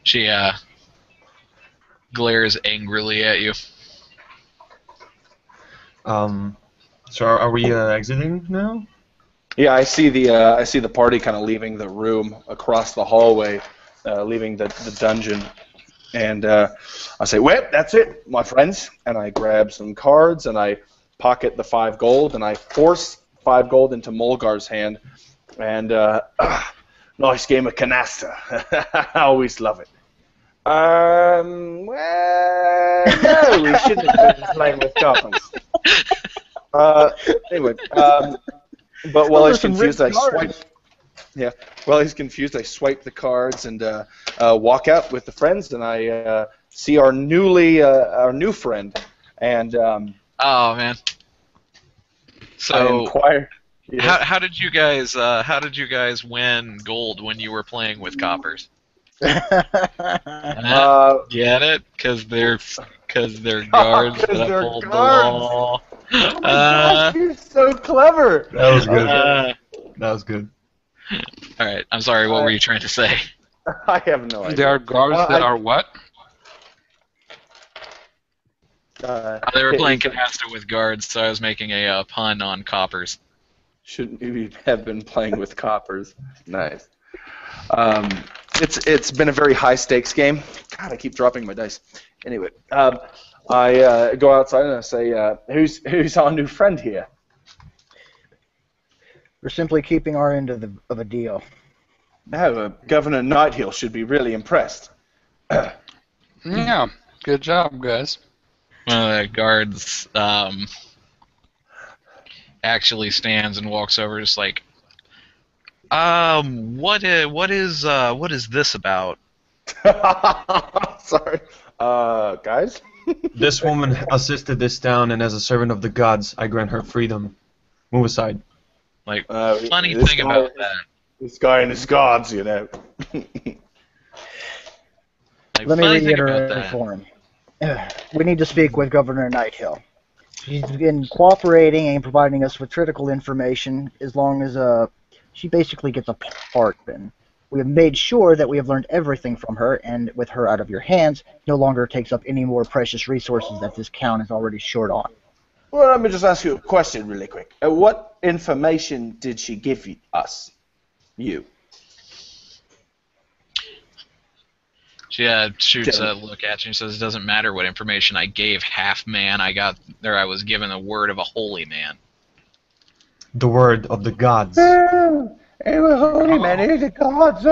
She glares angrily at you. So are we exiting now? Yeah, I see the party kind of leaving the room across the hallway, leaving the dungeon, and I say, "Well, that's it, my friends." And I grab some cards and I pocket the 5 gold and I force 5 gold into Mulgar's hand, and nice game of canasta. I always love it. Well, no, we shouldn't have been playing with couples. Anyway, but while he's confused, I swipe. Yeah, while he's confused, I swipe the cards and walk out with the friends, and I see our new friend, and Oh man. I So inquire. Yeah. how did you guys win gold when you were playing with coppers? Get it? Because they're guards that 'cause they're uphold the guards. law. Oh my gosh, you're so clever. That was good. That was good. All right. I'm sorry. What were you trying to say? I have no idea. There are guards that are what? They were playing he's- canasta with guards, so I was making a pun on coppers. Shouldn't you have been playing with coppers? Nice. It's been a very high stakes game. God, I keep dropping my dice. Anyway, I go outside and I say, "Who's our new friend here?" We're simply keeping our end of a deal. No, Governor Nighthill should be really impressed. Yeah, good job, guys. One of the guards actually stands and walks over, just like, what is this about? Sorry, guys. This woman assisted this town, and as a servant of the gods, I grant her freedom. Move aside. Like, Uh, funny this thing guy- about that. This guy and his gods, you know. Like, Let me funny thing about reiterate that. for him. We need to speak with Governor Nighthill. She's been cooperating and providing us with critical information as long as she basically gets a pardon. We have made sure that we have learned everything from her, and with her out of your hands, no longer takes up any more precious resources that this town is already short on. Well, let me just ask you a question really quick. What information did she give us? You. She shoots a look at you and says, "It doesn't matter what information I gave half man. I was given the word of a holy man." The word of the gods. Holy man, the gods.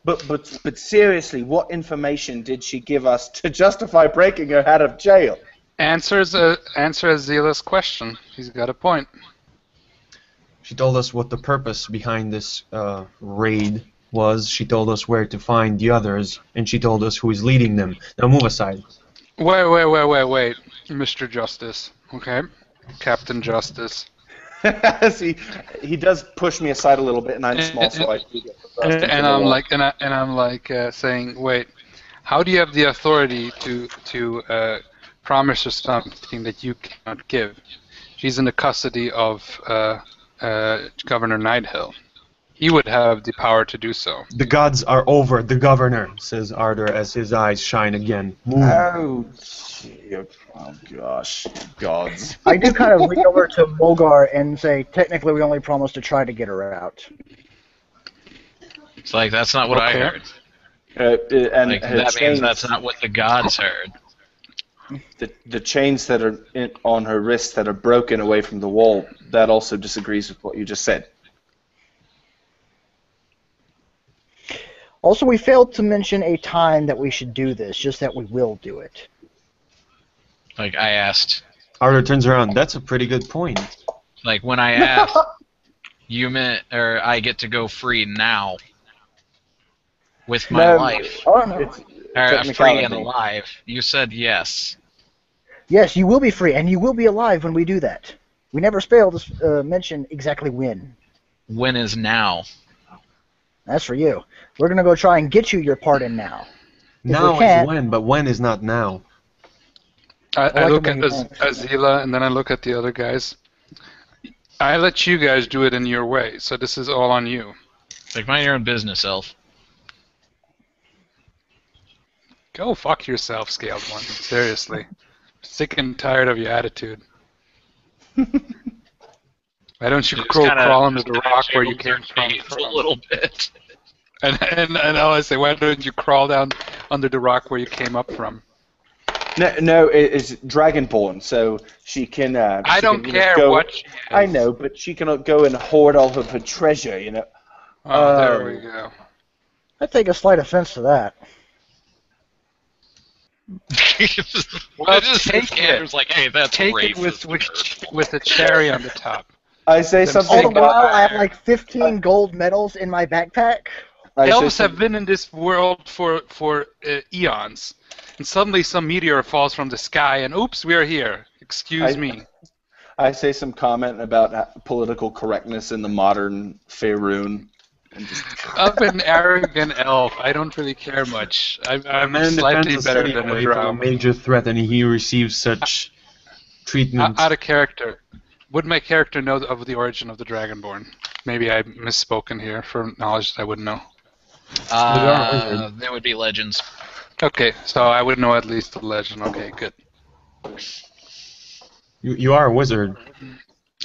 But seriously, what information did she give us to justify breaking her out of jail? Answer Azila's question. He's got a point. She told us what the purpose behind this raid was. She told us where to find the others, and she told us who is leading them. Now move aside. Wait, Mr. Justice. Okay, Captain Justice. See, he does push me aside a little bit, and I'm small, so I do get thrust into And the I'm wall. like, saying, wait, how do you have the authority to promise her something that you cannot give? She's in the custody of Governor Nighthill. He would have the power to do so. The gods are over the governor, says Ardor as his eyes shine again. Move. Oh, gosh, gods. I do kind of lean over to Mulgar and say, technically, we only promised to try to get her out. It's like, that's not what I Okay. heard. And Like, her that means chains, that's not what the gods heard. the chains that are on her wrists that are broken away from the wall, that also disagrees with what you just said. Also, we failed to mention a time that we should do this, just that we will do it. Like, I asked, Ardor turns around. That's a pretty good point. like, when I asked, you meant, or I get to go free now with my No, life, Oh, no. It's or free technicality. and alive. You said yes. Yes, you will be free, and you will be alive when we do that. We never failed to mention exactly when. When is now? That's for you. We're going to go try and get you your pardon now. If Now we is can't- when, but when is not now. I like look it at when you think. Azila, and then I look at the other guys. I let you guys do it in your way, so this is all on you. Like, mind your own business, Elf. Go fuck yourself, Scaled One. Seriously. Sick and tired of your attitude. Why don't you Just crawl under the rock where you jiggled came their feet from? a little bit. And I always say, why don't you crawl down under the rock where you came up from? No, it's Dragonborn, so she can. I she don't can, care go, what she is. I know, but she cannot go and hoard all of her treasure, you know. Oh, there we go. I take a slight offense to that. Well, Just take Scanner's it. like, hey, that's Take it racist. with a cherry on the top. I say Them something All the Think while, about. I have like 15 gold medals in my backpack. I say Elves some- have been in this world for eons, and suddenly some meteor falls from the sky, and oops, we are here. Excuse me. I say some comment about political correctness in the modern Faerun. And just, I'm an arrogant elf. I don't really care much. I'm Man slightly defends better city than a away from a drow. major threat, and he receives such treatment. Out of character. would my character know of the origin of the Dragonborn? Maybe I misspoken here for knowledge that I wouldn't know. There would be legends. Okay, so I would know at least the legend. Okay, good. You are a wizard.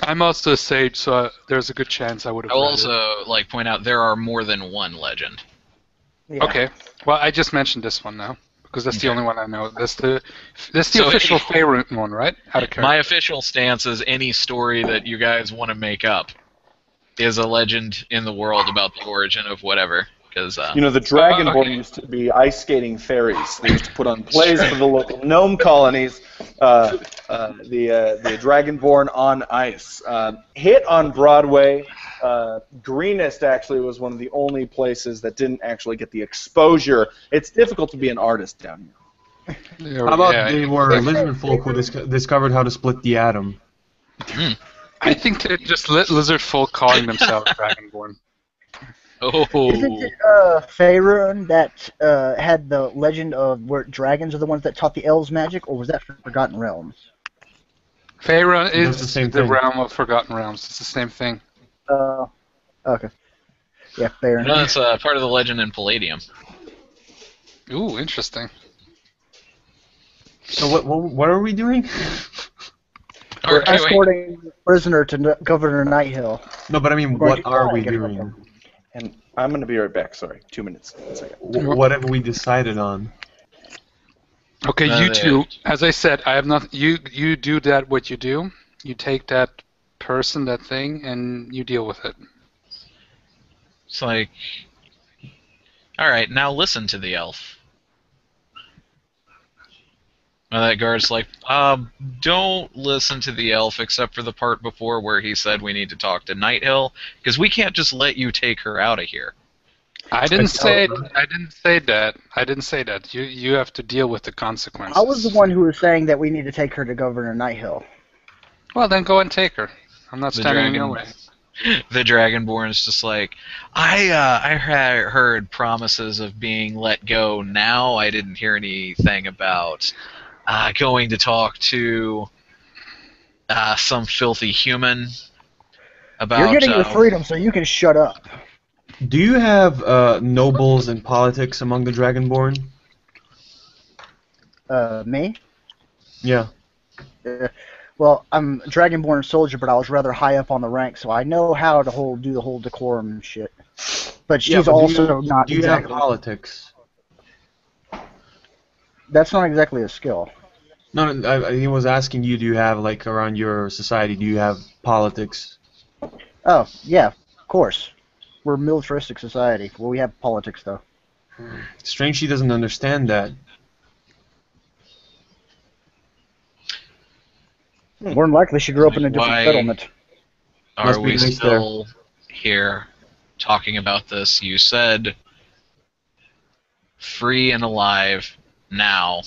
I'm also a sage, so there's a good chance I would have I will read it. also point out there are more than one legend. Yeah. Okay, well, I just mentioned this one now, because that's the only one I know. That's the So official favorite one, right? Out of character. My official stance is any story that you guys want to make up is a legend in the world about the origin of whatever. Because You know, the Dragonborn okay. used to be ice skating fairies. They used to put on plays for the local gnome colonies. The Dragonborn on Ice hit on Broadway. Greenest actually was one of the only places that didn't actually get the exposure. It's difficult to be an artist down here. How about they were lizard folk who discovered how to split the atom? I think they're just lizard folk calling themselves Dragonborn. Isn't it Faerun that had the legend of where dragons are the ones that taught the elves magic, or was that Forgotten Realms? Faerun That's is the same the thing. realm of Forgotten Realms. It's the same thing. Okay. Yeah, Faerun. no, that's part of the legend in Palladium. Ooh, interesting. So what are we doing? We're Okay, wait. escorting a prisoner to Governor Nighthill. No, but I mean, We're what going to are we get doing? him. And I'm going to be right back. Sorry, 2 minutes. 1 second. What have we decided on? Okay, No, you they- two. As I said, I have not. You do that. What you do? You take that person, that thing, and you deal with it. It's like, all right, now listen to the elf. And that guard's like, don't listen to the elf except for the part before where he said we need to talk to Nighthill, because we can't just let you take her out of here. I didn't say. I didn't say that. I didn't say that. You have to deal with the consequences. I was the one who was saying that we need to take her to Governor Nighthill. Well, then go and take her. I'm not The standing in your dragon- way. The Dragonborn's just like, I heard promises of being let go. Now I didn't hear anything about going to talk to some filthy human about. You're getting your freedom, so you can shut up. Do you have nobles and politics among the Dragonborn? Me? Yeah. Well, I'm a Dragonborn soldier, but I was rather high up on the rank, so I know how to do the whole decorum shit. But she's but also not Do you exactly. have politics? That's not exactly a skill. No, he was asking you. Do you have like around your society? Do you have politics? Oh, yeah, of course. We're a militaristic society. Well, we have politics, though. Strange she doesn't understand that. More than likely, she grew up in a different Why- settlement. Are Must be we nice still here talking about this? You said free and alive now.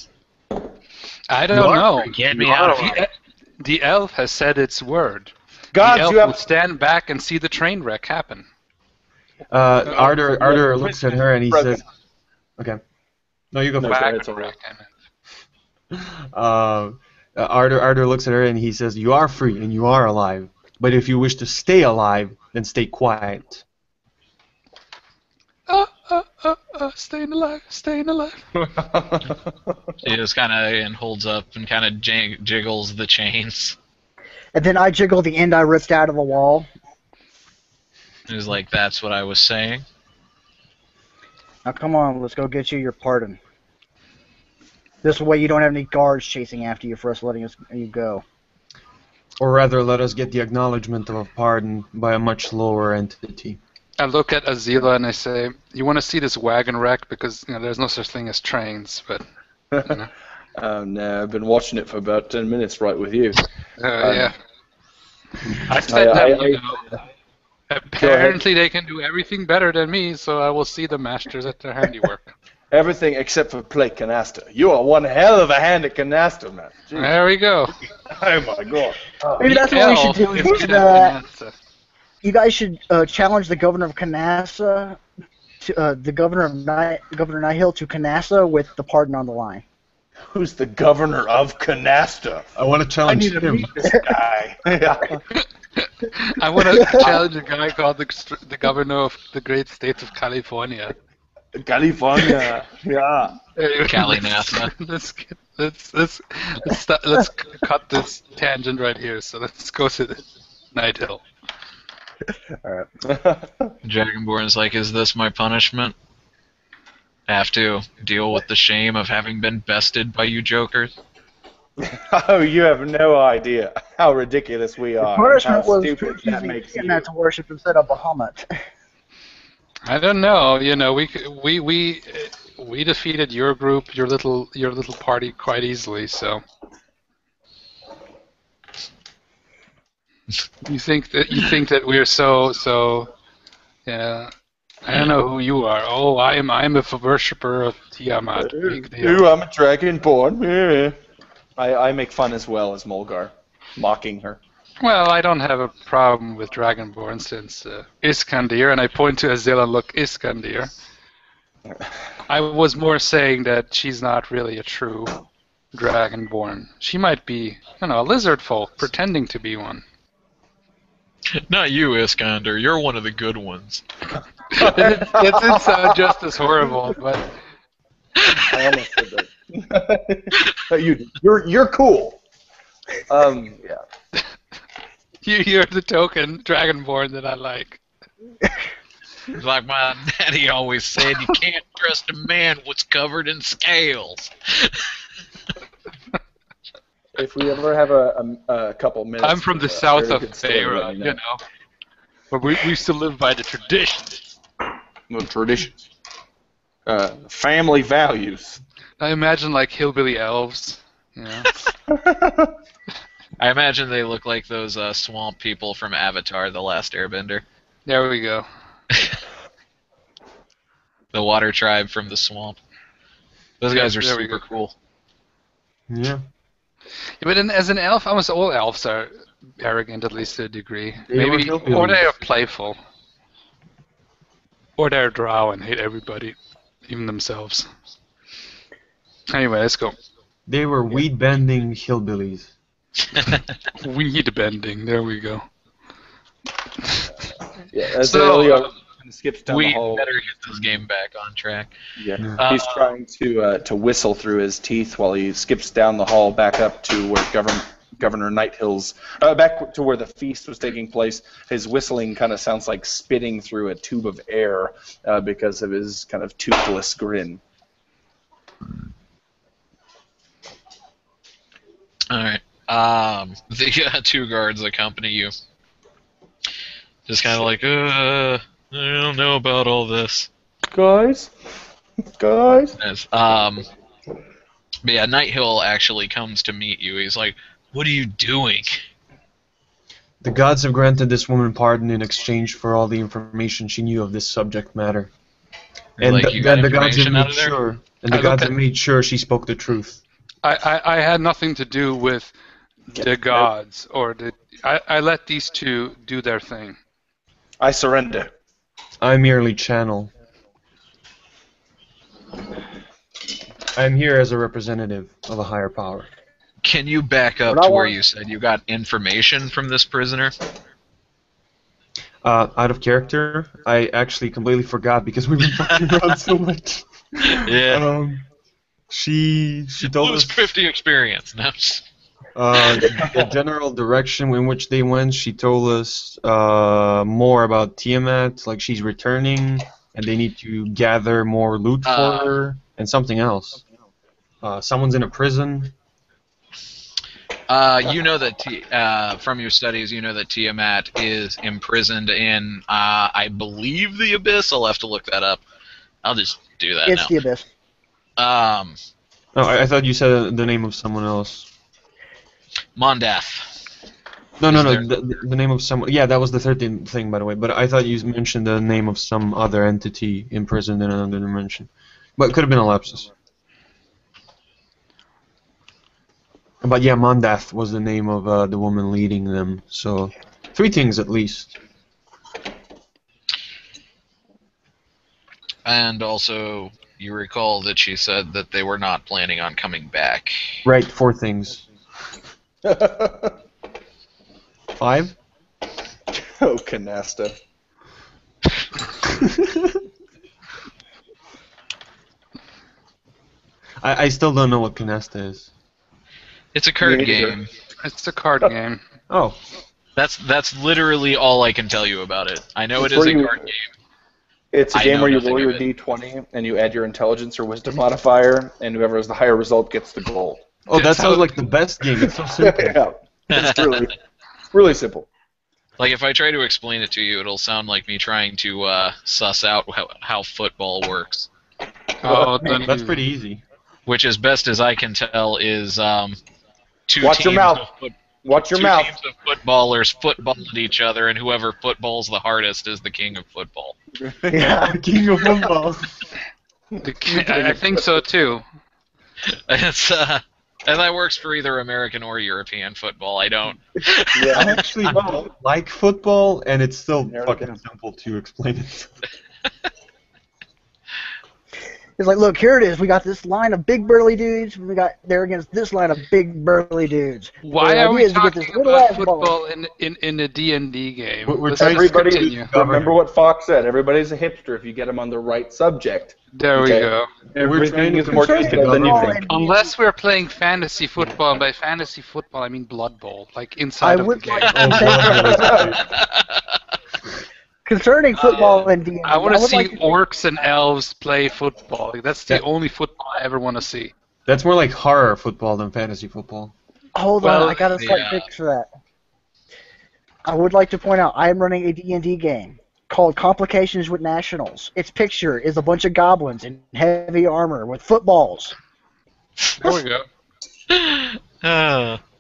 I don't know. Get me out of here. The elf has said its word. Gods, the elf you have will stand back and see the train wreck happen. Arthur looks at her and he says, "Okay, no, you go No, first." go ahead, Wagon sorry. wreck, I meant. Arthur looks at her and he says, "You are free and you are alive. But if you wish to stay alive, then stay quiet." Staying alive, staying alive. She just kind of and holds up and kind of jiggles the chains. And then I jiggle the end I ripped out of the wall. He's like, that's what I was saying. Now, come on, let's go get you your pardon. This way you don't have any guards chasing after you for us letting you go. Or rather, let us get the acknowledgement of a pardon by a much lower entity. I look at Azila and I say, "You want to see this wagon wreck? Because there's no such thing as trains, but No, I've been watching it for about 10 minutes right with you. yeah." I said that. Apparently, they can do everything better than me, so I will see the masters at their handiwork. Everything except for play canasta. You are one hell of a hand at canasta, man. Jeez. There we go. Oh my god. Maybe that's what we should do. Elf We is should, good at Bonanza. you guys should challenge the governor of Canassa, to, the governor of Governor Nighthill to Canassa with the pardon on the line. Who's the governor of Canasta? I want to I challenge need to him. meet this guy. Yeah. I want to challenge a guy called the governor of the great state of California. California. Yeah. Cali NASA. Let's cut this tangent right here. So let's go to the Night Hill. All right. Dragonborn's like, is this my punishment? Have to deal with the shame of having been bested by you jokers? Oh, you have no idea how ridiculous we are. Punishment How was stupid that choosing makes you. Tiamat to worship instead of Bahamut. I don't know. You know, we defeated your group, your little party quite easily. So you think that we're so yeah. I don't know who you are. Oh, I'm a worshipper of Tiamat. Big deal. Ooh, I'm a dragonborn. Yeah. I make fun as well as Mulgar, mocking her. Well, I don't have a problem with Dragonborn since Iskandir, and I point to Azil and look, Iskandir. I was more saying that she's not really a true Dragonborn. She might be, a lizard folk pretending to be one. Not you, Iskander. You're one of the good ones. It didn't sound just as horrible, but I almost did that. You're cool. Yeah. you're the token Dragonborn that I like. Like my daddy always said, you can't trust a man what's covered in scales. If we ever have a couple minutes, I'm from the south of Feyre, but we used to live by the traditions. No traditions. Family values. I imagine like hillbilly elves. I imagine they look like those swamp people from Avatar: The Last Airbender. There we go. The water tribe from the swamp. Those guys are there we super go. cool. Yeah. But as an elf, almost all elves are arrogant, at least to a degree. They Maybe, were hillbillies. or they are playful. Or they're drow and hate everybody, even themselves. Anyway, let's go. They were weed-bending hillbillies. Weed bending. There we go. Yeah, So, Azalea skips down the We hall. better get this game back on track. Yeah. He's trying to whistle through his teeth while he skips down the hall back up to where Governor Nighthill's back to where the feast was taking place. His whistling kind of sounds like spitting through a tube of air because of his kind of toothless grin. All right. The two guards accompany you. Just kind of like, I don't know about all this. Guys? Yes. But yeah, Nighthill actually comes to meet you. He's like, what are you doing? The gods have granted this woman pardon in exchange for all the information she knew of this subject matter. And Like, you got the gods have information out made of there? sure. And the gods have made sure she spoke the truth. I had nothing to do with the gods, or I let these two do their thing. I surrender. I merely channel. I am here as a representative of a higher power. Can you back up to where you said you got information from this prisoner? Out of character, I actually completely forgot because we've been fucking around so much. Yeah. She told Lose us 50 experience. No. the general direction in which they went. She told us more about Tiamat, like she's returning, and they need to gather more loot for her, and something else. Someone's in a prison. You know that from your studies, you know that Tiamat is imprisoned in, I believe, the Abyss. I'll have to look that up. I'll just do that It's now. the Abyss. Oh, I thought you said the name of someone else. Mondath. No, Is the name of someone. Yeah, that was the 13th thing, by the way. But I thought you mentioned the name of some other entity imprisoned in another dimension. But it could have been a lapsus. But yeah, Mondath was the name of the woman leading them. So, 3 things at least. And also, You recall that she said that they were not planning on coming back. Right, 4 things. 5? Oh, Canasta. I still don't know what Canasta is. It's a card Me neither. game. It's a card game. Oh, That's literally all I can tell you about it. I know It's it is where a you- card game. It's a I game know where you nothing roll of your it. d20 and you add your intelligence or wisdom modifier, and whoever has the higher result gets the gold. that That's sounds how- like the best game. It's so simple. Yeah, it's really, really simple. Like, if I try to explain it to you, it'll sound like me trying to suss out how football works. Oh, then That's pretty easy. Which, as best as I can tell, is two Watch your teams mouth. of foot- Watch your two mouth. teams of footballers football at each other, and whoever footballs the hardest is the king of football. Yeah. King of football. I think so too. It's and that works for either American or European football. I don't. I Yeah. actually don't like football, and it's still Narrow it fucking down. simple to explain it. It's like, look, here it is. We got this line of big burly dudes. We got they're against this line of big burly dudes. Why The are idea we is to get this talking little about ass ball. football in a D&D game? We're Let's trying just to- Everybody, continue. remember what Fox said. Everybody's a hipster if you get them on the right subject. There we Okay. go. Everything trying to is more control technical than you football think. and- Unless we're playing fantasy football, and by fantasy football I mean Blood Bowl, like inside I of the would game. like Oh, God. concerning football and D&D. I want to would see like to- orcs and elves play football. Like, that's the Yeah. only football I ever want to see. That's more like horror football than fantasy football. Hold Well, on, I got a slight yeah. fix for that. I would like to point out I am running a D&D game called Complications with Nationals. Its picture is a bunch of goblins in heavy armor with footballs. There we go.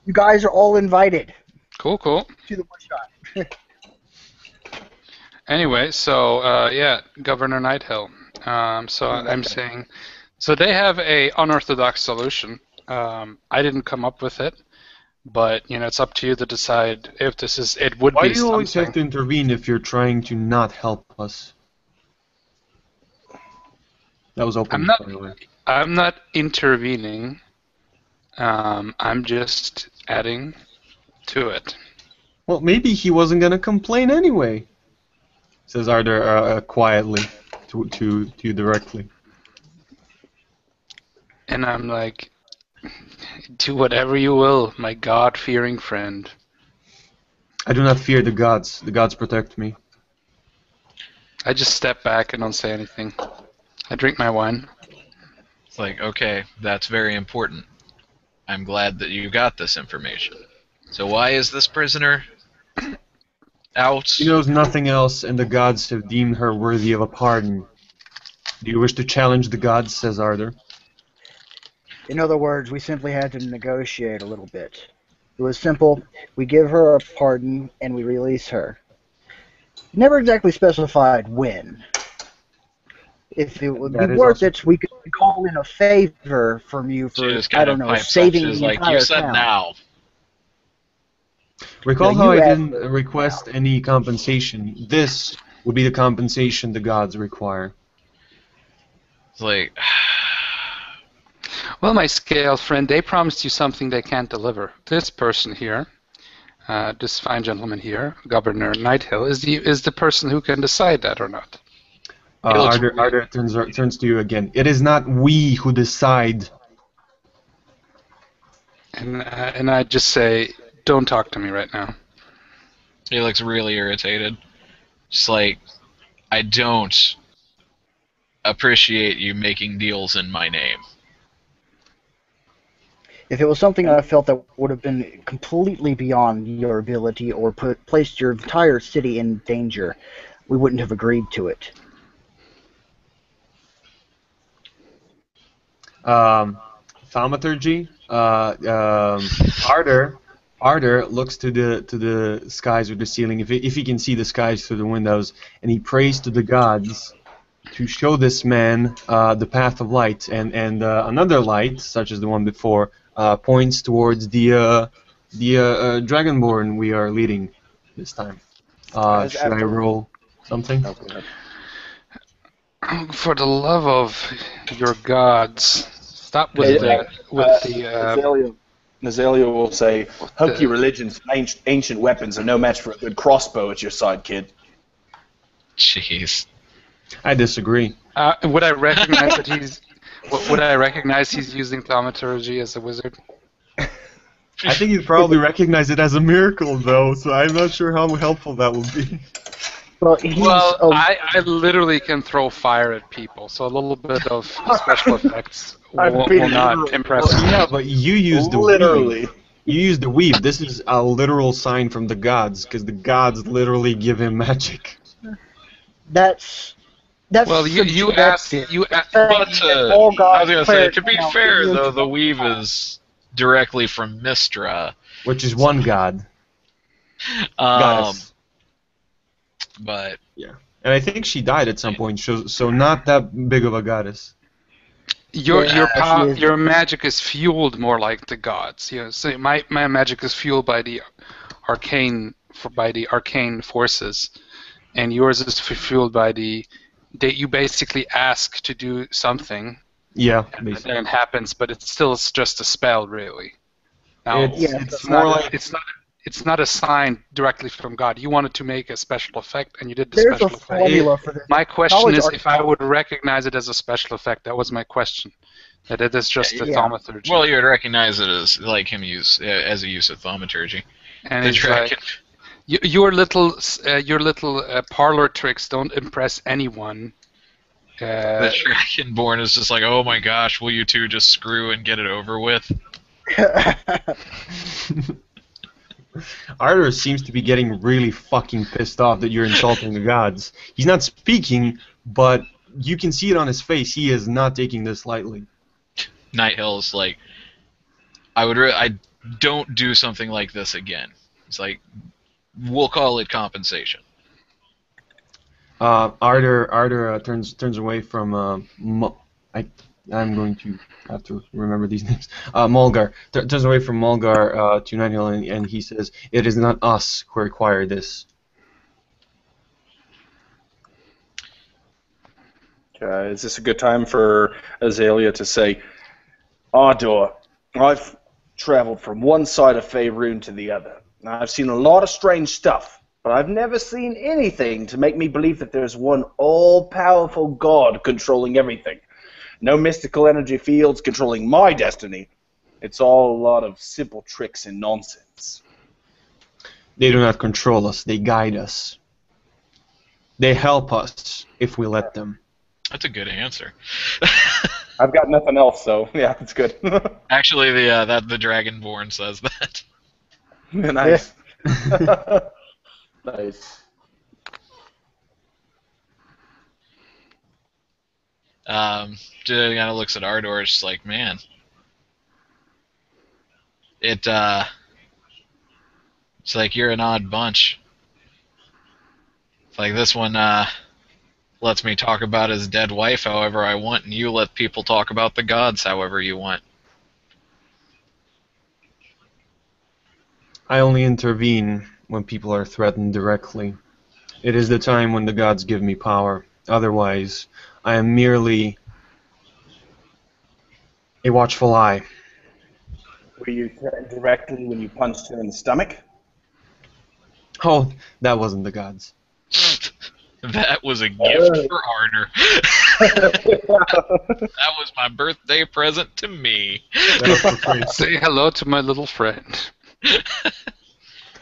You guys are all invited Cool, cool. to the one shot. Anyway, so yeah, Governor Nighthill. So I'm saying, so they have a unorthodox solution. I didn't come up with it, but it's up to you to decide if this is. It would Why be do you always have something. to intervene if you're trying to not help us? That was open, I'm not- by the way. I'm not intervening. I'm just adding to it. Well, maybe he wasn't gonna complain anyway. Says Arthur quietly to you directly. And I'm like, do whatever you will, my God-fearing friend. I do not fear the gods. The gods protect me. I just step back and don't say anything. I drink my wine. It's like, okay, that's very important. I'm glad that you got this information. So why is this prisoner out? She knows nothing else, and the gods have deemed her worthy of a pardon. Do you wish to challenge the gods? Says Arthur. In other words, we simply had to negotiate a little bit. It was simple. We give her a pardon and we release her. Never exactly specified when. If it would That be is worth also it, we could call in a favor from you She for, just I kind don't of know, pipes up. saving She's the like, entire you said town. now. Recall No, how you I asked didn't for it. request any compensation. This would be the compensation the gods require. It's like, Well, my scale friend, they promised you something they can't deliver. This person here, this fine gentleman here, Governor Nighthill, is the person who can decide that or not. He looks Arthur turns to you again. It is not we who decide. And I just say, don't talk to me right now. he looks really irritated. Just like, I don't appreciate you making deals in my name. If it was something I felt that would have been completely beyond your ability or placed your entire city in danger, we wouldn't have agreed to it. Thaumaturgy. Arthur looks to the skies or the ceiling, if he can see the skies through the windows, and he prays to the gods to show this man the path of light, and another light, such as the one before, points towards the dragonborn we are leading this time. Should I roll something? Okay. For the love of Your gods. Stop with Hey, Azalea will say, "Hokey the religions and ancient weapons are no match for a good crossbow at your side, kid." Jeez. I disagree. would I recognize that he's would I recognize he's using thaumaturgy as a wizard? I think you'd probably recognize it as a miracle, though, so I'm not sure how helpful that would be. Well, he's Well, I literally can throw fire at people, so a little bit of special effects will not impress me. Yeah, but you use the Literally. weave. You use the weave. This is a literal sign from the gods, because the gods literally give him magic. that's Well, you asked But all I gods was gonna say, declared to be now fair immune though, to the weave is directly from Mystra. Which is one god. Um, Goddess. but And I think she died at some point, so not that big of a goddess. your she is. your magic is fueled more like the gods. You know, so my magic is fueled by the arcane forces, and yours is fueled by you basically ask to do something, Yeah, and basically. then it happens, but it's just a spell, really. Now, It's more like it's not a sign directly from God. You wanted to make a special effect, and you did the There's a special effect. formula for this. My question Knowledge is arc- if I would recognize it as a special effect. That was my question. That it is just a Yeah. thaumaturgy. well, you would recognize it as like him as a use of thaumaturgy. and The it's dragon. like, your little parlor tricks don't impress anyone. The Dragonborn is just like, oh my gosh, will you two just screw and get it over with? Arthur seems to be getting really fucking pissed off that you're insulting the gods. He's not speaking, but you can see it on his face. He is not taking this lightly. Nighthill is like, I don't do something like this again. It's like, we'll call it compensation. Arthur turns away from I'm going to have to remember these names. Mulgar turns away from Mulgar to Nighthill, and he says, "It is not us who require this." Is this a good time for Azalea to say, Ardor, I've traveled from one side of Faerun to the other. I've seen a lot of strange stuff, but I've never seen anything to make me believe that there's one all-powerful god controlling everything. No mystical energy fields controlling my destiny. It's all a lot of simple tricks and nonsense. They do not control us. They guide us. They help us if we let them. That's a good answer. I've got nothing else, so yeah, it's good. Actually, the Dragonborn says that. Nice. Nice. Just kind of looks at Ardor, just like, man, it's like you're an odd bunch. It's like this one lets me talk about his dead wife however I want, and you let people talk about the gods however you want. I only intervene when people are threatened directly. It is the time when the gods give me power. Otherwise, I am merely a watchful eye. Were you threatened directly when you punched her in the stomach? Oh, that wasn't the gods. That was a gift for Ardor. That was my birthday present to me. Say hello to my little friend.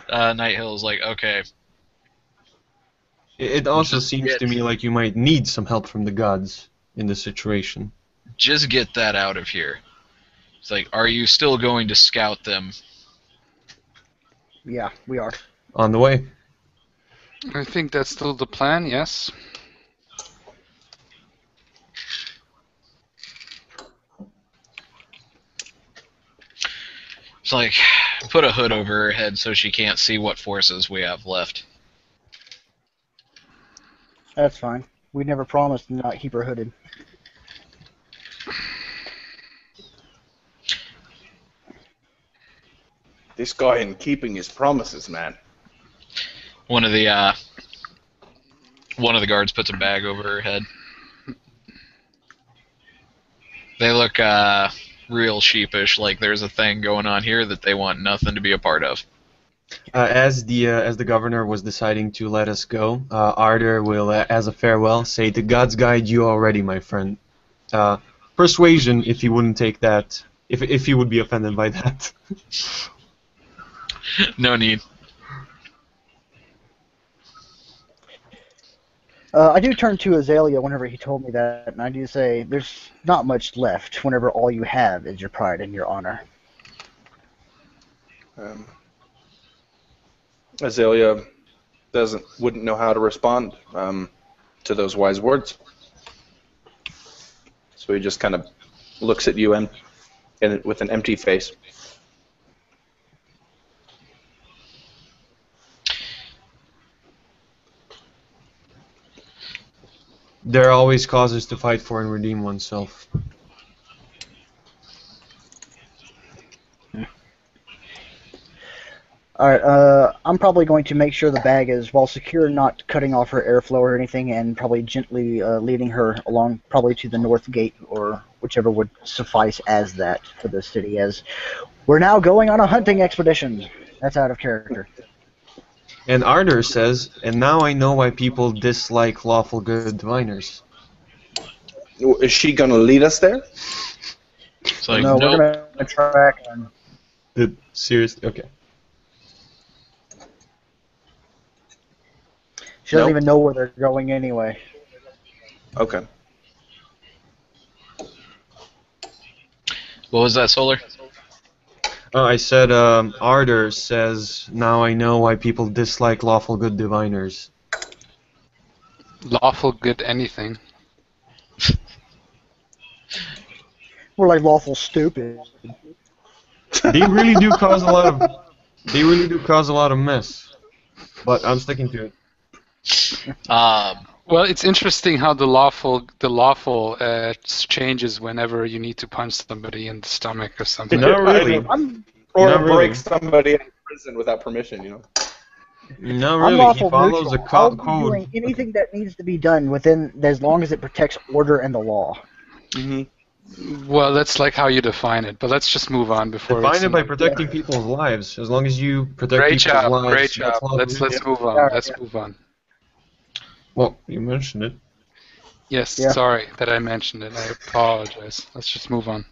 Nighthill is like, okay, It also Just seems get- to me like you might need some help from the gods in this situation. just get that out of here. It's like, are you still going to scout them? Yeah, we are. On the way. I think that's still the plan, yes. It's like, put a hood over her head so she can't see what forces we have left. That's fine. We never promised to not keep her hooded. This guy isn't keeping his promises, man. One of the guards puts a bag over her head. They look real sheepish, like there's a thing going on here that they want nothing to be a part of. As the governor was deciding to let us go, Arthur will, as a farewell, say, "The gods guide you already, my friend." Persuasion, if he wouldn't take that, if he would be offended by that. No need. I do turn to Azalea whenever he told me that, and I do say, there's not much left whenever all you have is your pride and your honor. Azalea wouldn't know how to respond to those wise words. So he just kind of looks at you and with an empty face. There are always causes to fight for and redeem oneself. Alright, I'm probably going to make sure the bag is well secure, not cutting off her airflow or anything, and probably gently leading her along probably to the north gate, or whichever would suffice as that for the city, as we're now going on a hunting expedition. That's out of character. And Arthur says, "And now I know why people dislike lawful good diviners." Is she going to lead us there? It's like, No, nope. we're going to track them. Seriously? Okay. She doesn't Nope. even know where they're going anyway. Okay. What was that, Solar? I said, Arthur says, "Now I know why people dislike lawful good diviners." Lawful good anything. We're like lawful stupid. They really do cause a lot of. They really do cause a lot of mess. But I'm sticking to it. Well, it's interesting how the lawful changes whenever you need to punch somebody in the stomach or something. Not really. Or Not really. break somebody in prison without permission, you know. Not I'm really. He lawful follows neutral. a I'll be code. doing anything that needs to be done within, as long as it protects order and the law. Mm-hmm. Well, that's like how you define it, but let's just move on before. Define it by protecting people's lives. As long as you protect Great people's job, lives. great job. that's all Let's we do. move on. Yeah, Let's yeah. move on. Well, you mentioned it. Yes, Yeah. sorry that I mentioned it. I apologize. Let's just move on.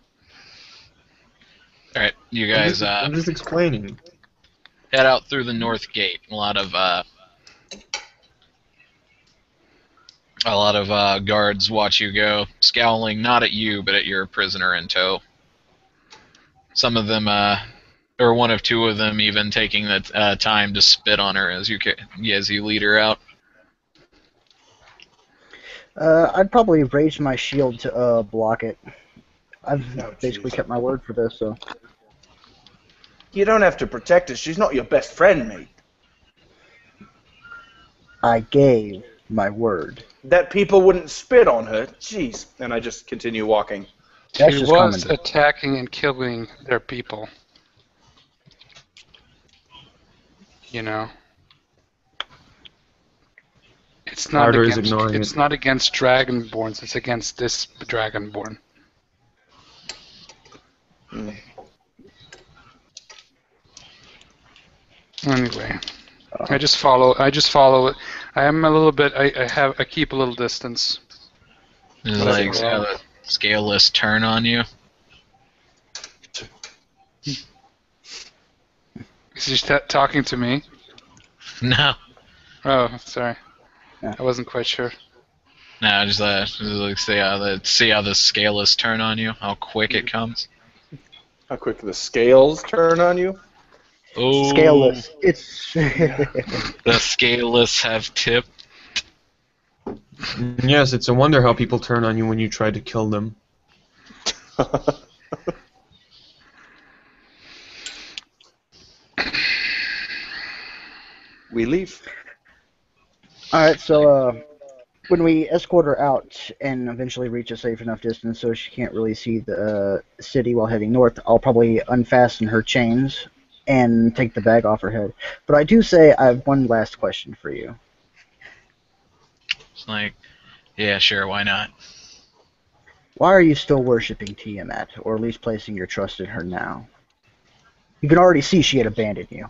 All right, you I'm guys just explaining. head out through the north gate. A lot of guards watch you go, scowling not at you, but at your prisoner in tow. Some of them, or one of two of them, even taking the time to spit on her as you lead her out. I'd probably raise my shield to block it. I've basically kept my word for this, so. You don't have to protect her. She's not your best friend, mate. I gave my word. That people wouldn't spit on her. Jeez. And I just continue walking. That's She just was common. attacking and killing their people. You know. It's not Arthur is against. ignoring It's it. not against dragonborns. It's against this dragonborn. Mm. Anyway, I just follow it. I am a little bit. I keep a little distance. It's That's like all. how the scaleless turn on you. Is he talking to me? No, Oh, sorry. Yeah. I wasn't quite sure. no, just like see how the scaleless turn on you. How quick it comes. How quick the scales turn on you. Oh, Scaleless. It's. The scaleless have tipped. Yes, it's a wonder how people turn on you when you try to kill them. We leave. Alright, so when we escort her out and eventually reach a safe enough distance so she can't really see the city while heading north, I'll probably unfasten her chains and take the bag off her head. But I do say I have one last question for you. It's like, yeah, sure, why not? Why are you still worshipping Tiamat, or at least placing your trust in her now? You can already see she had abandoned you.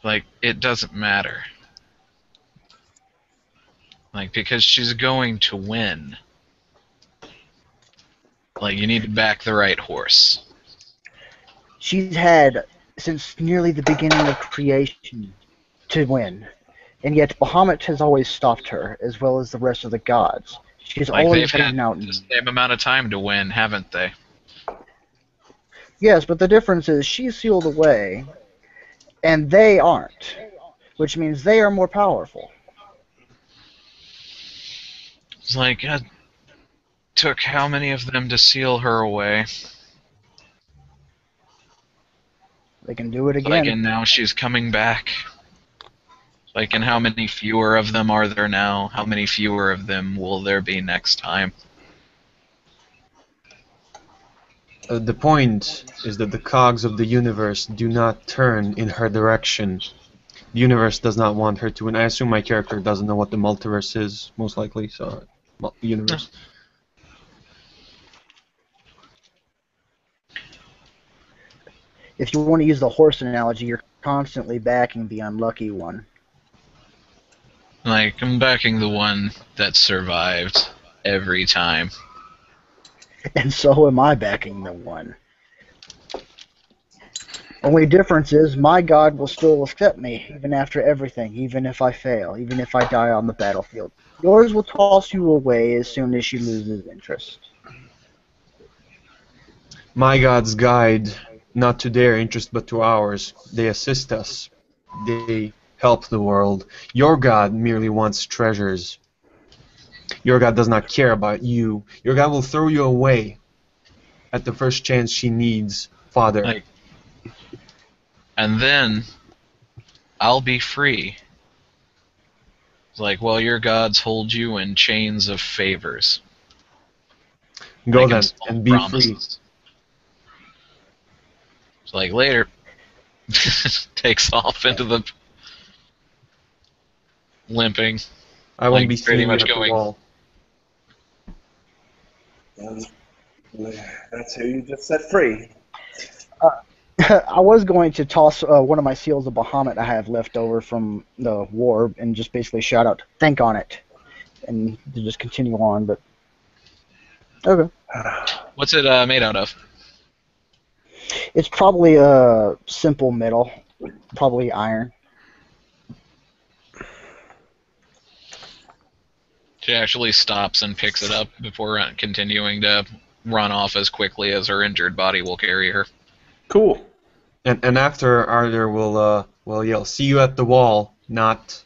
Like, it doesn't matter. Like, because she's going to win. Like, you need to back the right horse. She's had, since nearly the beginning of creation, to win. And yet Bahamut has always stopped her, as well as the rest of the gods. She's Like, always they've been had out. the same amount of time to win, haven't they? Yes, but the difference is she's sealed away, and they aren't. Which means they are more powerful. It's like, it took how many of them to seal her away? They can do it Like, again. and now she's coming back. Like, and how many fewer of them are there now? How many fewer of them will there be next time? The point is that the cogs of the universe do not turn in her direction. The universe does not want her to win. I assume my character doesn't know what the multiverse is, most likely, so universe. If you want to use the horse analogy, you're constantly backing the unlucky one. Like, I'm backing the one that survived every time. And so am I backing the one. Only difference is my God will still accept me, even after everything, even if I fail, even if I die on the battlefield. Yours will toss you away as soon as she loses interest. My gods guide not to their interest but to ours. They assist us. They help the world. Your God merely wants treasures. Your God does not care about you. Your God will throw you away at the first chance she needs, Father. Like, and then I'll be free. It's like, well, your gods hold you in chains of favors. Go Like, then small and be free. promises. It's like, later. Takes off into the limping. I won't Like, be pretty seeing you much at the going- wall. That's who you just set free. I was going to toss one of my seals of Bahamut I have left over from the war and just basically shout out, "Think on it," and to just continue on, but... Okay. What's it made out of? It's probably a simple metal, probably iron. She actually stops and picks it up before continuing to run off as quickly as her injured body will carry her. Cool. And after Arthur will yell, "See you at the wall," not.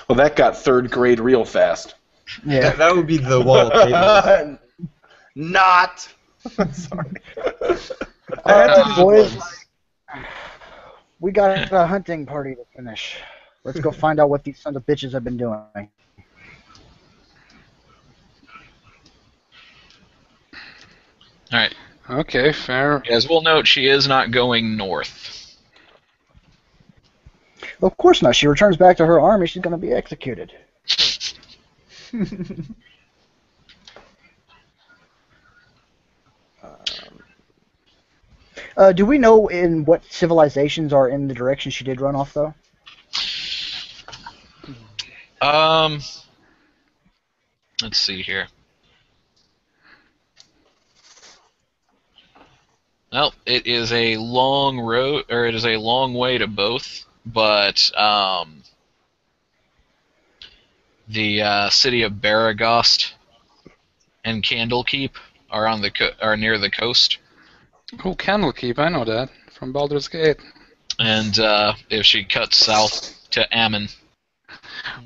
Well, that got third grade real fast. Yeah. That would be the wall of paper. Not. Sorry. Alright, boys. We got a hunting party to finish. Let's go find out what these sons of bitches have been doing. Alright. Okay, fair. As we'll note, she is not going north. Of course not. She returns back to her army, she's going to be executed. Do we know in what civilizations are in the direction she did run off, though? Let's see here. Well, it is a long road, or it is a long way to both, but the city of Baragost and Candlekeep are on the are near the coast. Oh, Candlekeep, I know that from Baldur's Gate. And if she cuts south to Ammon.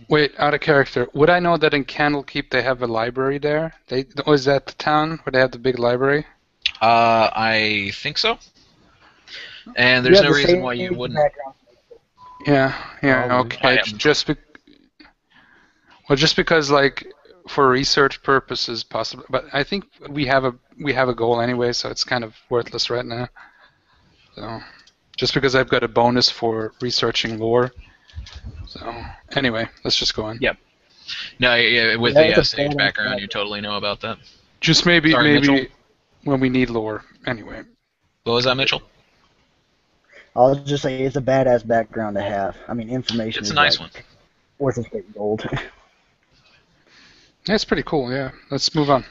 Wait, out of character. Would I know that in Candlekeep they have a library there? Was that the town where they have the big library? I think so. And there's You no have the reason same why you wouldn't. background. Yeah, okay. I am. Just because, like, for research purposes, possibly. But I think we have a goal anyway, so it's kind of worthless right now. So. just because I've got a bonus for researching lore. So anyway, let's just go on. Yep. No, yeah, with Yeah, it's the a stage badass background, you background. totally know about that. Just maybe Sorry, Mitchell. when we need lore. Anyway. What was that, Mitchell? I'll just say it's a badass background to have. I mean, information It's is a nice like one. worth its weight in gold. That's pretty cool, yeah. Let's move on.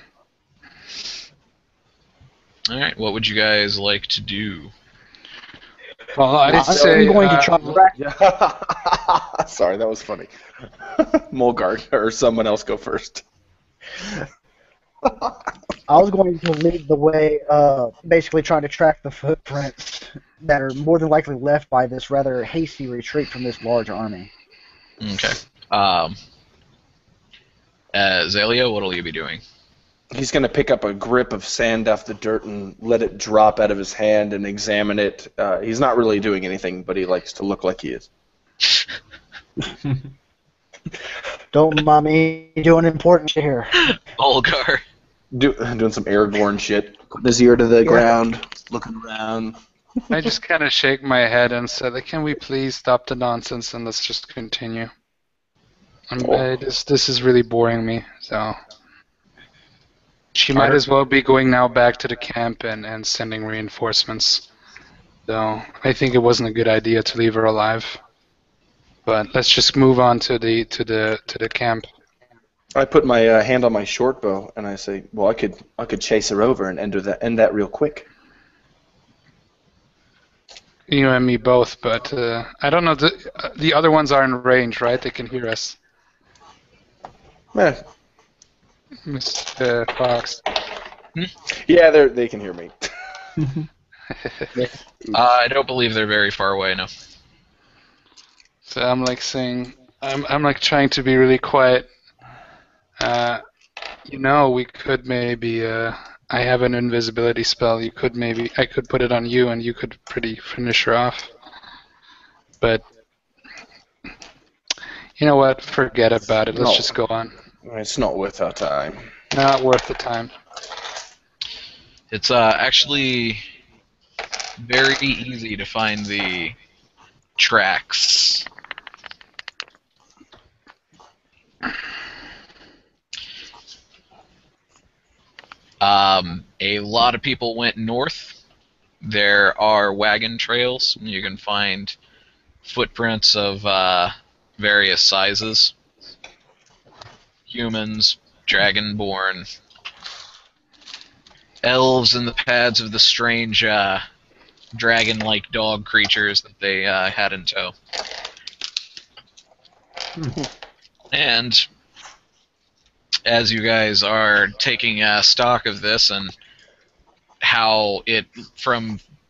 All right, what would you guys like to do? Well, I'd I'm say going to try to track. Yeah. Sorry, that was funny. Mulgard, or someone else go first. I was going to lead the way, basically trying to track the footprints that are more than likely left by this rather hasty retreat from this large army. Okay. Zalia, what'll you be doing? He's going to pick up a grip of sand off the dirt and let it drop out of his hand and examine it. He's not really doing anything, but he likes to look like he is. Don't mind me doing important shit here. Olgar. Doing some Aragorn shit. Putting his ear to the ground, looking around. I just kind of shake my head and said, like, can we please stop the nonsense and let's just continue? This is really boring me, so... She might as well be going now back to the camp and sending reinforcements. So I think it wasn't a good idea to leave her alive. But let's just move on to the camp. I put my hand on my short bow and I say, "Well, I could chase her over and end that real quick." You and me both, but I don't know. The other ones are in range, right? They can hear us. Eh, Mr. Fox. yeah, they can hear me. I don't believe they're very far away, no. So I'm like saying, I'm like trying to be really quiet. We could maybe. I have an invisibility spell. I could put it on you, and you could finish her off. But you know what? Forget about it. Let's just go on. It's not worth our time. Not worth the time. It's actually very easy to find the tracks. A lot of people went north. There are wagon trails. You can find footprints of various sizes. Humans, dragonborn, elves in the pads of the strange dragon-like dog creatures that they had in tow. And as you guys are taking stock of this and how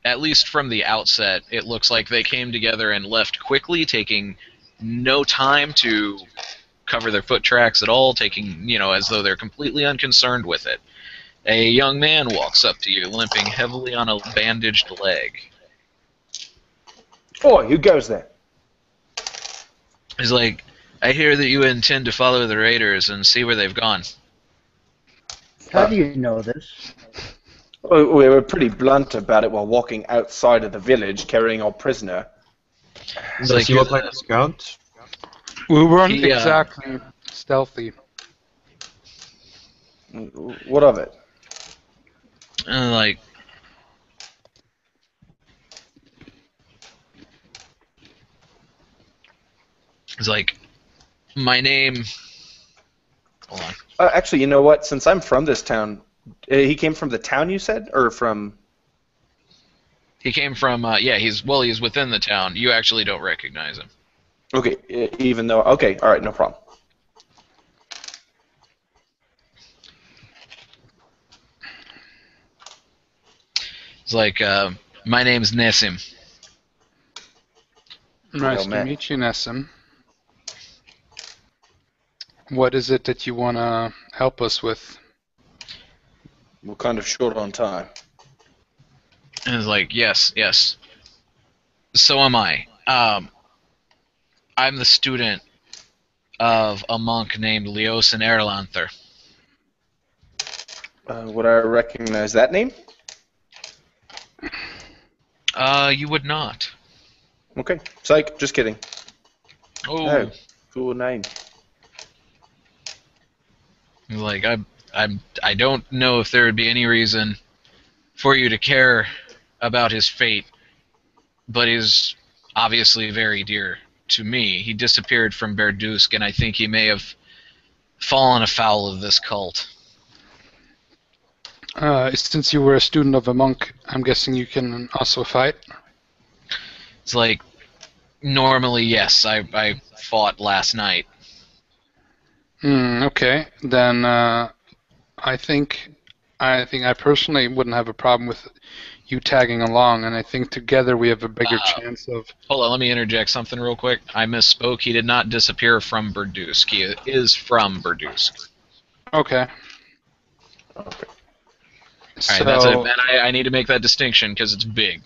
at least from the outset, it looks like they came together and left quickly, taking no time to cover their foot tracks at all, taking, as though they're completely unconcerned with it. A young man walks up to you, limping heavily on a bandaged leg. Oh, who goes there? He's like, I hear that you intend to follow the raiders and see where they've gone. How do you know this? We were pretty blunt about it while walking outside of the village carrying our prisoner. Does he look like a scout? We weren't He, exactly stealthy. What of it? And like, he's like, my name. Hold on. Actually, you know what? Since I'm from this town, he came from the town, you said, or from? He came from. He's within the town. You actually don't recognize him. Okay, even though. Okay, all right, no problem. It's like, my name's Nessim. Nice to meet you, Nessim. What is it that you want to help us with? We're kind of short on time. And it's like, yes. So am I. I'm the student of a monk named Leosin Erlanther. Would I recognize that name? You would not. Okay. Psych. Just kidding. Oh, Oh, cool name. like I don't know if there would be any reason for you to care about his fate, but he's obviously very dear to me. He disappeared from Berdusk, and I think he may have fallen afoul of this cult. Since you were a student of a monk, I'm guessing you can also fight? It's like, normally, yes, I fought last night. Okay. Then I think I personally wouldn't have a problem with you tagging along, and I think together we have a bigger chance of... Hold on, let me interject something real quick. I misspoke. He did not disappear from Berdusk. He is from Berdusk. Okay. All right, that's it. And I need to make that distinction because it's big.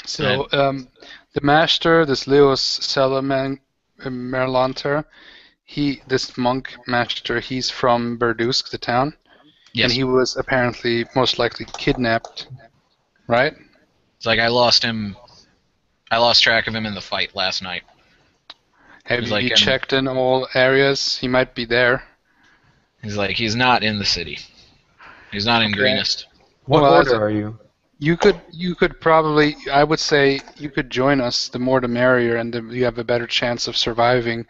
So, the master, this Leos Merlanter, this monk master, he's from Berdusk, the town, Yes. and he was apparently most likely kidnapped, right? It's like I lost him. I lost track of him in the fight last night. Have He's like you checked in all areas? He might be there. He's not in the city. He's not in Greenest. What Well, order are you? You could probably, I would say, you could join us. The more the merrier, and you have a better chance of surviving,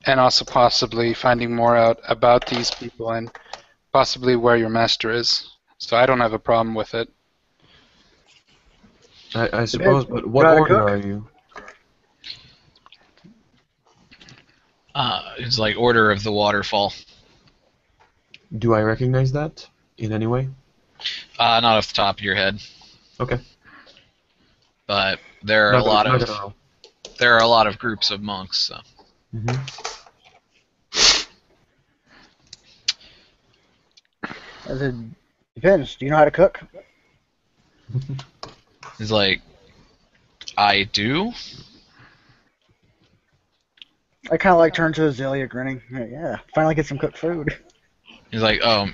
and also possibly finding more out about these people and possibly where your master is. So I don't have a problem with it. I suppose, but what Gotta order cook. are you? It's like Order of the Waterfall. Do I recognize that in any way? Not off the top of your head, Okay. but there are Not a lot gonna of know. there are a lot of groups of monks. So. Mhm. As it depends. Do you know how to cook? He's like, I do. I kind of like turn to Azalea, grinning. Yeah, finally get some cooked food. He's like, oh,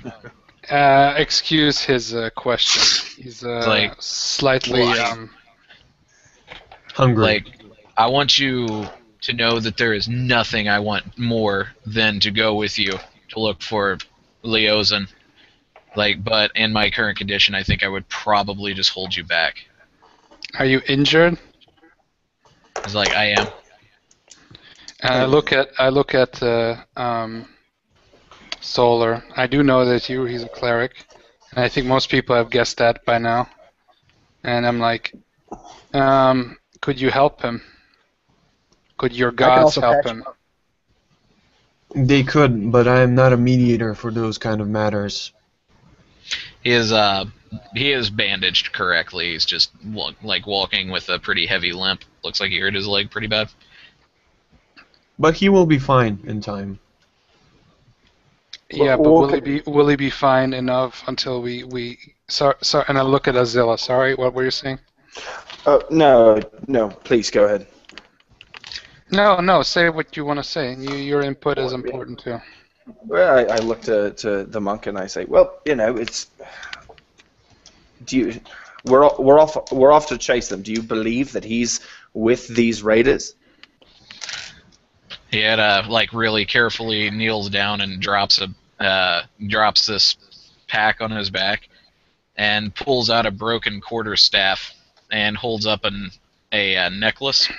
Excuse his question. He's like, slightly... well, Hungry. like, I want you to know that there is nothing I want more than to go with you to look for Leozen. Like, but in my current condition, I think I would probably just hold you back. Are you injured? He's like, I am. And I look at Solar. I do know that he's a cleric, and I think most people have guessed that by now. And I'm like, could you help him? Could your I can gods also help patch him? up. They could, but I am not a mediator for those kind of matters. He is bandaged correctly. He's just like walking with a pretty heavy limp. Looks like he hurt his leg pretty bad. But he will be fine in time. Yeah, but Well, will he be fine enough until we sorry, and I look at Azilla. Sorry, what were you saying? No, please go ahead. No, say what you want to say. Your input is important too. Well, I look to the monk and I say, well, it's. We're off to chase them. Do you believe that he's with these raiders? He had like really carefully kneels down and drops this pack on his back and pulls out a broken quarterstaff and holds up a necklace.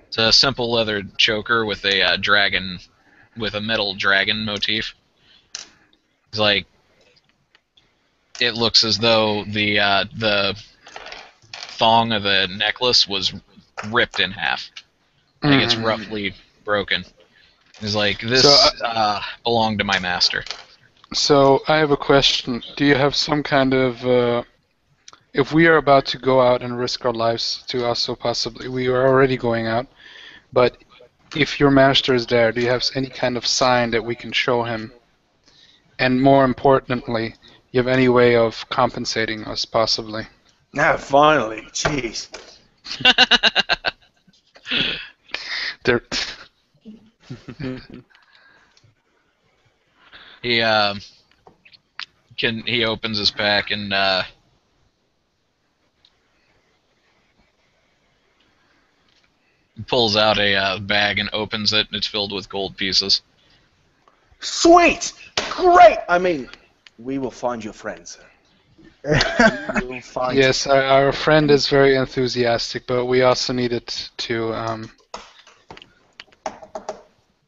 It's a simple leather choker with a dragon, with a metal dragon motif. It's like, it looks as though the thong of the necklace was ripped in half. Like it's roughly broken. It's like, this belonged to my master. So I have a question. Do you have some kind of if we are about to go out and risk our lives to also possibly, we are already going out, but if your master is there, do you have any kind of sign that we can show him? And more importantly, you have any way of compensating us possibly? Ah, finally. Jeez. There. He opens his pack and Pulls out a bag and opens it, and it's filled with gold pieces. Sweet! Great! I mean, we will find your friends. We will find Yes, our friend is very enthusiastic, but we also needed to. And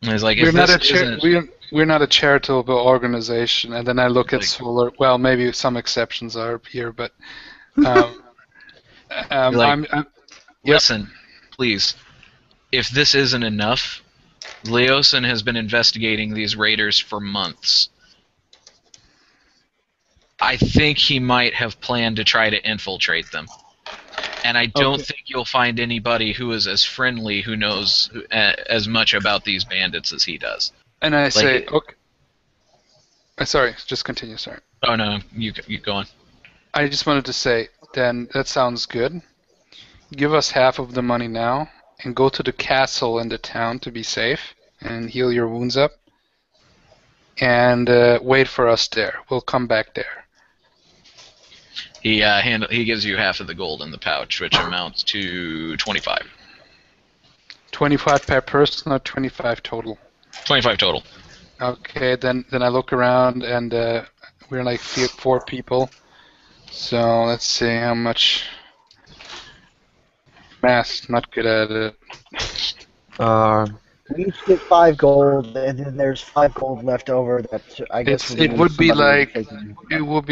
he's like, We're if not this a isn't... we're not a charitable organization, and then I look at Like- Solar. Well, maybe some exceptions are here, but Like- I'm Listen, please. If this isn't enough, Leosin has been investigating these raiders for months. I think he might have planned to try to infiltrate them. And I don't think you'll find anybody who is as friendly, who knows as much about these bandits as he does. and I say, it- okay. Sorry, just continue. Sorry. Oh no, you go on. I just wanted to say, then that sounds good. Give us half of the money now, and go to the castle in the town to be safe and heal your wounds up. And wait for us there. We'll come back there. He gives you half of the gold in the pouch, which amounts to 25. 25 per person or 25 total? 25 total. Okay, then I look around and we're like four people. So let's see how much. Math, not good at it. We each get 5 gold, and then there's 5 gold left over that I guess It would be somebody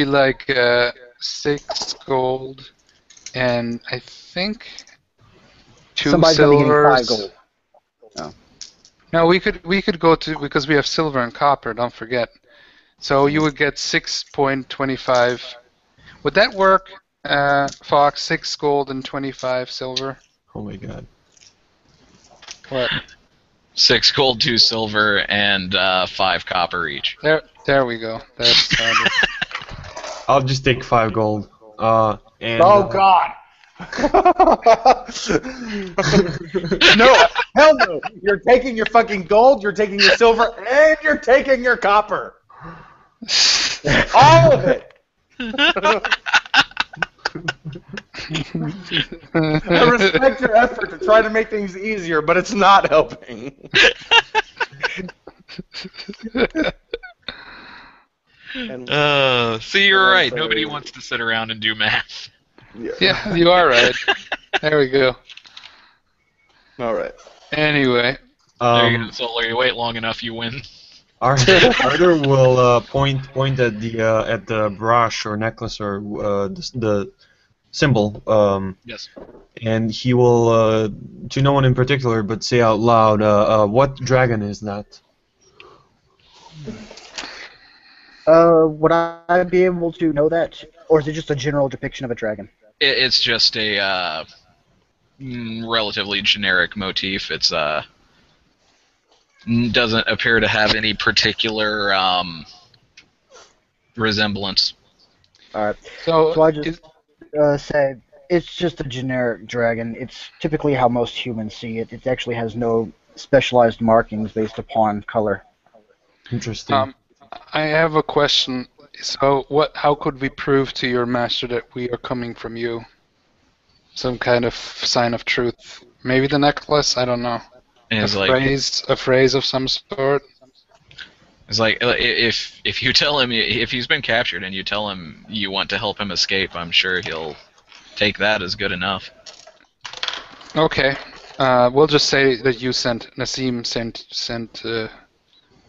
like taking. 6 gold, and I think 2 Somebody's gonna be getting 5 silvers. gold. No, we could go to, because we have silver and copper. Don't forget. So you would get 6.25. Would that work, Fox? 6 gold and 25 silver. Oh my god. What? 6 gold, 2 silver, and 5 copper each. There we go. That's I'll just take 5 gold. And Oh God! No, hell no! You're taking your fucking gold, you're taking your silver, and you're taking your copper. All of it. I respect your effort to try to make things easier, but it's not helping. And, So you're right. so- Nobody wants to sit around and do math. Yeah, you are right. There we go. All right. Anyway, There you go, Solar. You wait long enough, you win. Arthur will point at the brush or necklace or the symbol, Yes. and he will, to no one in particular, but say out loud, what dragon is that? Would I be able to know that, or is it just a general depiction of a dragon? It's just a relatively generic motif. It's doesn't appear to have any particular resemblance. All right. so So I just is- say it's just a generic dragon. It's typically how most humans see it. It actually has no specialized markings based upon color. Interesting. I have a question. So, how could we prove to your master that we are coming from you? Some kind of sign of truth. Maybe the necklace. I don't know. And it's A phrase of some sort. it's like if you tell him if he's been captured and you tell him you want to help him escape, I'm sure he'll take that as good enough. Okay. We'll just say that you Nassim sent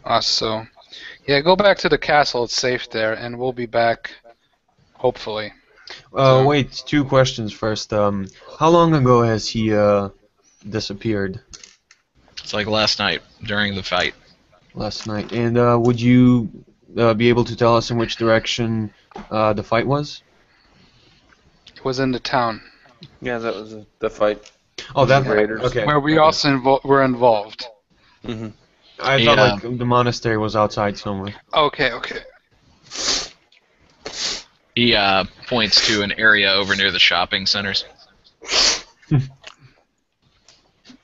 us. So, yeah, go back to the castle. It's safe there, and we'll be back. Hopefully. Wait, 2 questions first. How long ago has he disappeared? It's like last night during the fight. Last night. And would you be able to tell us in which direction the fight was? It was in the town Yeah, that was the fight. Oh, that Raiders. Okay. where we also were involved. Mm-hmm. I thought Yeah. like the monastery was outside somewhere. Okay. He points to an area over near the shopping centers.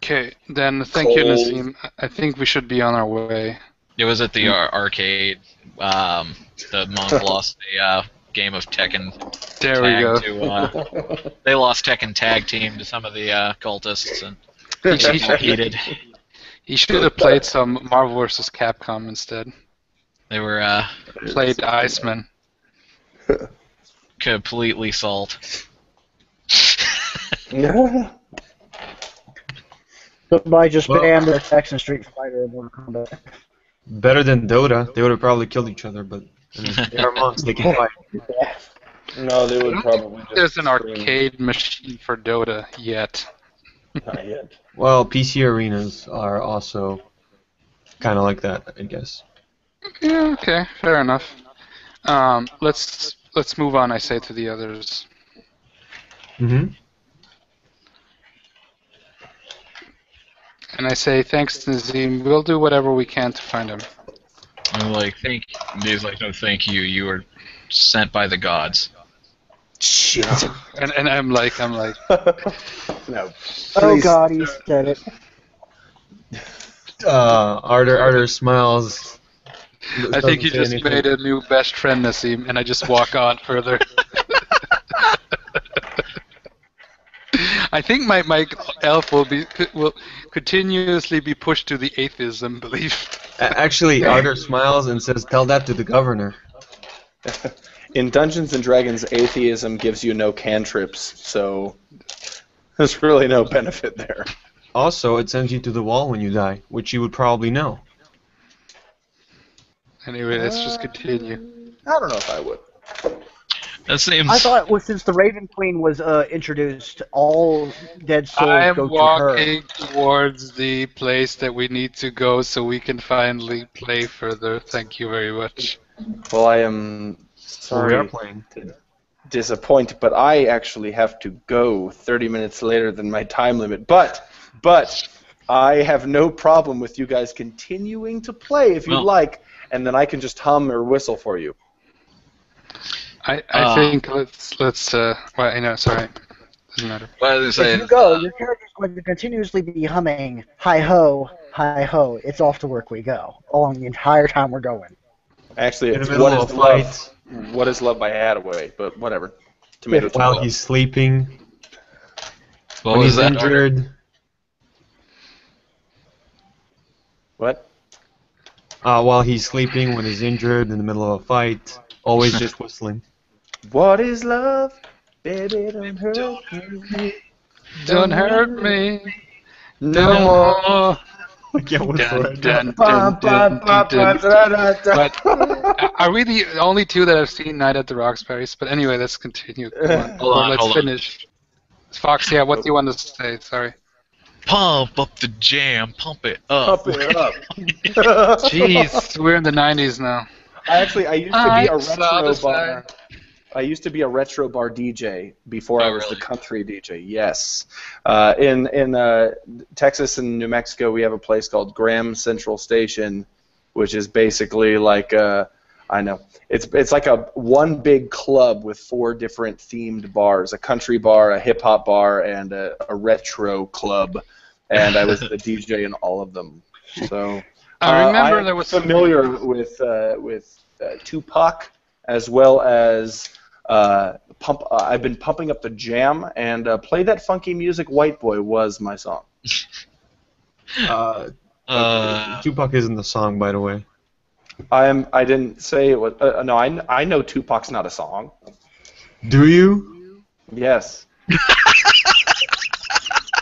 Okay, then thank you, Nassim. I think we should be on our way. It was at the arcade. The monk lost a game of Tekken There we go. tag to. They lost Tekken tag team to some of the cultists, and Heated. He should have played some Marvel vs. Capcom instead. They were Played Iceman. completely salt. Somebody just Well- banned the Texan Street Fighter in Mortal Kombat. Better than Dota. They would have probably killed each other, but I mean, they are monks. They can fight. No, they would probably just. There's an scream. arcade machine for Dota yet. Not yet. Well, PC arenas are also kind of like that, I guess. Yeah, okay, fair enough. Let's move on, I say, to the others. Mm-hmm. And I say, thanks, Nazim. We'll do whatever we can to find him. I'm like, he's like, no, thank you. You were sent by the gods. Shit. And I'm like, No. Oh Please. God, he said it. Arter smiles. I think you Doesn't just say anything. made a new best friend, Nazim, and I just walk on further. I think my elf will continuously be pushed to the atheism belief. Actually, Arter smiles and says, "Tell that to the governor." In Dungeons and Dragons, atheism gives you no cantrips, so there's really no benefit there. Also, it sends you to the wall when you die, which you would probably know. Anyway, let's just continue. I don't know if I would. That seems. I thought since the Raven Queen was introduced, all dead souls I'm go to her. walking towards the place that we need to go so we can finally play further. Thank you very much. Well, I am So we are sorry playing. to disappoint, but I actually have to go 30 minutes later than my time limit. But I have no problem with you guys continuing to play if you'd Well- like, and then I can just hum or whistle for you. I think let's well, I know, sorry. Doesn't matter. What was I If saying? you go, your character's going to continuously be humming "Hi ho, hi ho." It's off to work we go along the entire time we're going. Actually, In it's the middle What of is a Love? fight, What is Love by Hadaway, but whatever. Tomato, while tomato. he's sleeping, What when was he's that? injured, What? while he's sleeping, when he's injured in the middle of a fight, always just whistling. What is love? Baby, don't hurt me. Don't hurt me No no more. more. I can't whistle right now. Dun, dun, dun, dun, dun, dun. But are we the only two that have seen Night at the Roxbury's? But anyway, let's continue. Come on. Hold on, Let's hold on. finish. Fox, yeah, what do you want to say? Sorry. Pump up the jam, pump it up. Pump it up. Jeez, we're in the 90s now. I used to be a I'm retro satisfied. bar. I used to be a retro bar DJ before Oh, I was really? the country DJ. Yes, in Texas and New Mexico, we have a place called Graham Central Station, which is basically like I know it's like a one big club with 4 different themed bars: a country bar, a hip hop bar, and a retro club. And I was the DJ in all of them. So I remember I'm there was familiar with Tupac as well as pump. I've been pumping up the jam and play that funky music. White Boy was my song. Tupac isn't the song, by the way. I didn't say it was. No, I know Tupac's not a song. Do you? Yes.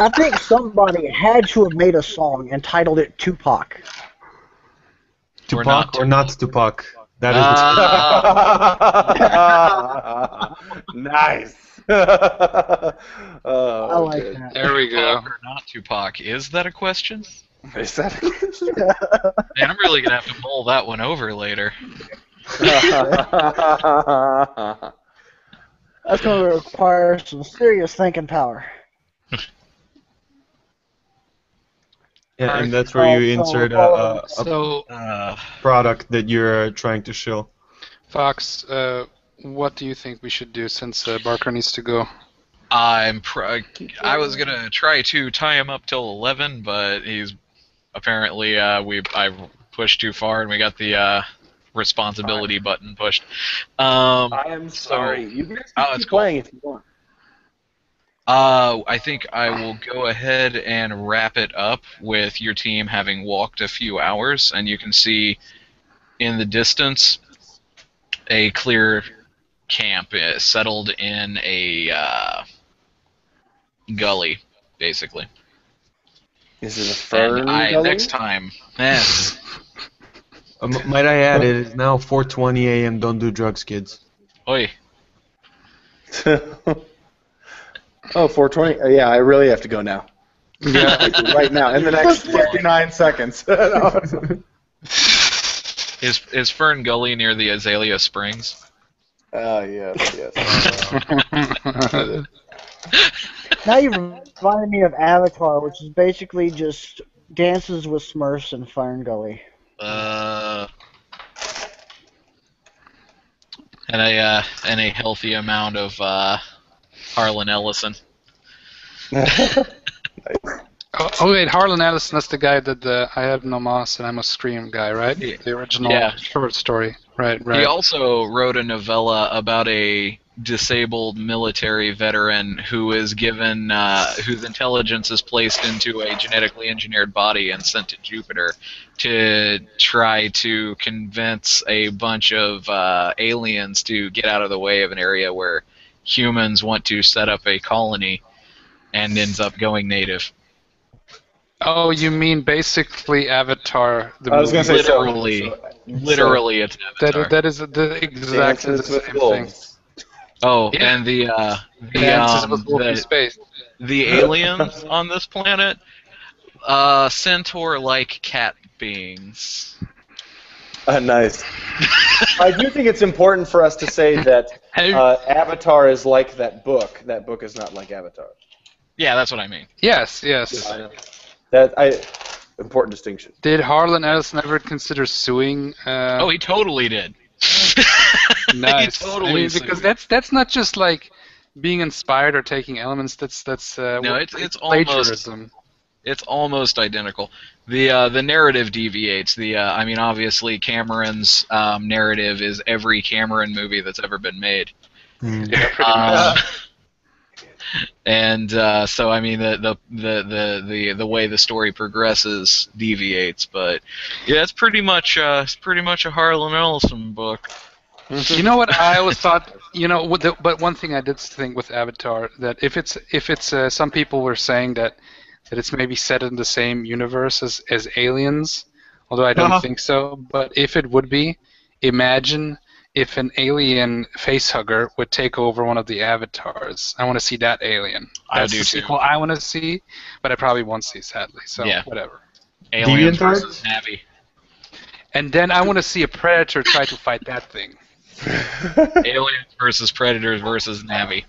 I think somebody had to have made a song and titled it Tupac. Or not Tupac or not Tupac? That is Nice. I Oh, like good. that. There we go. Tupac or not Tupac? Is that a question? Is that? Man, I'm really gonna have to mull that one over later. That's going to require some serious thinking power. Yeah, and that's where you insert a So, product that you're trying to show. Fox, what do you think we should do since Barker needs to go? I was gonna try to tie him up till 11, but he's apparently I pushed too far and we got the responsibility button pushed. I am sorry. You guys can it's keep cool. playing if you want. I think I will go ahead and wrap it up with your team having walked a few hours, and you can see in the distance a clear camp settled in a gully, basically. Is it a fern And gully? next time, yes. Might I add, it is now 4:20 a.m. Don't do drugs, kids. Oi. Oh, 4:20. Yeah, I really have to go now. Yeah. Right now, in the next 59 seconds. No. Is Fern Gully near the Azalea Springs? Yes. Now you reminded me of Avatar, which is basically just dances with Smurfs and Fern Gully. And a healthy amount of Harlan Ellison. Oh wait, Harlan Ellison, that's the guy that I Have No Moss and I Must Scream guy, right? The original Yeah. short story. Right. He also wrote a novella about a disabled military veteran who is given, whose intelligence is placed into a genetically engineered body and sent to Jupiter to try to convince a bunch of aliens to get out of the way of an area where humans want to set up a colony, and ends up going native. Oh, you mean basically Avatar, the I was movie? going to say Literally, it's Avatar. That is exactly the same thing. Oh, Yeah. and Dances with Wolf in Space. the aliens on this planet, centaur-like cat beings. Nice. I do think it's important for us to say that Avatar is like that book. That book is not like Avatar. Yeah, that's what I mean. Yes. Important distinction. Did Harlan Ellison ever consider suing? Oh, he totally did. Nice. He totally I mean, because that's not just like being inspired or taking elements. That's No, it's plagiarism. It's almost identical. The narrative deviates. I mean, obviously, Cameron's narrative is every Cameron movie that's ever been made. Yeah, pretty much. And so, I mean, the way the story progresses deviates, but yeah, it's pretty much a Harlan Ellison book. You know what I always thought? But one thing I did think with Avatar, that if it's some people were saying that it's maybe set in the same universe as Aliens, although I don't think so. But if it would be, imagine if an alien facehugger would take over one of the avatars. I want to see that alien. That's the sequel I want to see, but I probably won't see, sadly. So Yeah. Whatever. Aliens versus Navi. And then I want to see a predator try to fight that thing. Aliens versus Predators versus Navi.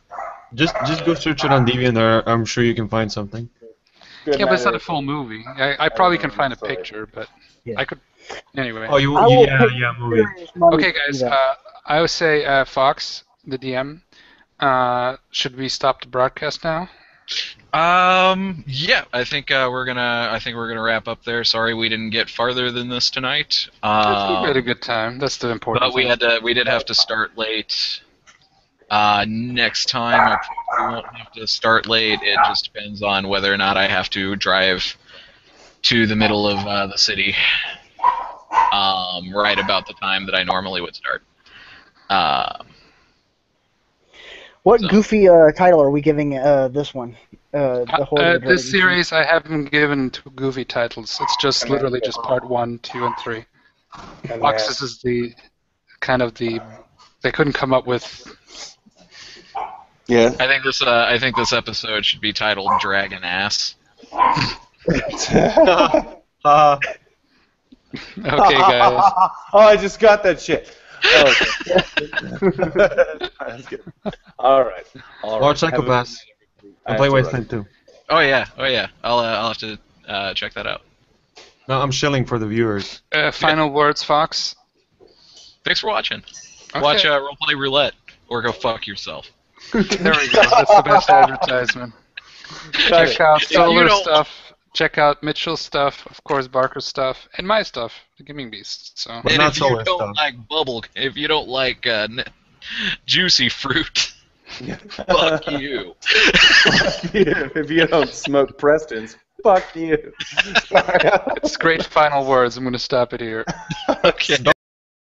Just go search it on DeviantArt. I'm sure you can find something. Yeah, but it's not a full movie. I probably can find a picture, but I could. Anyway. Oh, yeah, movie. Okay, guys. I would say Fox, the DM. Should we stop the broadcast now? Yeah, I think we're gonna wrap up there. Sorry we didn't get farther than this tonight. We had a good time. That's the important thing. But we did have to start late. Next time we won't have to start late. It just depends on whether or not I have to drive to the middle of the city right about the time that I normally would start. What goofy title are we giving this one? This series I haven't given two goofy titles. It's just literally just part 1, 2, and 3. Fox, this is the kind of the they couldn't come up with. Yeah. I think this episode should be titled Dragon Ass. Okay, guys. Oh, I just got that shit. Oh, okay. That's good. All right. Or Psychopaths. I play Wasteland 2. Oh yeah. I'll have to check that out. No, I'm shilling for the viewers. Final words, Fox. Thanks for watching. Okay. Watch Roleplay Roulette or go fuck yourself. There we go. That's the best advertisement. Check out Solar stuff. Check out Mitchell's stuff, of course, Barker's stuff, and my stuff, the Gaming Beast. So. But And not if you Solar don't stuff. like bubble, if you don't like juicy fruit, Fuck you. Fuck you. If you don't smoke Preston's, fuck you. It's great final words. I'm going to stop it here. Okay.